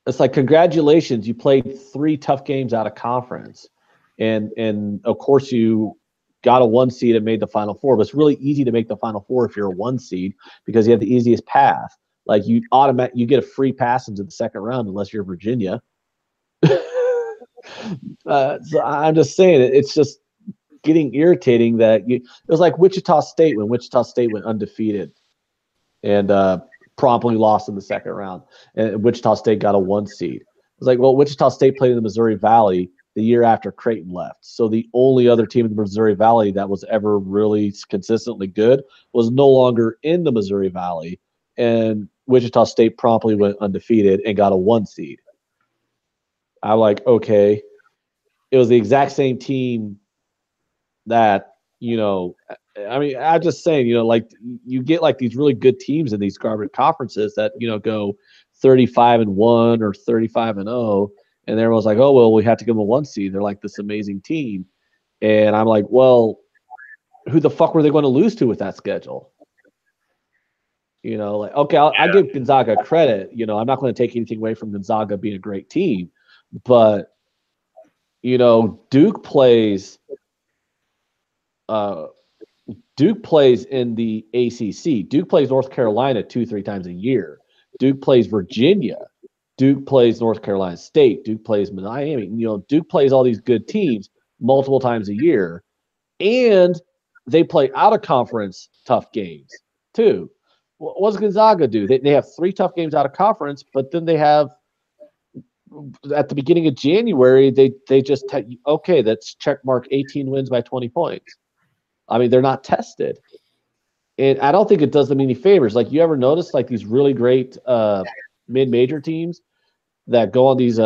It's like, congratulations, you played 3 tough games out of conference, and of course you got a 1 seed and made the Final Four. But it's really easy to make the Final Four if you're a 1 seed because you have the easiest path. Like, you get a free pass into the second round unless you're Virginia. So I'm just saying, it's just getting irritating that it was like Wichita State when Wichita State went undefeated and promptly lost in the second round, and Wichita State got a 1 seed. It's like, well, Wichita State played in the Missouri Valley the year after Creighton left, so the only other team in the Missouri Valley that was ever really consistently good was no longer in the Missouri Valley, and Wichita State promptly went undefeated and got a 1 seed. I'm like, okay, it was the exact same team that, I mean, I'm just saying, like, you get like these really good teams in these garbage conferences that, go 35-1 or 35-0, and everyone's like, oh, well, we have to give them a 1 seed. They're like this amazing team. And I'm like, well, who the fuck were they going to lose to with that schedule? Like, okay, I give Gonzaga credit. I'm not going to take anything away from Gonzaga being a great team, but, Duke plays in the ACC. Duke plays North Carolina 2-3 times a year. Duke plays Virginia. Duke plays North Carolina State. Duke plays Miami. Duke plays all these good teams multiple times a year, and they play out of conference tough games too. What does Gonzaga do? They have 3 tough games out of conference, but then they have, at the beginning of January, they just okay, that's check mark 18 wins by 20 points. I mean, they're not tested. And I don't think it does them any favors. Like, you ever notice, like, these really great mid-major teams that go on these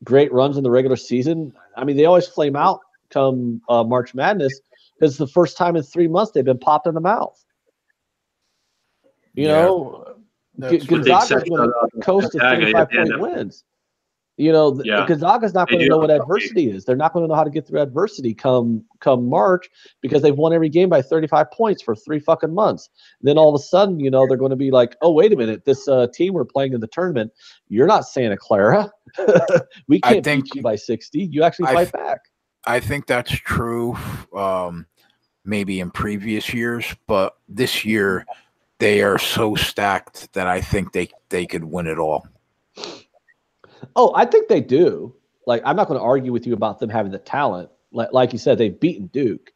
great runs in the regular season? I mean, they always flame out come March Madness because it's the first time in 3 months they've been popped in the mouth. Gonzaga's going to coast to 35-point wins. Gonzaga's not going to know what adversity is. They're not going to know how to get through adversity come March because they've won every game by 35 points for 3 fucking months. Then all of a sudden, they're going to be like, oh, wait a minute, this team we're playing in the tournament, you're not Santa Clara. We can't beat you by 60. You actually fight back. I think that's true maybe in previous years, but this year they are so stacked that I think they could win it all. Oh, I think they do. Like, I'm not going to argue with you about them having the talent. Like you said, they've beaten Duke.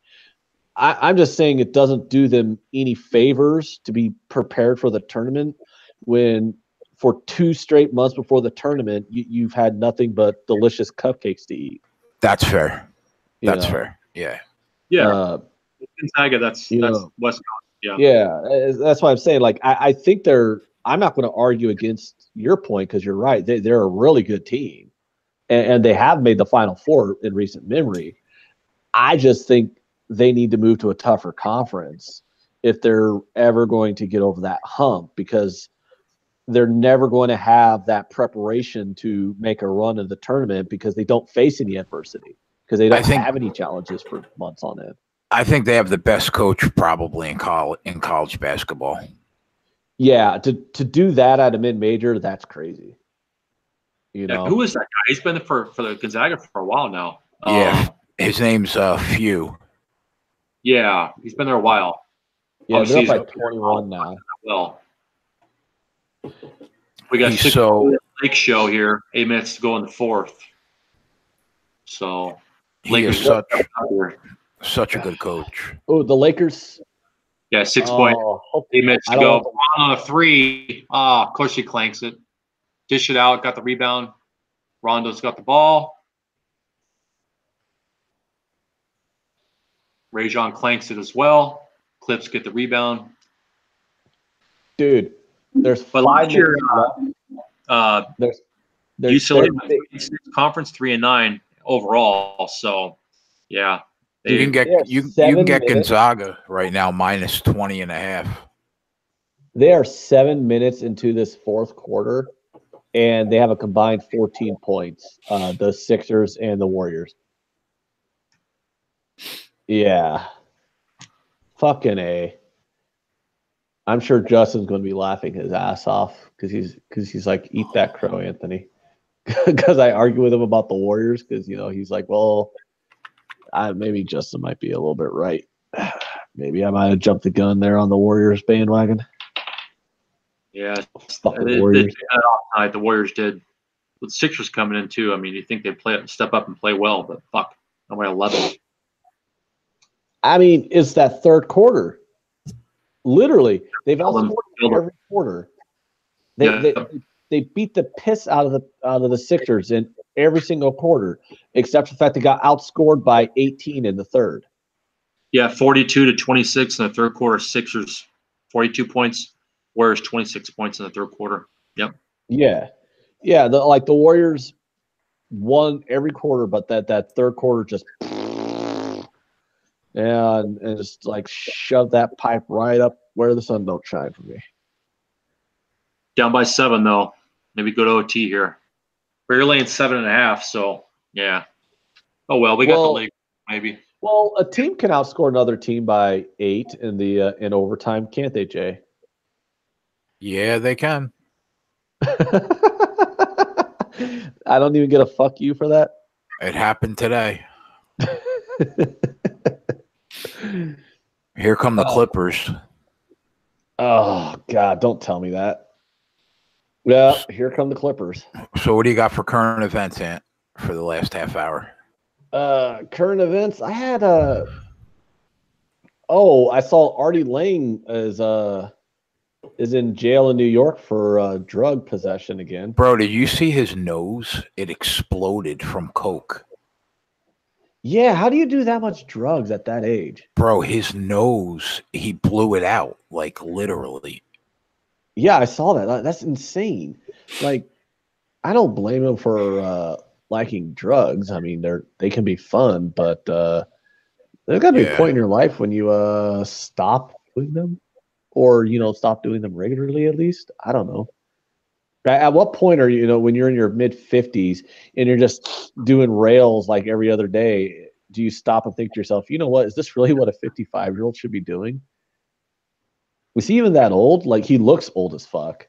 I'm just saying it doesn't do them any favors to be prepared for the tournament when for 2 straight months before the tournament, you've had nothing but delicious cupcakes to eat. That's fair. That's fair. Yeah. Yeah. Gonzaga, that's West Coast. Yeah. Yeah. That's why I'm saying, like, I think I'm not going to argue against your point because you're right. They're a really good team, and they have made the Final Four in recent memory. I just think they need to move to a tougher conference if they're ever going to get over that hump, because they're never going to have that preparation to make a run in the tournament because they don't face any adversity, because they don't have any challenges for months on end. I think they have the best coach probably in college basketball. Yeah, to do that at a mid-major, that's crazy. You know, who is that guy? He's been for the Gonzaga for a while now. Yeah, his name's Few. Yeah, he's been there a while. Yeah, they're up by 21 now. Well, we got Lake show here. 8 minutes to go in the fourth. So he is such a good coach. Oh, the Lakers. Yeah, 6 points. 8 minutes to go. On a 3. Of course he clanks it. Dish it out. Got the rebound. Rondo's got the ball. Rajon clanks it as well. Clips get the rebound. Dude, there's 5 year, there's UCLA conference 3-9 overall. So, yeah. You can get Gonzaga right now minus 20.5. They are 7 minutes into this fourth quarter, and they have a combined 14 points. The Sixers and the Warriors. Yeah. Fucking A. I'm sure Justin's going to be laughing his ass off because he's like, eat that crow, Anthony. Because I argue with him about the Warriors because, you know, he's like, well, maybe Justin might be a little bit right. Maybe I might have jumped the gun there on the Warriors bandwagon. Yeah. The Warriors. The Warriors did. With the Sixers coming in, too, I mean, you think they'd step up and play well, but fuck. I'm at 11. I mean, it's that third quarter. Literally, they've outscored every quarter. They beat the piss out of the Sixers in every single quarter, except for the fact they got outscored by 18 in the third. Yeah, 42-26 in the third quarter. Sixers 42 points, Warriors 26 points in the third quarter. Yep. Yeah. The Warriors won every quarter, but that third quarter just. And just like shove that pipe right up where the sun don't shine for me. Down by 7 though. Maybe go to OT here. But you're laying 7.5, so yeah. Oh well, we got the league maybe. Well, a team can outscore another team by 8 in overtime, can't they, Jay? Yeah, they can. I don't even get a fuck you for that. It happened today. Here come the Clippers. Oh, God, don't tell me that. Yeah, here come the Clippers. So what do you got for current events, Ant, for the last half hour? Current events, I had I saw Artie Lang is in jail in New York for drug possession again. Bro, did you see his nose? It exploded from coke. Yeah, how do you do that much drugs at that age? Bro, his nose, he blew it out, like literally. Yeah, I saw that. That's insane. Like, I don't blame him for liking drugs. I mean, they can be fun, but there's got to be a point in your life when you stop doing them, or stop doing them regularly at least. I don't know. At what point are you, when you're in your mid-50s and you're just doing rails like every other day, do you stop and think to yourself, you know what, is this really what a 55-year-old should be doing? Was he even that old? Like, he looks old as fuck.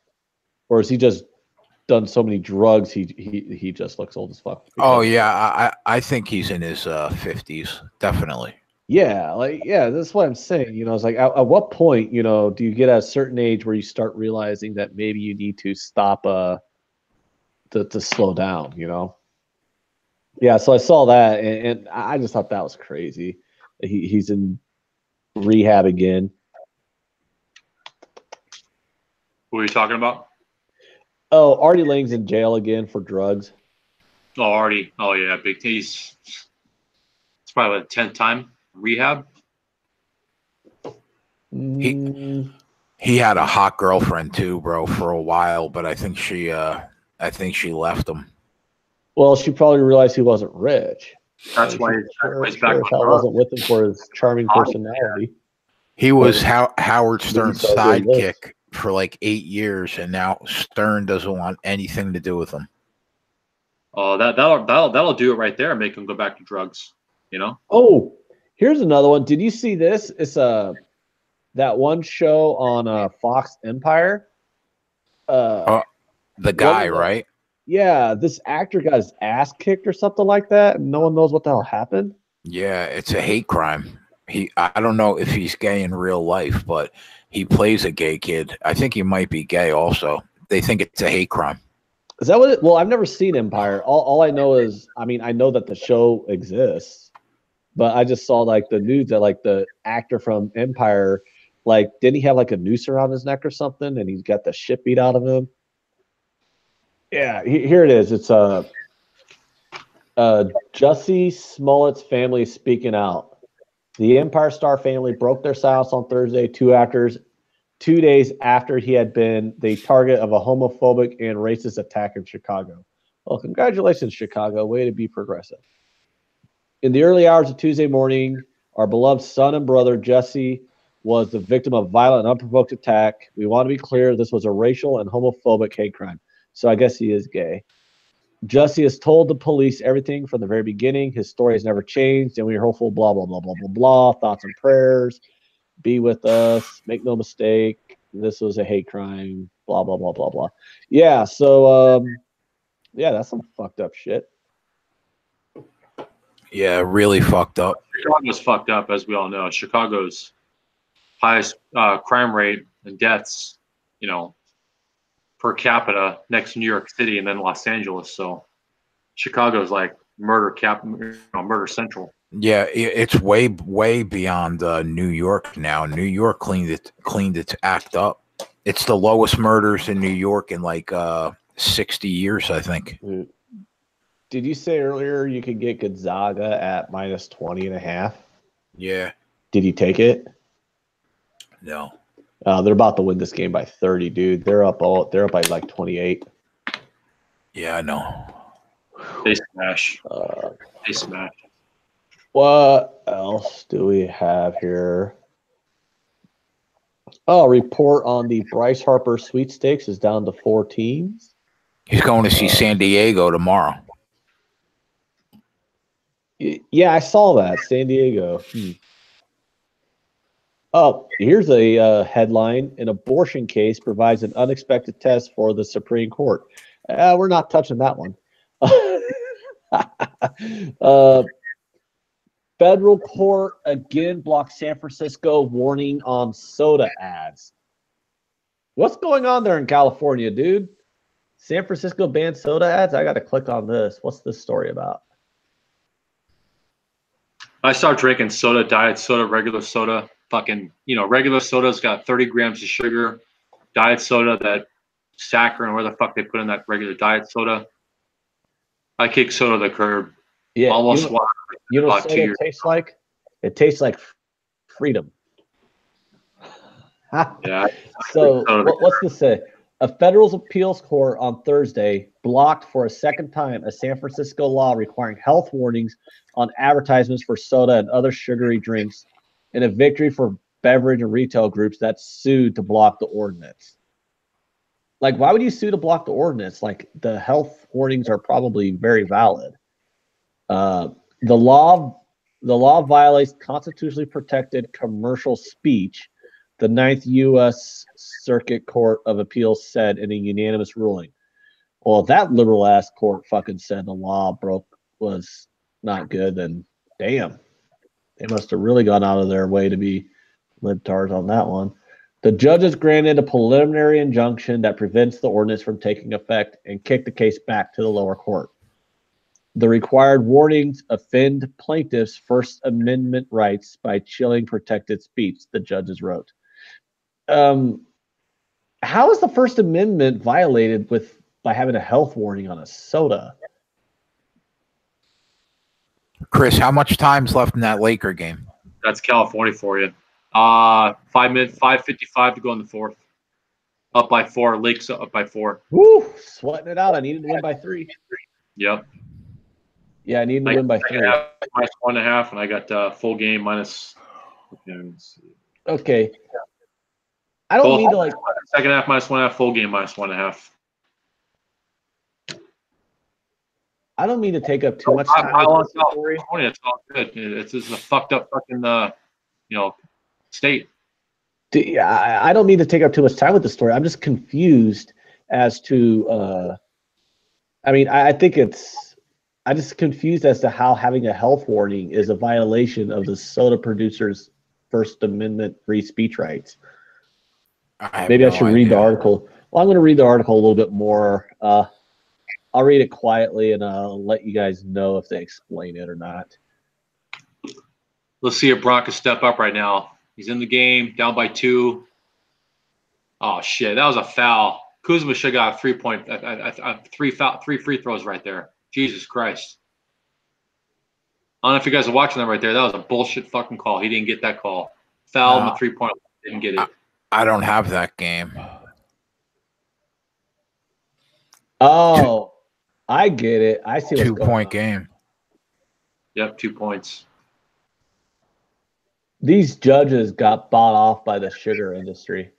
Or is he just done so many drugs he just looks old as fuck? Oh, yeah, I think he's in his 50s, definitely. Yeah, that's what I'm saying. It's like, at what point, do you get at a certain age where you start realizing that maybe you need to stop to slow down, Yeah, so I saw that, and I just thought that was crazy. He's in rehab again. Who are you talking about? Oh, Artie Lang's in jail again for drugs. Oh, Artie. Oh, yeah, big tease. It's probably the 10th time. Rehab. He had a hot girlfriend too, bro, for a while, but I think she left him. Well, she probably realized he wasn't rich. That's why he's back. I wasn't with him for his charming personality. He was Howard Stern's so good sidekick for like 8 years, and now Stern doesn't want anything to do with him. Oh, that'll do it right there. Make him go back to drugs. You know. Oh, here's another one. Did you see this? It's that one show on Fox Empire. The guy, right? Yeah, this actor got his ass kicked or something like that, and no one knows what the hell happened. Yeah, it's a hate crime. I don't know if he's gay in real life, but he plays a gay kid. I think he might be gay also. They think it's a hate crime. Is that what it? Well, I've never seen Empire. All I know is, I mean, I know that the show exists, but I just saw like the news that like the actor from Empire, like, didn't he have like a noose around his neck or something, and he's got the shit beat out of him? Yeah, here it is. It's Jussie Smollett's family speaking out. The Empire Star family broke their silence on Thursday, 2 days after he had been the target of a homophobic and racist attack in Chicago. Well, congratulations, Chicago. Way to be progressive. In the early hours of Tuesday morning, our beloved son and brother, Jussie, was the victim of violent and unprovoked attack. We want to be clear, this was a racial and homophobic hate crime. So I guess he is gay. Jussie has told the police everything from the very beginning. His story has never changed, and we are hopeful, blah, blah, blah, blah, blah, blah. Thoughts and prayers. Be with us. Make no mistake. This was a hate crime. Blah, blah, blah, blah, blah. Yeah, so, yeah, that's some fucked up shit. Yeah, really fucked up. Chicago's fucked up, as we all know. Chicago's highest crime rate and deaths, you know, per capita next to New York City and then Los Angeles. So Chicago's like murder central. Yeah, it's way beyond New York now. New York cleaned its act up. It's the lowest murders in New York in like 60 years, I think. Did you say earlier you could get Gonzaga at minus 20.5? Yeah. Did you take it? No. They're about to win this game by 30, dude. They're up by like 28. Yeah, I know. They smash. They smash. What else do we have here? Oh, report on the Bryce Harper sweepstakes is down to 4 teams. He's going to see San Diego tomorrow. Yeah, I saw that. San Diego. Oh, here's a headline. An abortion case provides an unexpected test for the Supreme Court. We're not touching that one. Federal court again blocked San Francisco warning on soda ads. What's going on there in California, dude? San Francisco banned soda ads? I got to click on this. What's this story about? I started drinking soda, diet soda, regular soda. Fucking, regular soda's got 30 grams of sugar. Diet soda, that saccharin, where the fuck they put in that regular diet soda. I kick soda to the curb. Yeah, almost. You know what soda tastes like? It tastes like freedom. Yeah. So what's this say? A federal appeals court on Thursday blocked for a second time a San Francisco law requiring health warnings on advertisements for soda and other sugary drinks, in a victory for beverage and retail groups that sued to block the ordinance. Like, why would you sue to block the ordinance? Like, the health warnings are probably very valid. The law violates constitutionally protected commercial speech, the Ninth U.S. Circuit Court of Appeals said in a unanimous ruling. Well, if that liberal ass court fucking said the law was not good, then damn, they must have really gone out of their way to be libtards on that one. The judges granted a preliminary injunction that prevents the ordinance from taking effect and kicked the case back to the lower court. The required warnings offend plaintiffs' First Amendment rights by chilling protected speech, the judges wrote. How is the First Amendment violated by having a health warning on a soda? Chris, how much time's left in that Laker game? That's California for you. 5:55 to go in the fourth. Up by 4. Lakes up by 4. Woo! Sweating it out. I needed to win by 3. Yep. Yeah, I needed to win by 3. Minus 1.5, and I got full game minus. Okay. I don't mean to like second half -1.5, full game -1.5. I don't mean to take up too much time with this story. It's all good. It's just a fucked up fucking state. I don't mean to take up too much time with the story. I'm just confused as to I'm just confused as to how having a health warning is a violation of the soda producers' First Amendment free speech rights. Maybe I should read the article. Well, I'm going to read the article a little bit more. I'll read it quietly, and I'll let you guys know if they explain it or not. Let's see if Broncos step up right now. He's in the game, down by 2. Oh shit, that was a foul. Kuzma should have got a 3-point, three free throws right there. Jesus Christ. I don't know if you guys are watching that right there. That was a bullshit fucking call. He didn't get that call. Foul on the 3-point. Didn't get it. I don't have that game. Oh, I get it. I see what's going on. 2-point game. Yep, 2 points. These judges got bought off by the sugar industry.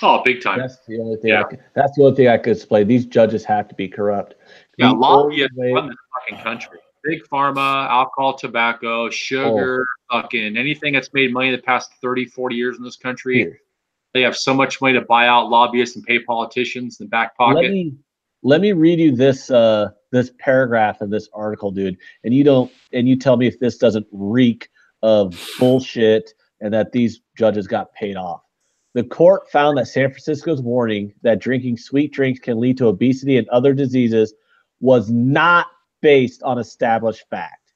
Oh, big time. That's the only thing. That's the only thing I could explain. These judges have to be corrupt. Yeah, lobbyists run this fucking country. Big pharma, alcohol, tobacco, sugar, fucking anything that's made money the past 30, 40 years in this country. They have so much money to buy out lobbyists and pay politicians in the back pocket. Let me read you this this paragraph in this article, dude, and you tell me if this doesn't reek of bullshit and that these judges got paid off. The court found that San Francisco's warning that drinking sweet drinks can lead to obesity and other diseases was not based on established fact.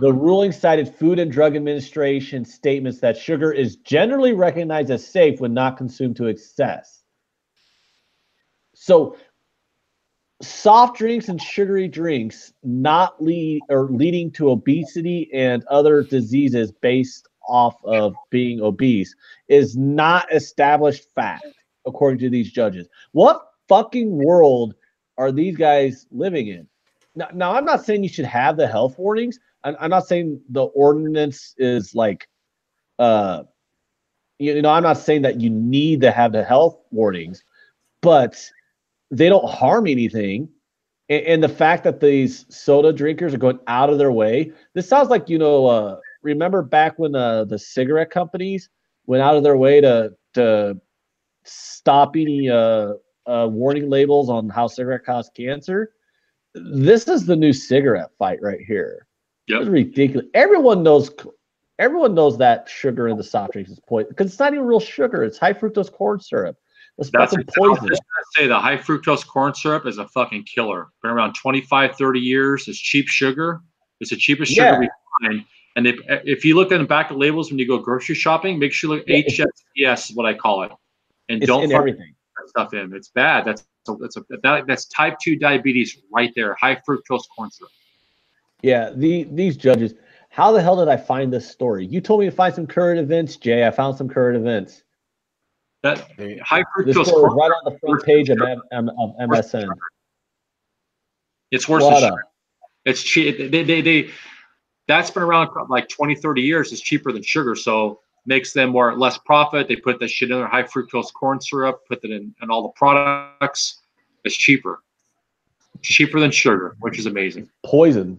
The ruling cited Food and Drug Administration statements that sugar is generally recognized as safe when not consumed to excess. So, soft drinks and sugary drinks not leading to obesity and other diseases based off of being obese is not established fact, according to these judges. What fucking world are these guys living in? Now, I'm not saying you should have the health warnings. I'm not saying the ordinance is like, I'm not saying that you need to have the health warnings, but they don't harm anything. And the fact that these soda drinkers are going out of their way, this sounds like, remember back when the cigarette companies went out of their way to stop any warning labels on how cigarette cause cancer? This is the new cigarette fight right here. Yep. It's ridiculous. Everyone knows that sugar in the soft drinks is poison because it's not even real sugar. It's high fructose corn syrup. That's fucking poison. I was just going to say the high fructose corn syrup is a fucking killer. Been around 25, 30 years. It's cheap sugar. It's the cheapest sugar we find. And if you look at the back of labels when you go grocery shopping, make sure you look HSPS is what I call it. And don't fuck that stuff in. It's bad. That's type 2 diabetes right there. High fructose corn syrup. Yeah, these judges. How the hell did I find this story? You told me to find some current events, Jay. I found some current events. That high fructose this story is right on the front page of MSN. It's worse than sugar. It's cheap. That's been around like 20, 30 years. It's cheaper than sugar, so makes them less profit. They put that shit in their high fructose corn syrup, put that in all the products. It's cheaper. It's cheaper than sugar, which is amazing. Poison.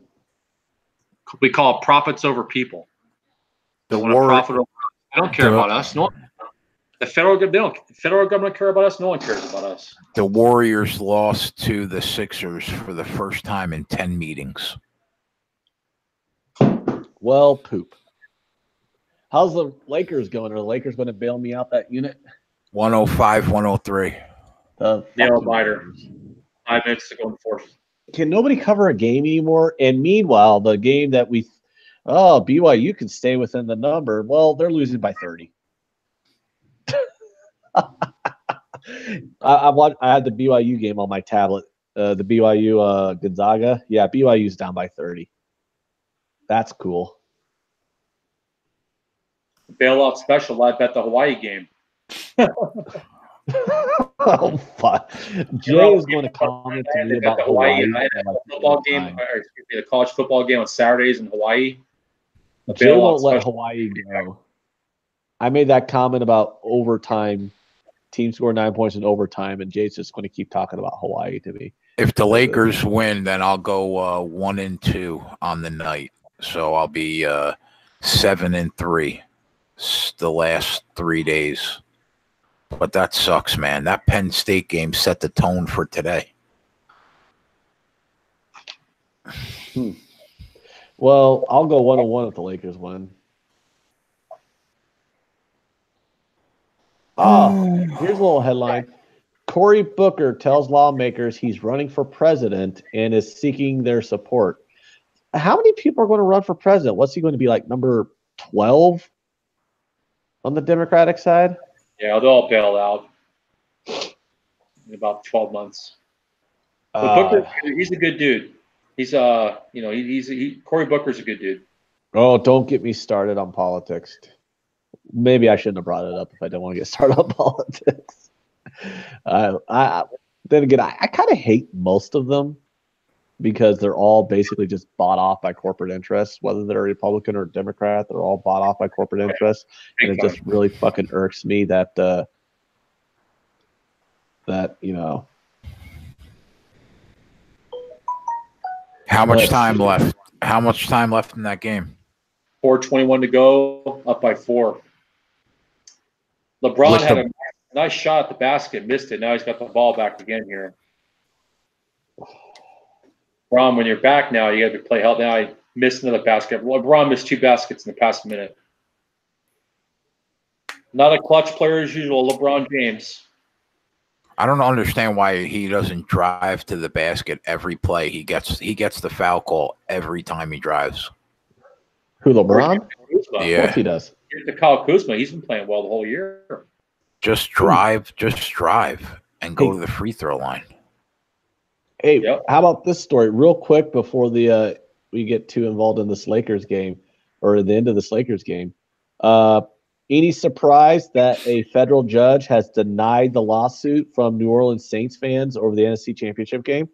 We call it profits over people. They don't care about us. No, the federal government care about us. No one cares about us. The Warriors lost to the Sixers for the first time in 10 meetings. Well, poop. How's the Lakers going? Are the Lakers going to bail me out that unit? 105-103. Nail biter. 5 minutes to go in the fourth. Can nobody cover a game anymore? And meanwhile, the game that BYU can stay within the number. Well, they're losing by 30. I had the BYU game on my tablet. The BYU Gonzaga. Yeah, BYU's down by 30. That's cool. Bailout special. I bet the Hawaii game. Oh fuck! Jay is going to comment to me about Hawaii. Football game, the college football game on Saturdays in Hawaii. Jay won't let Hawaii go. I made that comment about overtime. Team scored 9 points in overtime, and Jay's just going to keep talking about Hawaii to me. If the Lakers win, then I'll go 1-2 on the night. So I'll be 7-3 the last 3 days. But that sucks, man. That Penn State game set the tone for today. Well, I'll go 1-1 if the Lakers win. Here's a little headline. Cory Booker tells lawmakers he's running for president and is seeking their support. How many people are going to run for president? What's he going to be, like number 12 on the Democratic side? Yeah, they'll all bail out in about 12 months. But Booker, he's a good dude. He's Cory Booker's a good dude. Oh, don't get me started on politics. Maybe I shouldn't have brought it up if I don't want to get started on politics. Then again, I kind of hate most of them because they're all basically just bought off by corporate interests, whether they're Republican or Democrat. They're all bought off by corporate interests, and it just really fucking irks me that How much time left? How much time left in that game? 4:21 to go, up by 4. LeBron had a nice shot at the basket, missed it. Now he's got the ball back again here. LeBron, when you're back now, you got to play help. Now I missed another basket. LeBron missed 2 baskets in the past minute. Not a clutch player as usual, LeBron James. I don't understand why he doesn't drive to the basket every play. He gets the foul call every time he drives. Who, LeBron? Yeah. Of course he does. To Kyle Kuzma, he's been playing well the whole year. Just drive, and go to the free throw line. Hey, How about this story real quick before we get too involved in this Lakers game or the end of this Lakers game? Any surprise that a federal judge has denied the lawsuit from New Orleans Saints fans over the NFC Championship game?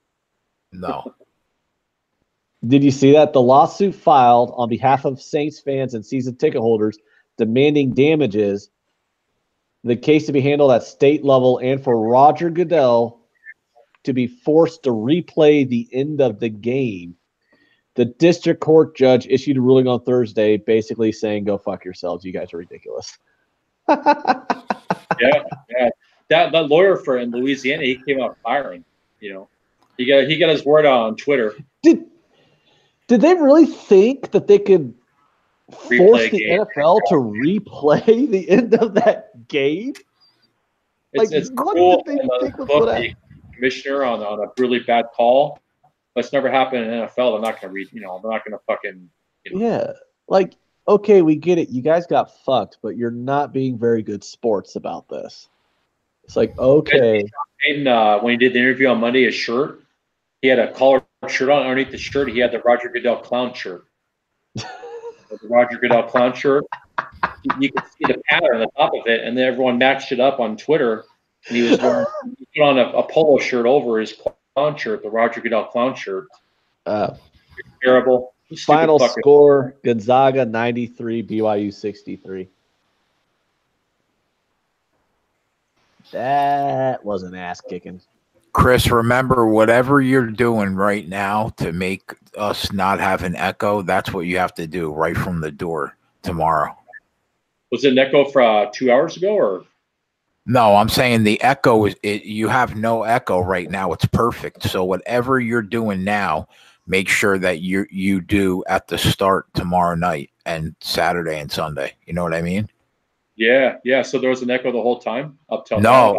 No. Did you see that? The lawsuit filed on behalf of Saints fans and season ticket holders demanding damages. The case to be handled at state level and for Roger Goodell to be forced to replay the end of the game. The district court judge issued a ruling on Thursday basically saying, go fuck yourselves. You guys are ridiculous. Yeah. That lawyer in Louisiana, he came out firing. He got his word out on Twitter. Did they really think that they could force the NFL to replay the end of that game? It's cool. The commissioner on a really bad call. But it's never happened in the NFL. They're not going to read. They're not going to fucking. Yeah, okay, we get it. You guys got fucked, but you're not being very good sports about this. It's like, okay. And when he did the interview on Monday, his shirt, he had a collared shirt on. Underneath the shirt, he had the Roger Goodell clown shirt. The Roger Goodell clown shirt. You could see the pattern on the top of it, and then everyone matched it up on Twitter. And he was wearing he put on a polo shirt over his clown shirt, the Roger Goodell clown shirt. Terrible. Final score: Gonzaga 93, BYU 63. That was an ass kicking. Chris, remember, whatever you're doing right now to make us not have an echo, that's what you have to do right from the door tomorrow. Was it an echo for 2 hours ago, or? No, I'm saying the echo you have no echo right now. It's perfect. So whatever you're doing now, make sure that you do at the start tomorrow night and Saturday and Sunday. You know what I mean? Yeah. So there was an echo the whole time up till no.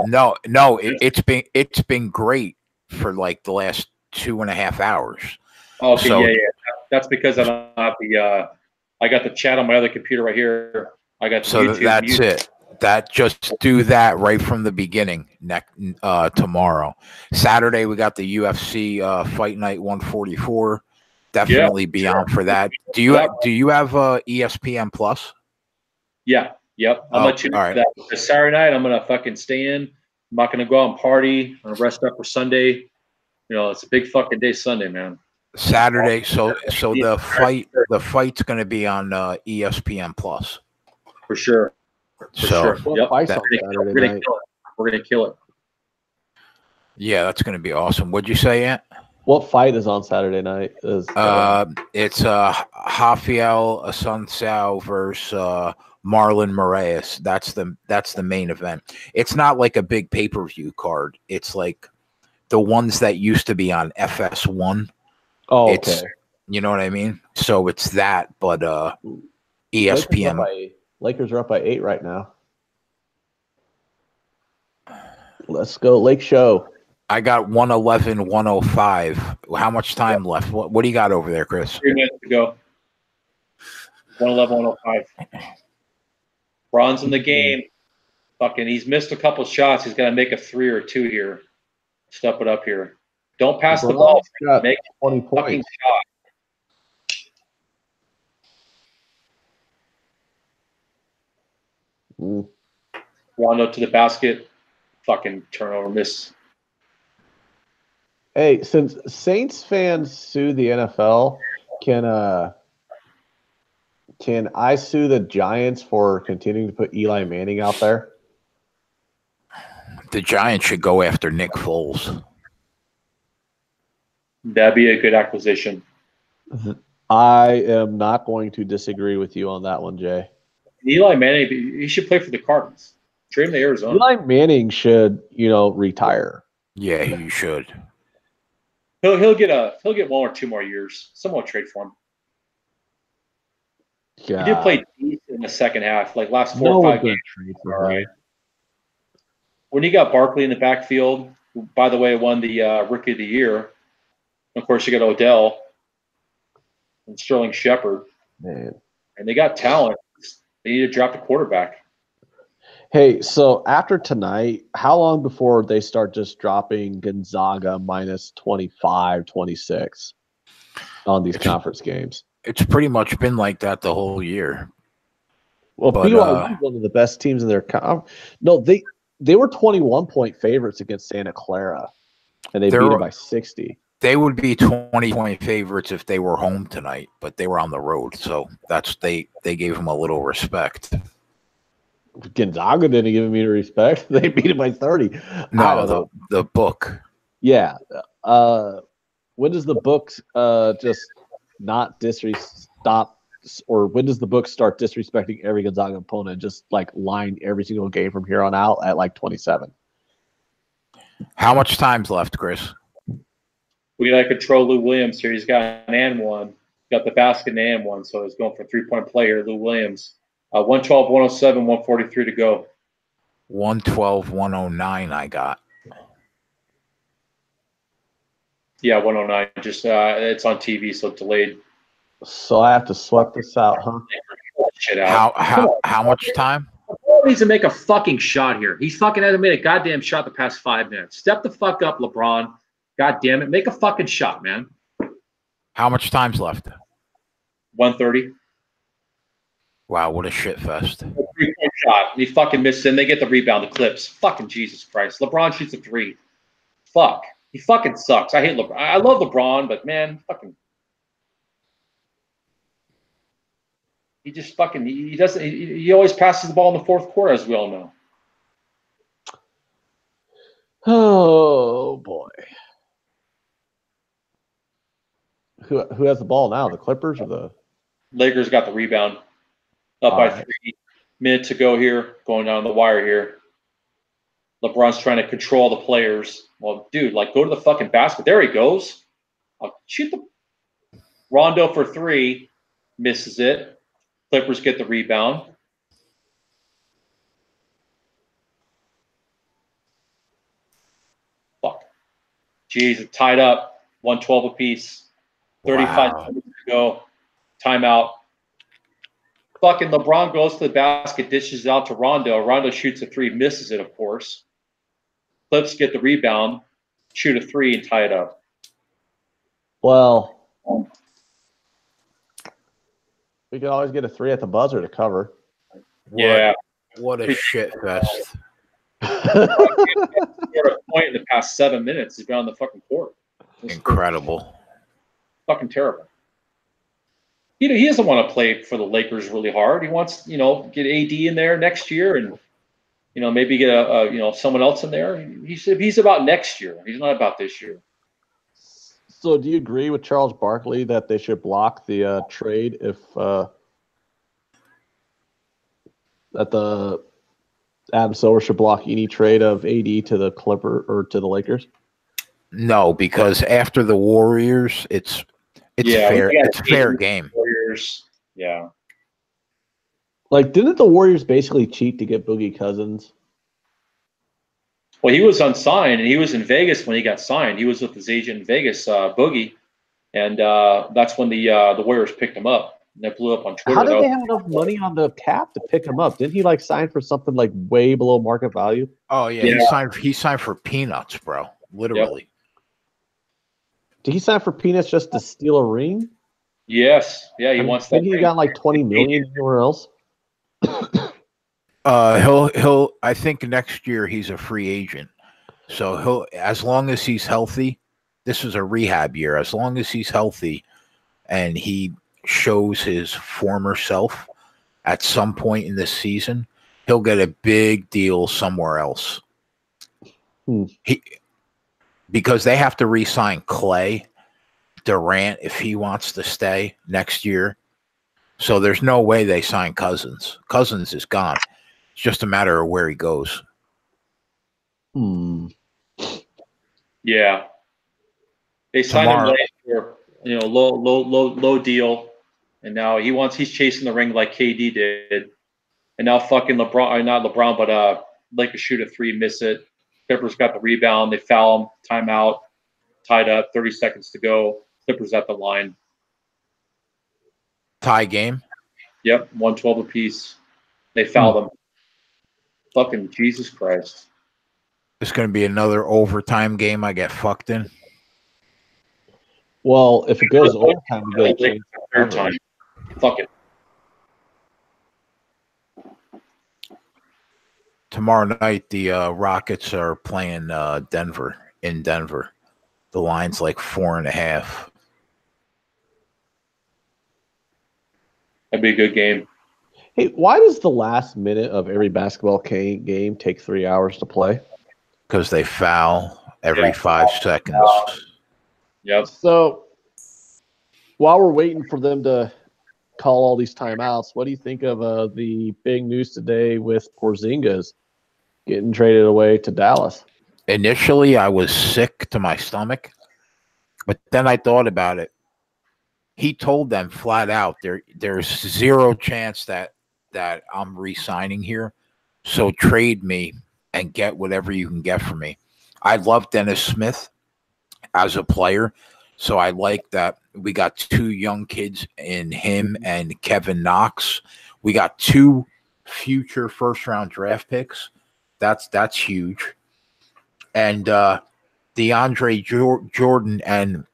It's been great for like the last 2.5 hours. Okay, so, yeah. That's because I don't have I got the chat on my other computer right here. I got YouTube. That's it. Just do that right from the beginning. Tomorrow, Saturday, we got the UFC Fight Night 144. Definitely be on for that. Do you have ESPN Plus? Yeah. Yep. I'm gonna tune that. This Saturday night, I'm gonna fucking stay in. I'm not gonna go out and party. I'm gonna rest up for Sunday. It's a big fucking day Sunday, man. Saturday. So the fight's going to be on ESPN Plus. For sure. So What fight's on Saturday night? We're gonna kill it. Yeah, that's going to be awesome. What'd you say, Ant? What fight is on Saturday night? It's Rafael Assunção versus Marlon Moraes. That's the main event. It's not like a big pay-per-view card. It's like the ones that used to be on FS1. Oh, okay. You know what I mean? So it's that, but ESPN. Lakers are up by 8 right now. Let's go, Lake Show. I got 111, 105. How much time left? What do you got over there, Chris? 3 minutes to go. 111, 105. Bron's in the game. Fucking, he's missed a couple shots. He's got to make a 3 or 2 here. Step it up here. Don't pass the ball. Make a 20 fucking shot. Rondo to the basket. Fucking turnover miss. Hey, since Saints fans sue the NFL, can I sue the Giants for continuing to put Eli Manning out there? The Giants should go after Nick Foles. That'd be a good acquisition. I am not going to disagree with you on that one, Jay. Eli Manning, he should play for the Cardinals. Trade him to Arizona. Eli Manning should, retire. Yeah, he should. He'll get 1 or 2 more years. Someone will trade for him. Yeah. He did play decent in the second half, like last 4 or 5 games. All right. When you got Barkley in the backfield, who, by the way, won the Rookie of the Year. Of course, you got Odell and Sterling Shepard. Man. And they got talent. They need to drop the quarterback. Hey, so after tonight, how long before they start just dropping Gonzaga minus 25, 26 on these conference games? It's pretty much been like that the whole year. Well, BYU is one of the best teams in their No, they were 21-point favorites against Santa Clara, and they beat them by 60. They would be 20-point favorites if they were home tonight, but they were on the road, so they gave them a little respect. Gonzaga didn't give me respect. They beat it by 30. No, the book. Yeah. When does the book just not stop, or when does the book start disrespecting every Gonzaga opponent, just like line every single game from here on out at like 27? How much time's left, Chris? We got to control Lou Williams here. He's got an and one. Got the basket and and one, so he's going for 3-point play here, Lou Williams. 112, 107, 143 to go. 112, 109 I got. Yeah, 109. Just it's on TV, so delayed. So I have to sweat this out, huh? Shit out. How much time? LeBron needs to make a fucking shot here. He fucking hasn't made a goddamn shot the past 5 minutes. Step the fuck up, LeBron. God damn it. Make a fucking shot, man. How much time's left? 130. Wow, what a shit fest. 3-point shot. He fucking missed it, and they get the rebound, the Clips. Fucking Jesus Christ. LeBron shoots a 3. Fuck. He fucking sucks. I hate LeBron. I love LeBron, but man, fucking. He just fucking. He doesn't. He always passes the ball in the fourth quarter, as we all know. Oh boy. Who has the ball now? The Clippers or the Lakers got the rebound. Up by 3 minutes to go here, going down the wire here. LeBron's trying to control the players. Well, dude, like, go to the fucking basket. There he goes. I'll shoot the Rondo for 3. Misses it. Clippers get the rebound. Fuck. Jeez, it's tied up. 112 apiece. 35 minutes to go. Timeout. Fucking LeBron goes to the basket, dishes out to Rondo. Rondo shoots a 3, misses it, of course. Clips get the rebound, shoot a 3, and tie it up. Well, we can always get a 3 at the buzzer to cover. Yeah. What a shit fest. Scored a point in the past 7 minutes. He's been on the fucking court. Incredible. fucking terrible. He doesn't want to play for the Lakers really hard. He wants, get AD in there next year and, maybe get someone else in there. He's about next year. He's not about this year. So do you agree with Charles Barkley that they should block the trade if that the Adam Silver should block any trade of AD to the Clipper or to the Lakers? No, because after the Warriors, it's fair. It's a fair game. Warriors, yeah. Like, didn't the Warriors basically cheat to get Boogie Cousins? Well, he was unsigned, and he was in Vegas when he got signed. He was with his agent in Vegas, Boogie, and that's when the Warriors picked him up. And that blew up on Twitter. How did they have enough money on the cap to pick him up? Didn't he sign for something way below market value? Oh yeah. He signed for peanuts, bro. Literally. Yep. Did he sign for peanuts just to steal a ring? Yes. Yeah, he wants that. He got $20 million anywhere else. He'll. I think next year he's a free agent, so he'll. As long as he's healthy, this is a rehab year. As long as he's healthy, and he shows his former self at some point in this season, he'll get a big deal somewhere else. Because they have to re-sign Clay, Durant if he wants to stay next year. So there's no way they sign Cousins. Cousins is gone. It's just a matter of where he goes. Yeah. They signed him late for low deal, and now he's chasing the ring like KD did, and now fucking LeBron, not LeBron, but Lakers shoot a three, miss it. Clippers got the rebound. They foul him. Timeout. Tied up. 30 seconds to go. Clippers at the line. Tie game? Yep. 112 apiece. They fouled him. Fucking Jesus Christ. It's going to be another overtime game I get fucked in. Well, if it goes overtime, you get a chance. Third time. Fuck it. Tomorrow night, the Rockets are playing Denver in Denver. The line's 4.5. That'd be a good game. Hey, why does the last minute of every basketball game take 3 hours to play? Because they foul every 5 seconds. Yep. So while we're waiting for them to call all these timeouts, what do you think of the big news today with Porzingis getting traded away to Dallas? Initially, I was sick to my stomach, but then I thought about it. He told them flat out, there's zero chance that I'm re-signing here, so trade me and get whatever you can get from me. I love Dennis Smith as a player, so I like that we got 2 young kids in him and Kevin Knox. We got 2 future first-round draft picks. That's huge. And DeAndre Jordan and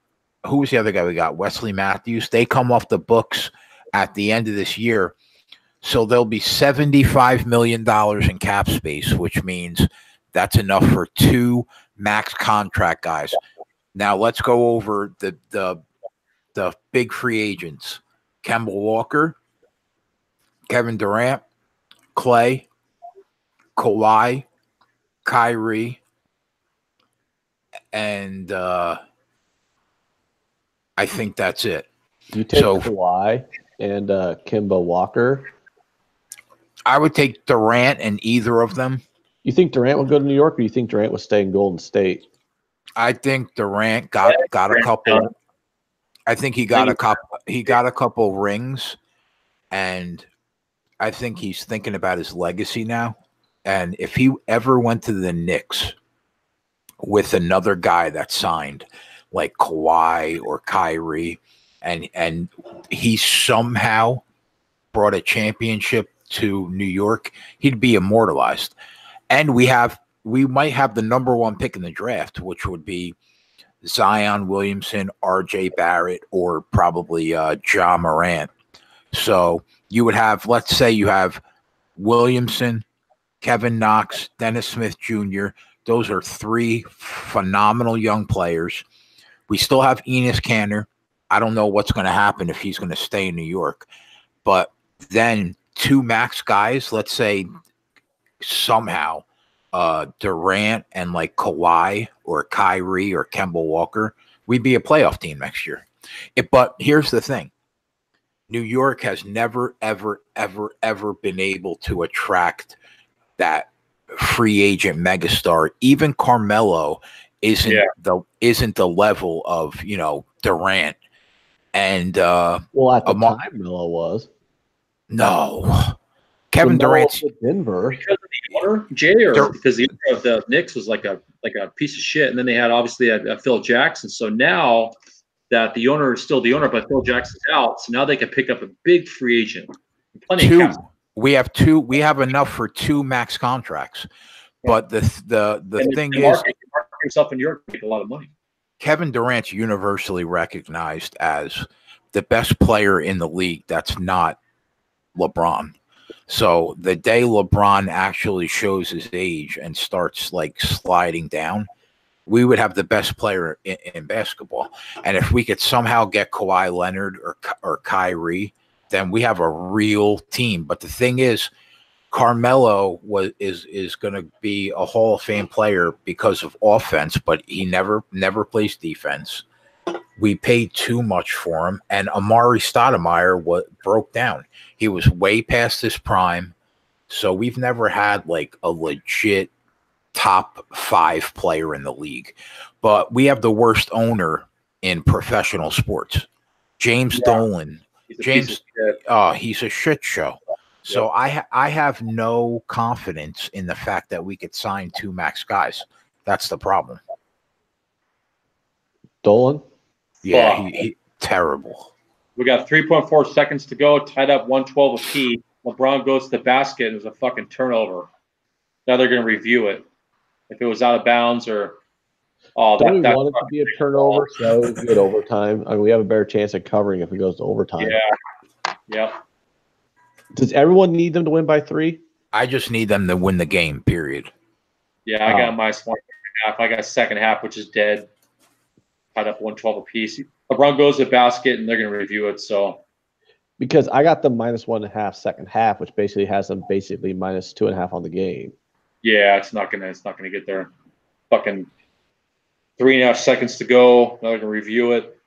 who was the other guy we got? Wesley Matthews. They come off the books at the end of this year. So there'll be $75 million in cap space, which means that's enough for 2 max contract guys. Now let's go over the big free agents. Kemba Walker, Kevin Durant, Clay, Kawhi, Kyrie, and I think that's it. You take Kawhi and Kemba Walker. I would take Durant and either of them. You think Durant would go to New York, or you think Durant would stay in Golden State? I think Durant got a couple. I think he got a couple. He got a couple rings, and I think he's thinking about his legacy now. And if he ever went to the Knicks with another guy that signed, like Kawhi or Kyrie, and he somehow brought a championship to New York, he'd be immortalized. And we might have the number 1 pick in the draft, which would be Zion Williamson, RJ Barrett, or probably Ja Morant. So you would have, let's say you have Williamson, Kevin Knox, Dennis Smith Jr. Those are 3 phenomenal young players. We still have Enes Kanter, I don't know what's going to happen if he's going to stay in New York. But then 2 max guys, let's say somehow Durant and like Kawhi or Kyrie or Kemba Walker, we'd be a playoff team next year. But here's the thing. New York has never, ever, ever, ever been able to attract that free agent megastar. Even Carmelo isn't the level of, Durant. And well, at the time, Melo was. No. Kevin Durant's Denver. Because of the owner, Jay, or because the owner of the Knicks was like a piece of shit, and then they had obviously a Phil Jackson. So now that the owner is still the owner, but Phil Jackson's out, so now they can pick up a big free agent. Plenty of caps. We have enough for 2 max contracts. But the thing is, market yourself in New York, make a lot of money. Kevin Durant's universally recognized as the best player in the league that's not LeBron. So the day LeBron actually shows his age and starts like sliding down, we would have the best player in basketball. And if we could somehow get Kawhi Leonard or Kyrie, then we have a real team. But the thing is, Carmelo is going to be a Hall of Fame player because of offense, but he never plays defense. We paid too much for him, and Amari Stoudemire broke down. He was way past his prime, so we've never had like a legit top 5 player in the league. But we have the worst owner in professional sports, James Dolan. He's a shit show. So I have no confidence in the fact that we could sign 2 max guys. That's the problem. Dolan? Yeah, he terrible. We got 3.4 seconds to go, tied up 112 apiece. LeBron goes to the basket, and it was a fucking turnover. Now they're going to review it. If it was out of bounds or don't we want it to be a turnover so we get overtime? I mean, we have a better chance of covering if it goes to overtime. Yeah. Yep. Does everyone need them to win by 3? I just need them to win the game, period. Yeah, I got my second half. I got second half, which is dead. Tied up 112 apiece. LeBron goes to the basket, and they're going to review it. So, because I got them -1.5 second half, which basically has them basically -2.5 on the game. Yeah, it's not gonna get there. Fucking 3.5 seconds to go. Now they're gonna review it.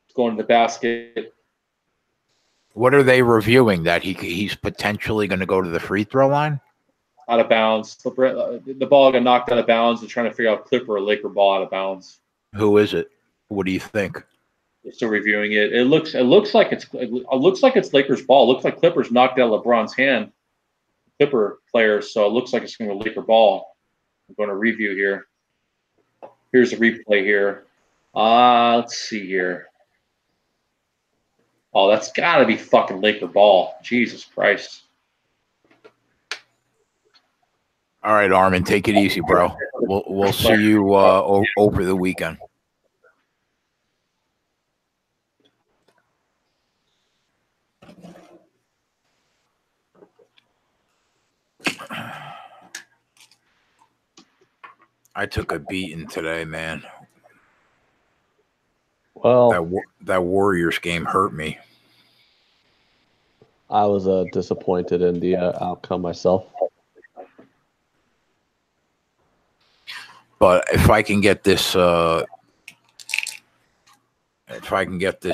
It's going to the basket. What are they reviewing? That he's potentially going to go to the free throw line? Out of bounds. The ball got knocked out of bounds. They're trying to figure out Clipper or Laker ball out of bounds. Who is it? What do you think? They're still reviewing it. It looks like it's Lakers ball. It looks like Clippers knocked out LeBron's hand. Clipper players, so it looks like it's going to be Laker ball. I'm going to review here. Here's the replay here. Let's see here. Oh, that's got to be fucking Laker ball. Jesus Christ. All right, Armin, take it easy, bro. We'll see you over the weekend. I took a beating today, man. Well, that Warriors game hurt me. I was disappointed in the outcome myself. But if I can get this,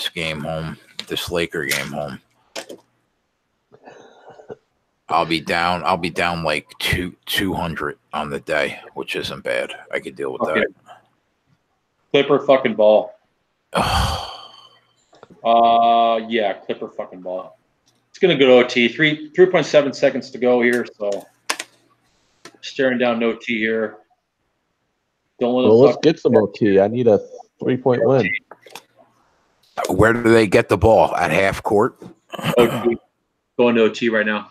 game home, this Laker game home, I'll be down like 200 on the day, which isn't bad. I could deal with that. Clipper fucking ball. Yeah, Clipper fucking ball. It's gonna go to OT. 3.7 seconds to go here, so staring down no OT here. Let's get some OT. I need a 3-point win. Where do they get the ball? At half court? OT. Going to OT right now.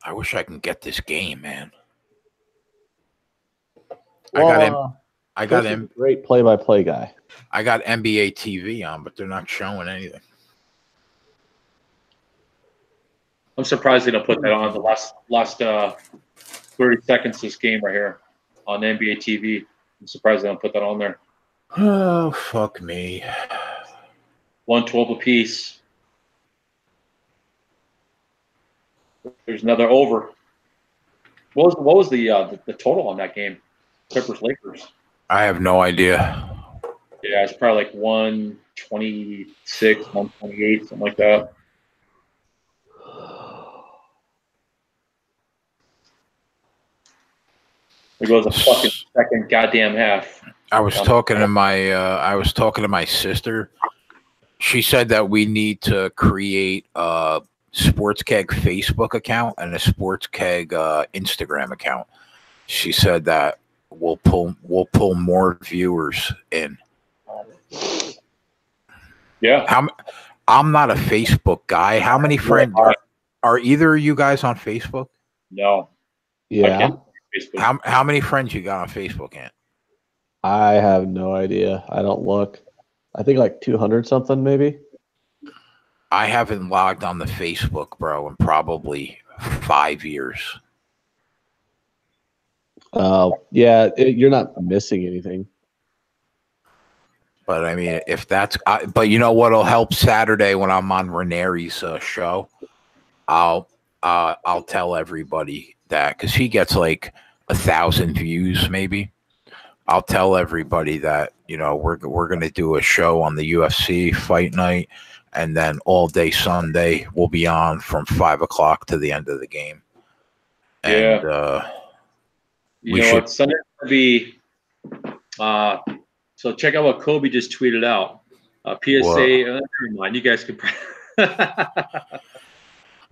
I wish I can get this game, man. I got him. Great play-by-play guy. I got NBA TV on, but they're not showing anything. I'm surprised they don't put that on the last 30 seconds of this game right here on NBA TV. I'm surprised they don't put that on there. Oh, fuck me. 112 apiece. There's another over. What was the total on that game? Clippers Lakers. I have no idea. Yeah, it's probably like 126, 128, something like that. There goes a fucking second goddamn half. I was talking to my sister. She said that we need to create a Sports Keg Facebook account and a Sports Keg Instagram account. She said that we'll pull more viewers in. Yeah. I'm not a Facebook guy. How many friends are either of you guys on Facebook? No. Yeah. How many friends you got on Facebook, Ant? I have no idea. I don't look. I think like 200 something, maybe. I haven't logged on the Facebook, bro, in probably 5 years. Yeah, you're not missing anything. But I mean, if that's, but you know what'll help Saturday when I'm on Ranieri's show, I'll tell everybody that because he gets like 1,000 views, maybe. I'll tell everybody that we're gonna do a show on the UFC fight night, and then all day Sunday we'll be on from 5 o'clock to the end of the game. And Sunday's gonna be. So check out what Kobe just tweeted out. PSA. Never mind. You guys can.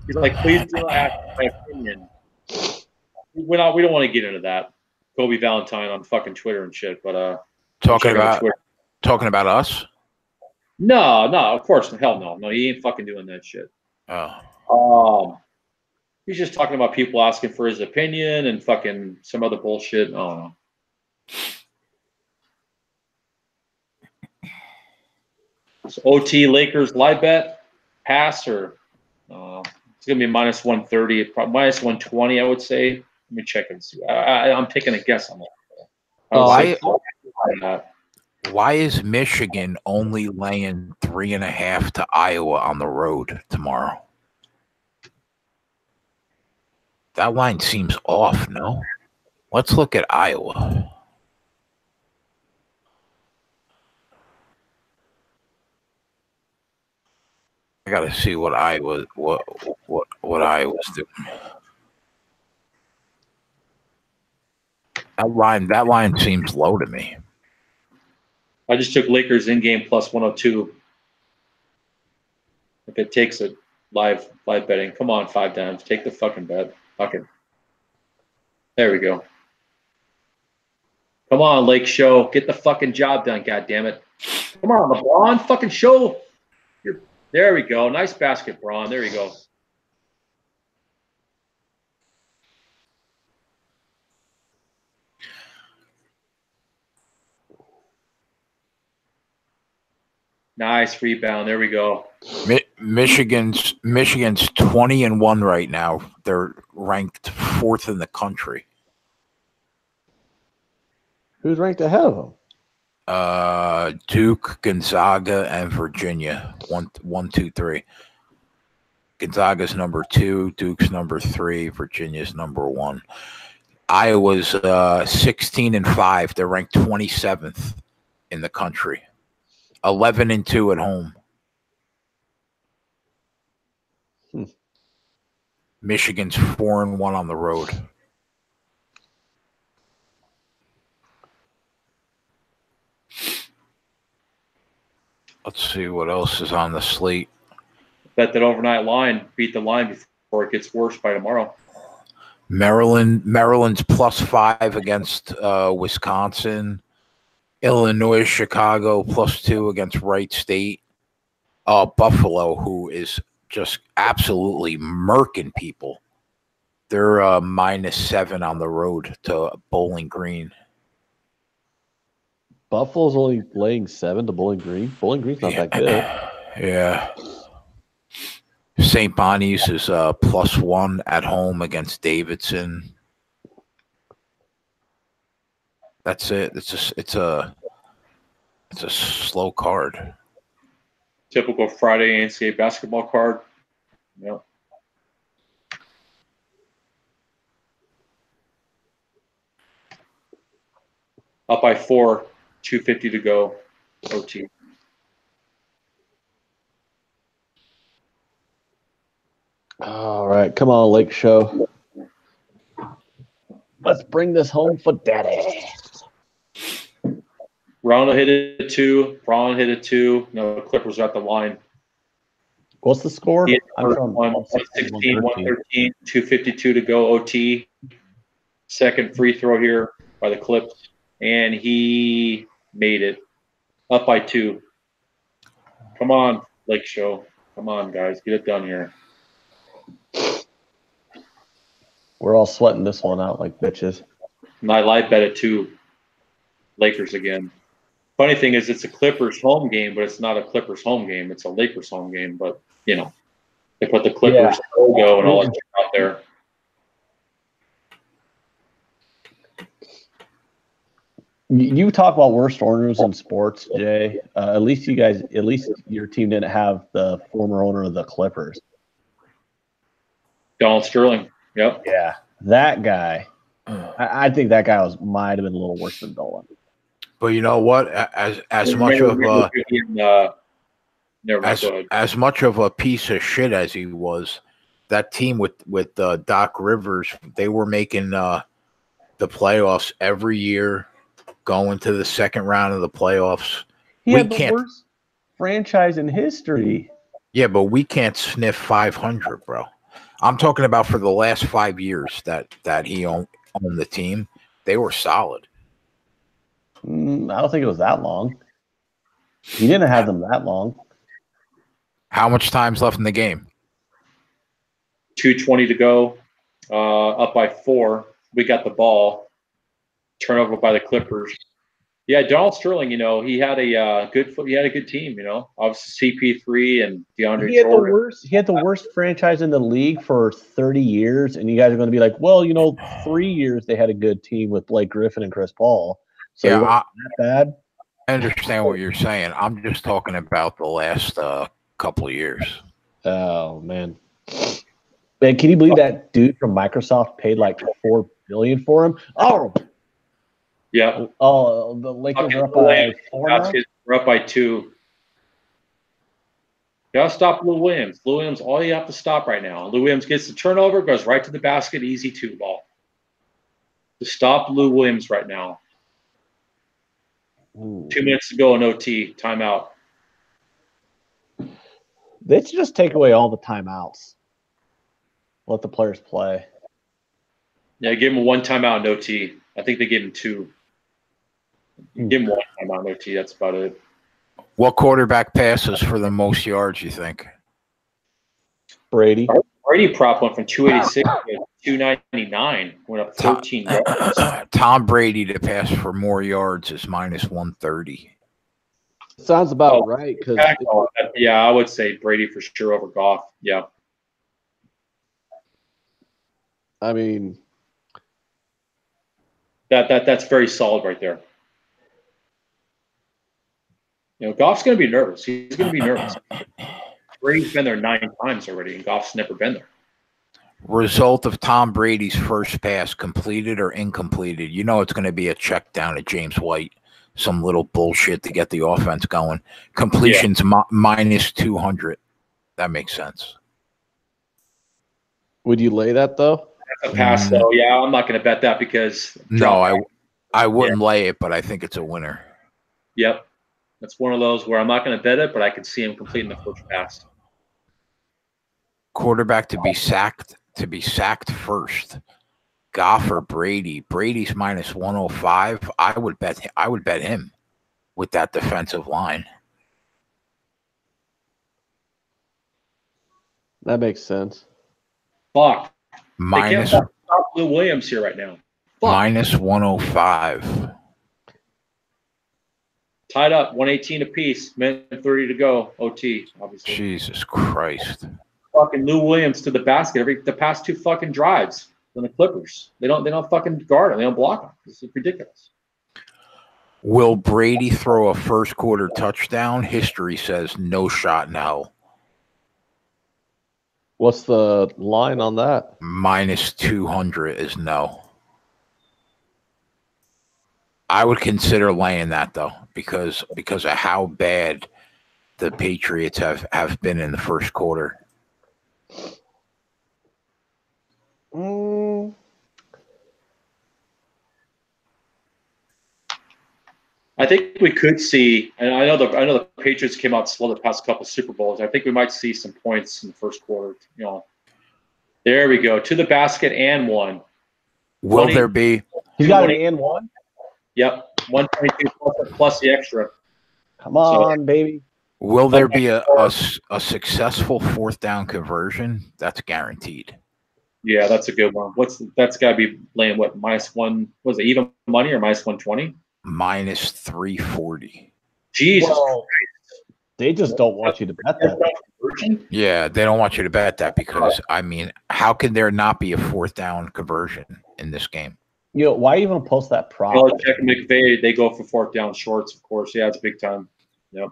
He's like, please do not ask my opinion. We don't want to get into that. Kobe Valentine on fucking Twitter and shit, but talking about us. No, of course, hell no, he ain't fucking doing that shit. Oh. He's just talking about people asking for his opinion and fucking some other bullshit. Oh. So OT Lakers live bet pass or it's gonna be minus 130, probably minus 120, I would say. Let me check and see. I'm taking a guess on that. Why is Michigan only laying 3.5 to Iowa on the road tomorrow? That line seems off, no? Let's look at Iowa. I gotta see what Iowa's doing. That line seems low to me. I just took Lakers in game plus 102. If it takes it live betting, come on, 5 times, take the fucking bet. Fucking. There we go. Come on, Lake Show, get the fucking job done. God damn it! Come on, LeBron, fucking show. There we go. Nice basket, Braun. There you go. Nice rebound. There we go. Michigan's 20-1 right now. They're ranked 4th in the country. Who's ranked ahead of them? Duke, Gonzaga, and Virginia. 1, 2, 3. Gonzaga's number 2, Duke's number 3, Virginia's number 1. Iowa's 16-5. They're ranked 27th in the country. 11-2 at home. Michigan's 4-1 on the road. Let's see what else is on the slate. Bet that overnight line. Beat the line before it gets worse by tomorrow. Maryland's +5 against Wisconsin. Illinois, Chicago +2 against Wright State. Buffalo, who is just absolutely murking people. They're -7 on the road to Bowling Green. Buffalo's only laying 7 to Bowling Green. Bowling Green's not that good. Yeah. St. Bonnie's is +1 at home against Davidson. That's it. It's a It's a slow card. Typical Friday NCAA basketball card. Yep. Up by 4, 2:50 to go, OT. All right, come on, Lake Show. Let's bring this home for Daddy. Ronald hit it 2. Braun hit it 2. No, the Clippers are at the line. What's the score? I'm from 116, 113, 2:52 to go, OT. Second free throw here by the Clips, and he made it. Up by 2. Come on, Lake Show. Come on, guys. Get it done here. We're all sweating this one out like bitches. And I live bet it 2. Lakers again. Funny thing is, it's a Clippers home game, but it's not a Clippers home game. It's a Lakers home game, but, you know, they put the Clippers logo and all that shit out there. You talk about worst owners in sports, Jay. At least your team didn't have the former owner of the Clippers. Donald Sterling. Yep. Yeah, that guy. I think that guy might have been a little worse than Dolan. But you know what? As much of a piece of shit as he was, that team with Doc Rivers, they were making the playoffs every year, going to the second round of the playoffs. He had the worst franchise in history. Yeah, but we can't sniff 500, bro. I'm talking about for the last 5 years that he owned the team. They were solid. I don't think it was that long. He didn't have them that long. How much time's left in the game? 2:20 to go. Up by 4. We got the ball. Turnover by the Clippers. Yeah, Donald Sterling. You know, he had a good team. You know, obviously CP3 and DeAndre Jordan. He had the worst franchise in the league for 30 years, and you guys are going to be like, well, you know, 3 years they had a good team with Blake Griffin and Chris Paul. So yeah, that bad. I understand what you're saying. I'm just talking about the last couple of years. Oh man, can you believe that dude from Microsoft paid like $4 billion for him? Oh. Yeah. Oh, the Lakers are up by 4 now? We're up by 2. You gotta stop Lou Williams. Lou Williams, all you have to stop right now. Lou Williams gets the turnover, goes right to the basket, easy 2 ball. To stop Lou Williams right now. Ooh. 2 minutes to go in OT. Timeout. They should just take away all the timeouts. Let the players play. Yeah, give him 1 timeout in OT. I think they gave him 2. Give him 1 timeout in OT. That's about it. What quarterback passes for the most yards, you think? Brady. Brady prop went from 286 to 299. Went up 13 yards. Tom Brady to pass for more yards is -130. Sounds about right. Yeah, I would say Brady for sure over Goff. Yeah. I mean, that's very solid right there. You know, Goff's going to be nervous. He's going to be nervous. Brady's been there 9 times already, and Goff's never been there. Result of Tom Brady's first pass, completed or incompleted. You know it's going to be a check down at James White. Some little bullshit to get the offense going. Completions -200. That makes sense. Would you lay that, though? That's a pass, though. Yeah, I'm not going to bet that because – No, I wouldn't lay it, but I think it's a winner. Yep. That's one of those where I'm not going to bet it, but I could see him completing the first pass. Quarterback to be sacked first. Goff or Brady. Brady's -105. I would bet him with that defensive line. That makes sense. Fuck. They can't stop Lou Williams here right now. Fuck. -105. Tied up, 118 apiece. Minute 30 to go. OT, obviously. Jesus Christ. Fucking Lou Williams to the basket the past 2 fucking drives than the Clippers. They don't fucking guard him. They don't block him. This is ridiculous. Will Brady throw a first quarter touchdown? History says no shot in hell. What's the line on that? -200 is no. I would consider laying that though, because of how bad the Patriots have been in the first quarter. I think we could see, and I know the Patriots came out slow the past couple Super Bowls. I think we might see some points in the first quarter. There we go, to the basket and one. Will there be? He's got an and one. Yep, 122 plus the extra. Come on, baby. Will there be a successful fourth down conversion? That's guaranteed. Yeah, that's a good one. That's got to be laying what, -1? Was it even money or -120? -340. Jesus Christ. They just don't want you to bet that. Yeah, they don't want you to bet that because, I mean, how can there not be a fourth down conversion in this game? Why even post that prop? Belichick and McVay, they go for fourth down shorts, of course. Yeah, it's big time. Yep.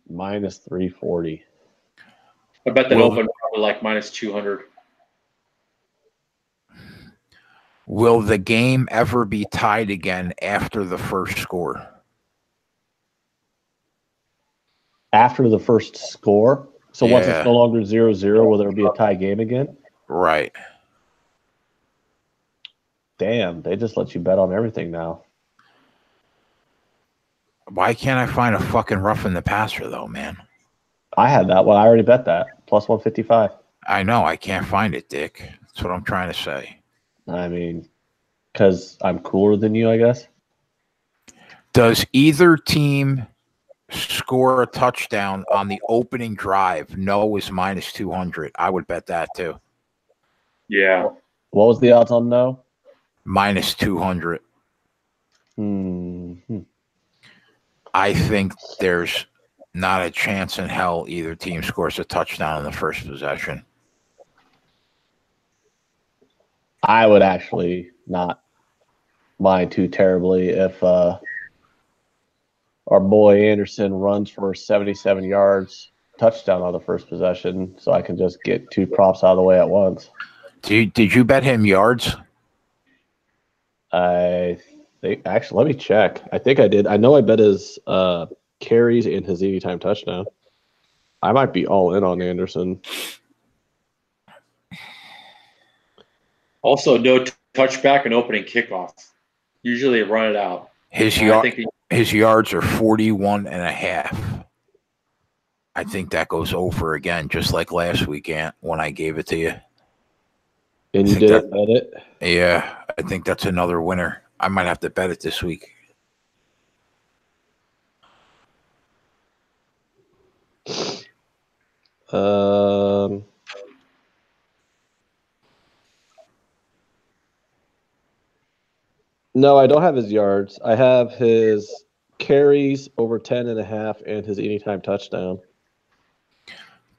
-340. I bet that opened probably like -200. Will the game ever be tied again after the first score? After the first score? So once it's no longer 0-0, will there be a tie game again? Right. Damn, they just let you bet on everything now. Why can't I find a fucking roughing the passer, though, man? I had that one. I already bet that. +155. I know. I can't find it, Dick. That's what I'm trying to say. I mean, because I'm cooler than you, I guess. Does either team score a touchdown on the opening drive? No is -200. I would bet that, too. Yeah. What was the odds on no? -200. I think there's not a chance in hell either team scores a touchdown in the first possession. I would actually not mind too terribly if our boy Anderson runs for 77 yards, touchdown on the first possession, so I can just get two props out of the way at once. Did you bet him yards? I think actually, let me check. I think I did. I know I bet his carries and his anytime touchdown. I might be all in on Anderson. Also, no touchback and opening kickoff. Usually they run it out. His yards are 41.5. I think that goes over again, just like last weekend when I gave it to you. And you did bet it? Yeah, I think that's another winner. I might have to bet it this week. No, I don't have his yards. I have his carries over 10.5 and his anytime touchdown.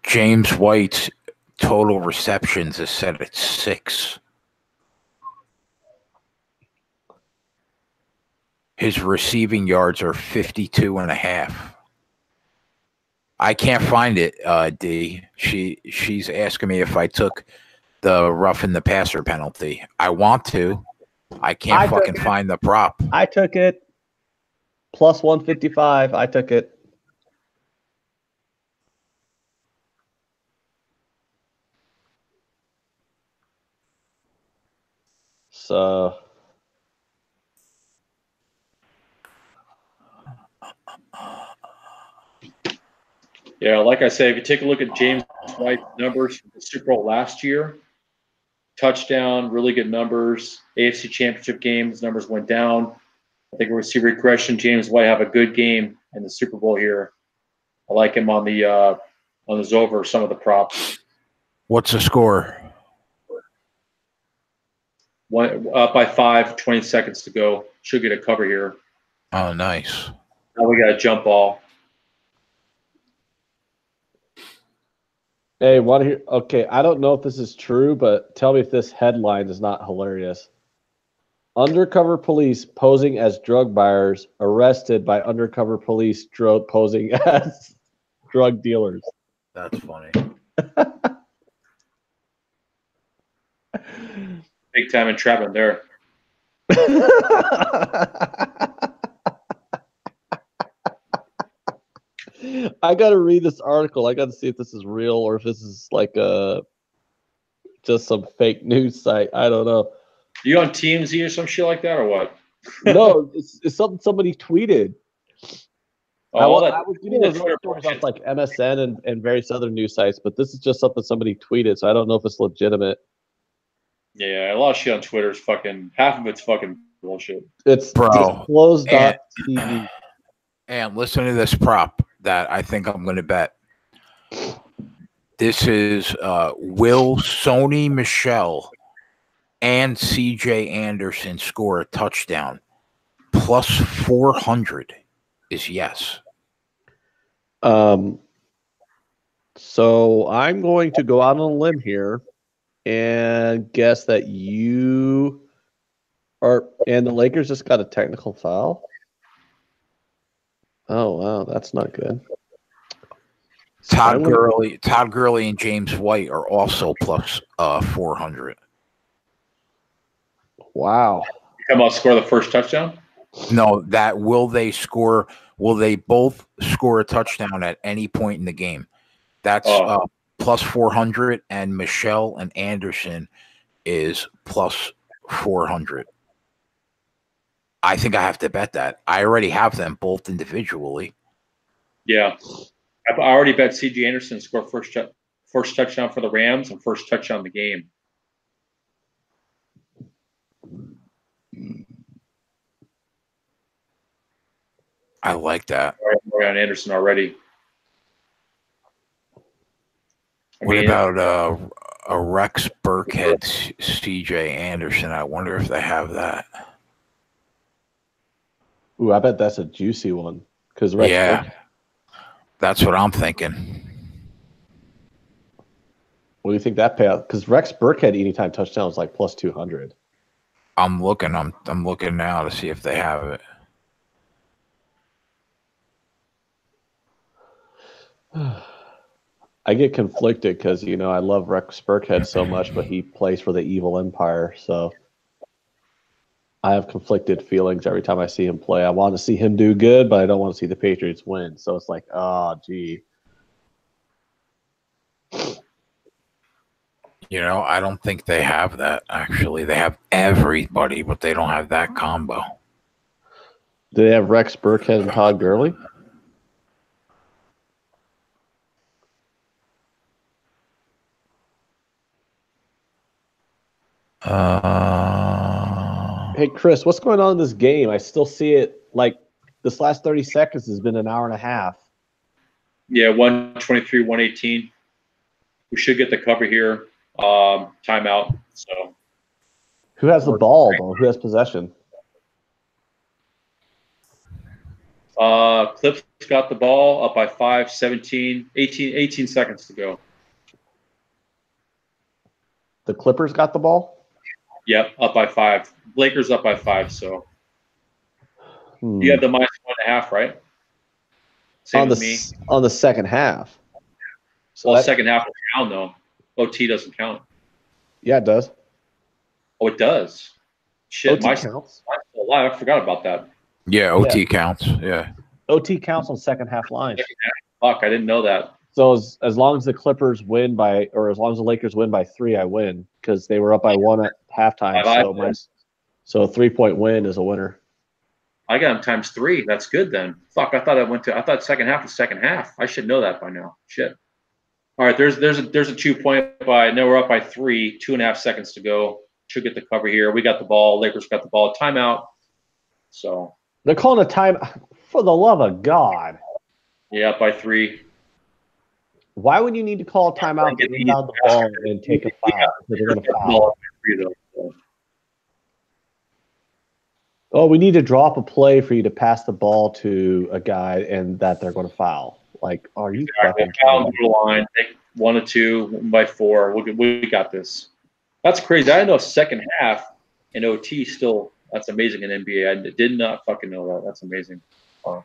James White's total receptions is set at 6. His receiving yards are 52.5. I can't find it, D. She's asking me if I took the roughing the passer penalty. I want to. I can't fucking find the prop. I took it. +155. I took it. So yeah, like I said, if you take a look at James White's numbers from the Super Bowl last year, touchdown, really good numbers. AFC Championship games, numbers went down. I think we're going to see regression. James White have a good game in the Super Bowl here. I like him on the over some of the props. What's the score? Up by 5, 20 seconds to go. Should get a cover here. Oh, nice. Now we got a jump ball. hey, want to hear? Okay, I don't know if this is true, but tell me if this headline is not hilarious. Undercover police posing as drug buyers arrested by undercover police posing as drug dealers. That's funny. Big time entrapment there. I got to read this article. I got to see if this is real or if this is like just some fake news site. I don't know. You on TMZ or some shit like that, or what? No, it's something somebody tweeted. I was getting those stories off like MSN and various other news sites, but this is just something somebody tweeted, so I don't know if it's legitimate. Yeah, a lot of shit on Twitter is fucking, half of it's fucking bullshit. It's disclosed.tv. And listen to this prop that I think I'm going to bet. This is will Sony Michel and CJ Anderson score a touchdown? Plus 400 is yes. So I'm going to go out on a limb here and guess that you are, and the Lakers just got a technical foul. Oh wow, that's not good. Todd Gurley, and James White are also plus 400. Wow. Come out, score the first touchdown? No, that will they score? Will they both score a touchdown at any point in the game? That's plus 400, and Michelle and Anderson is plus 400. I think I have to bet that. I already have them both individually. Yeah. I already bet C.J. Anderson score first touchdown for the Rams and first touchdown of the game. I like that. On Anderson already. What about a Rex Burkhead C.J. Anderson? I wonder if they have that. Ooh, I bet that's a juicy one. Because that's what I'm thinking. What do you think that payout? Because Rex Burkhead anytime touchdown is like plus 200. I'm looking now to see if they have it. I get conflicted because I love Rex Burkhead so much, but he plays for the evil empire, so I have conflicted feelings every time I see him play. I want to see him do good, but I don't want to see the Patriots win. So it's like, gee. I don't think they have that, actually. They have everybody, but they don't have that combo. Do they have Rex Burkhead and Todd Gurley? Hey, Chris, what's going on in this game? I still see it like this last 30 seconds has been an hour and a half. Yeah, 123, 118. We should get the cover here. Timeout. So, who has the ball, though? Who has possession? Clips got the ball up by 5, 17, 18 seconds to go. The Clippers got the ball? Yep, up by 5. Lakers up by 5, so you have the -1.5, right? Same as me. On the second half. So the second half will count, though. OT doesn't count. Yeah, it does. Oh, it does. Shit, OT counts. Mine's still alive. I forgot about that. Yeah, OT counts. Yeah. OT counts on second half lines. Fuck, I didn't know that. So as long as the Clippers win or as long as the Lakers win by 3, I win because they were up by 1 at halftime. So a 3-point win is a winner. I got them ×3. That's good then. Fuck, I thought second half was second half. I should know that by now. Shit. All right, there's a 2-point by. Now we're up by 3. 2.5 seconds to go. Should get the cover here. We got the ball. Lakers got the ball. Timeout. So they're calling a time. For the love of God. Yeah, up by 3. Why would you need to call a timeout to inbound the ball and take a foul? They're going to foul. Oh, we need to drop a play for you to pass the ball to a guy and that they're going to foul. Like, are you fucking foul the line? Take 1 or 2, 1 by 4. We got this. That's crazy. I didn't know second half in OT still That's amazing in NBA. I did not fucking know that. That's amazing. Wow.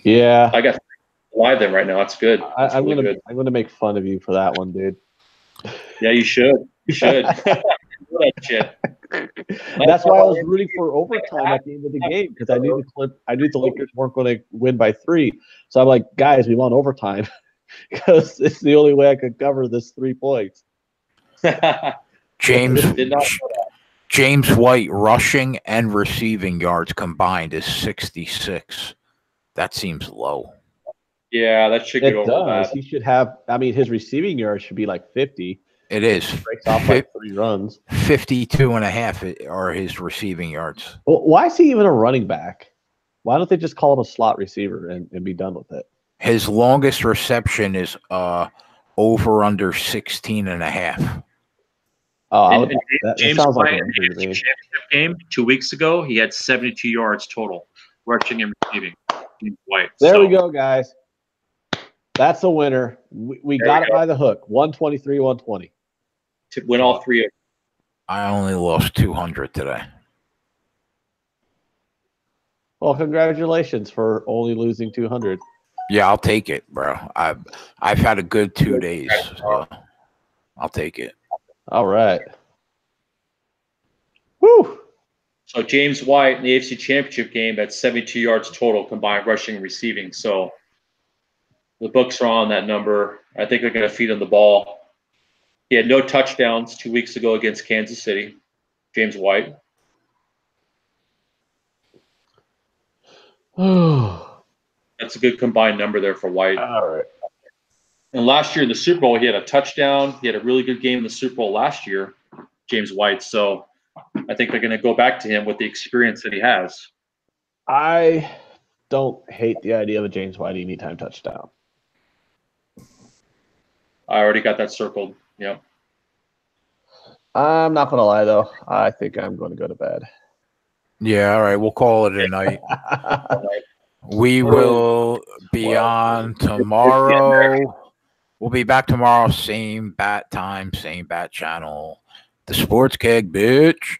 Yeah, I got live them right now. That's good. That's I'm really gonna good. I'm gonna make fun of you for that one, dude. Yeah, you should. You should. That shit. That's why I was rooting for overtime at the end of the game because I knew the Lakers weren't going to win by 3. So I'm like, guys, we want overtime because it's the only way I could cover this 3 points. James Did not James White rushing and receiving yards combined is 66. That seems low. Yeah, that should get It over does. that. He should have. I mean, his receiving yards should be like 50. It is. Breaks off like 3 runs. 52 and a half are his receiving yards. Well, why is he even a running back? Why don't they just call him a slot receiver and be done with it? His longest reception is over under 16 and a half. Oh, that James sounds like an injury to me. Championship game 2 weeks ago, he had 72 yards total, rushing and receiving. White. There we go, guys. That's a winner. We got it by the hook. 123-120. To win all 3 of them. I only lost 200 today. Well, congratulations for only losing 200. Yeah, I'll take it, bro. I've had a good 2 days, so I'll take it. All right. Woo! So James White in the AFC Championship game had 72 yards total combined rushing and receiving. So the books are on that number. I think they're going to feed him the ball. He had no touchdowns 2 weeks ago against Kansas City. James White. That's a good combined number there for White. All right. And last year in the Super Bowl, he had a touchdown. He had a really good game in the Super Bowl last year, James White. So I think they're going to go back to him with the experience that he has. I don't hate the idea of a James White anytime touchdown. I already got that circled. Yep. I'm not going to lie, though. I think I'm going to go to bed. Yeah, all right. We'll call it a night. We will be on tomorrow. We'll be back tomorrow, same bat time, same bat channel. The Sports Keg, bitch.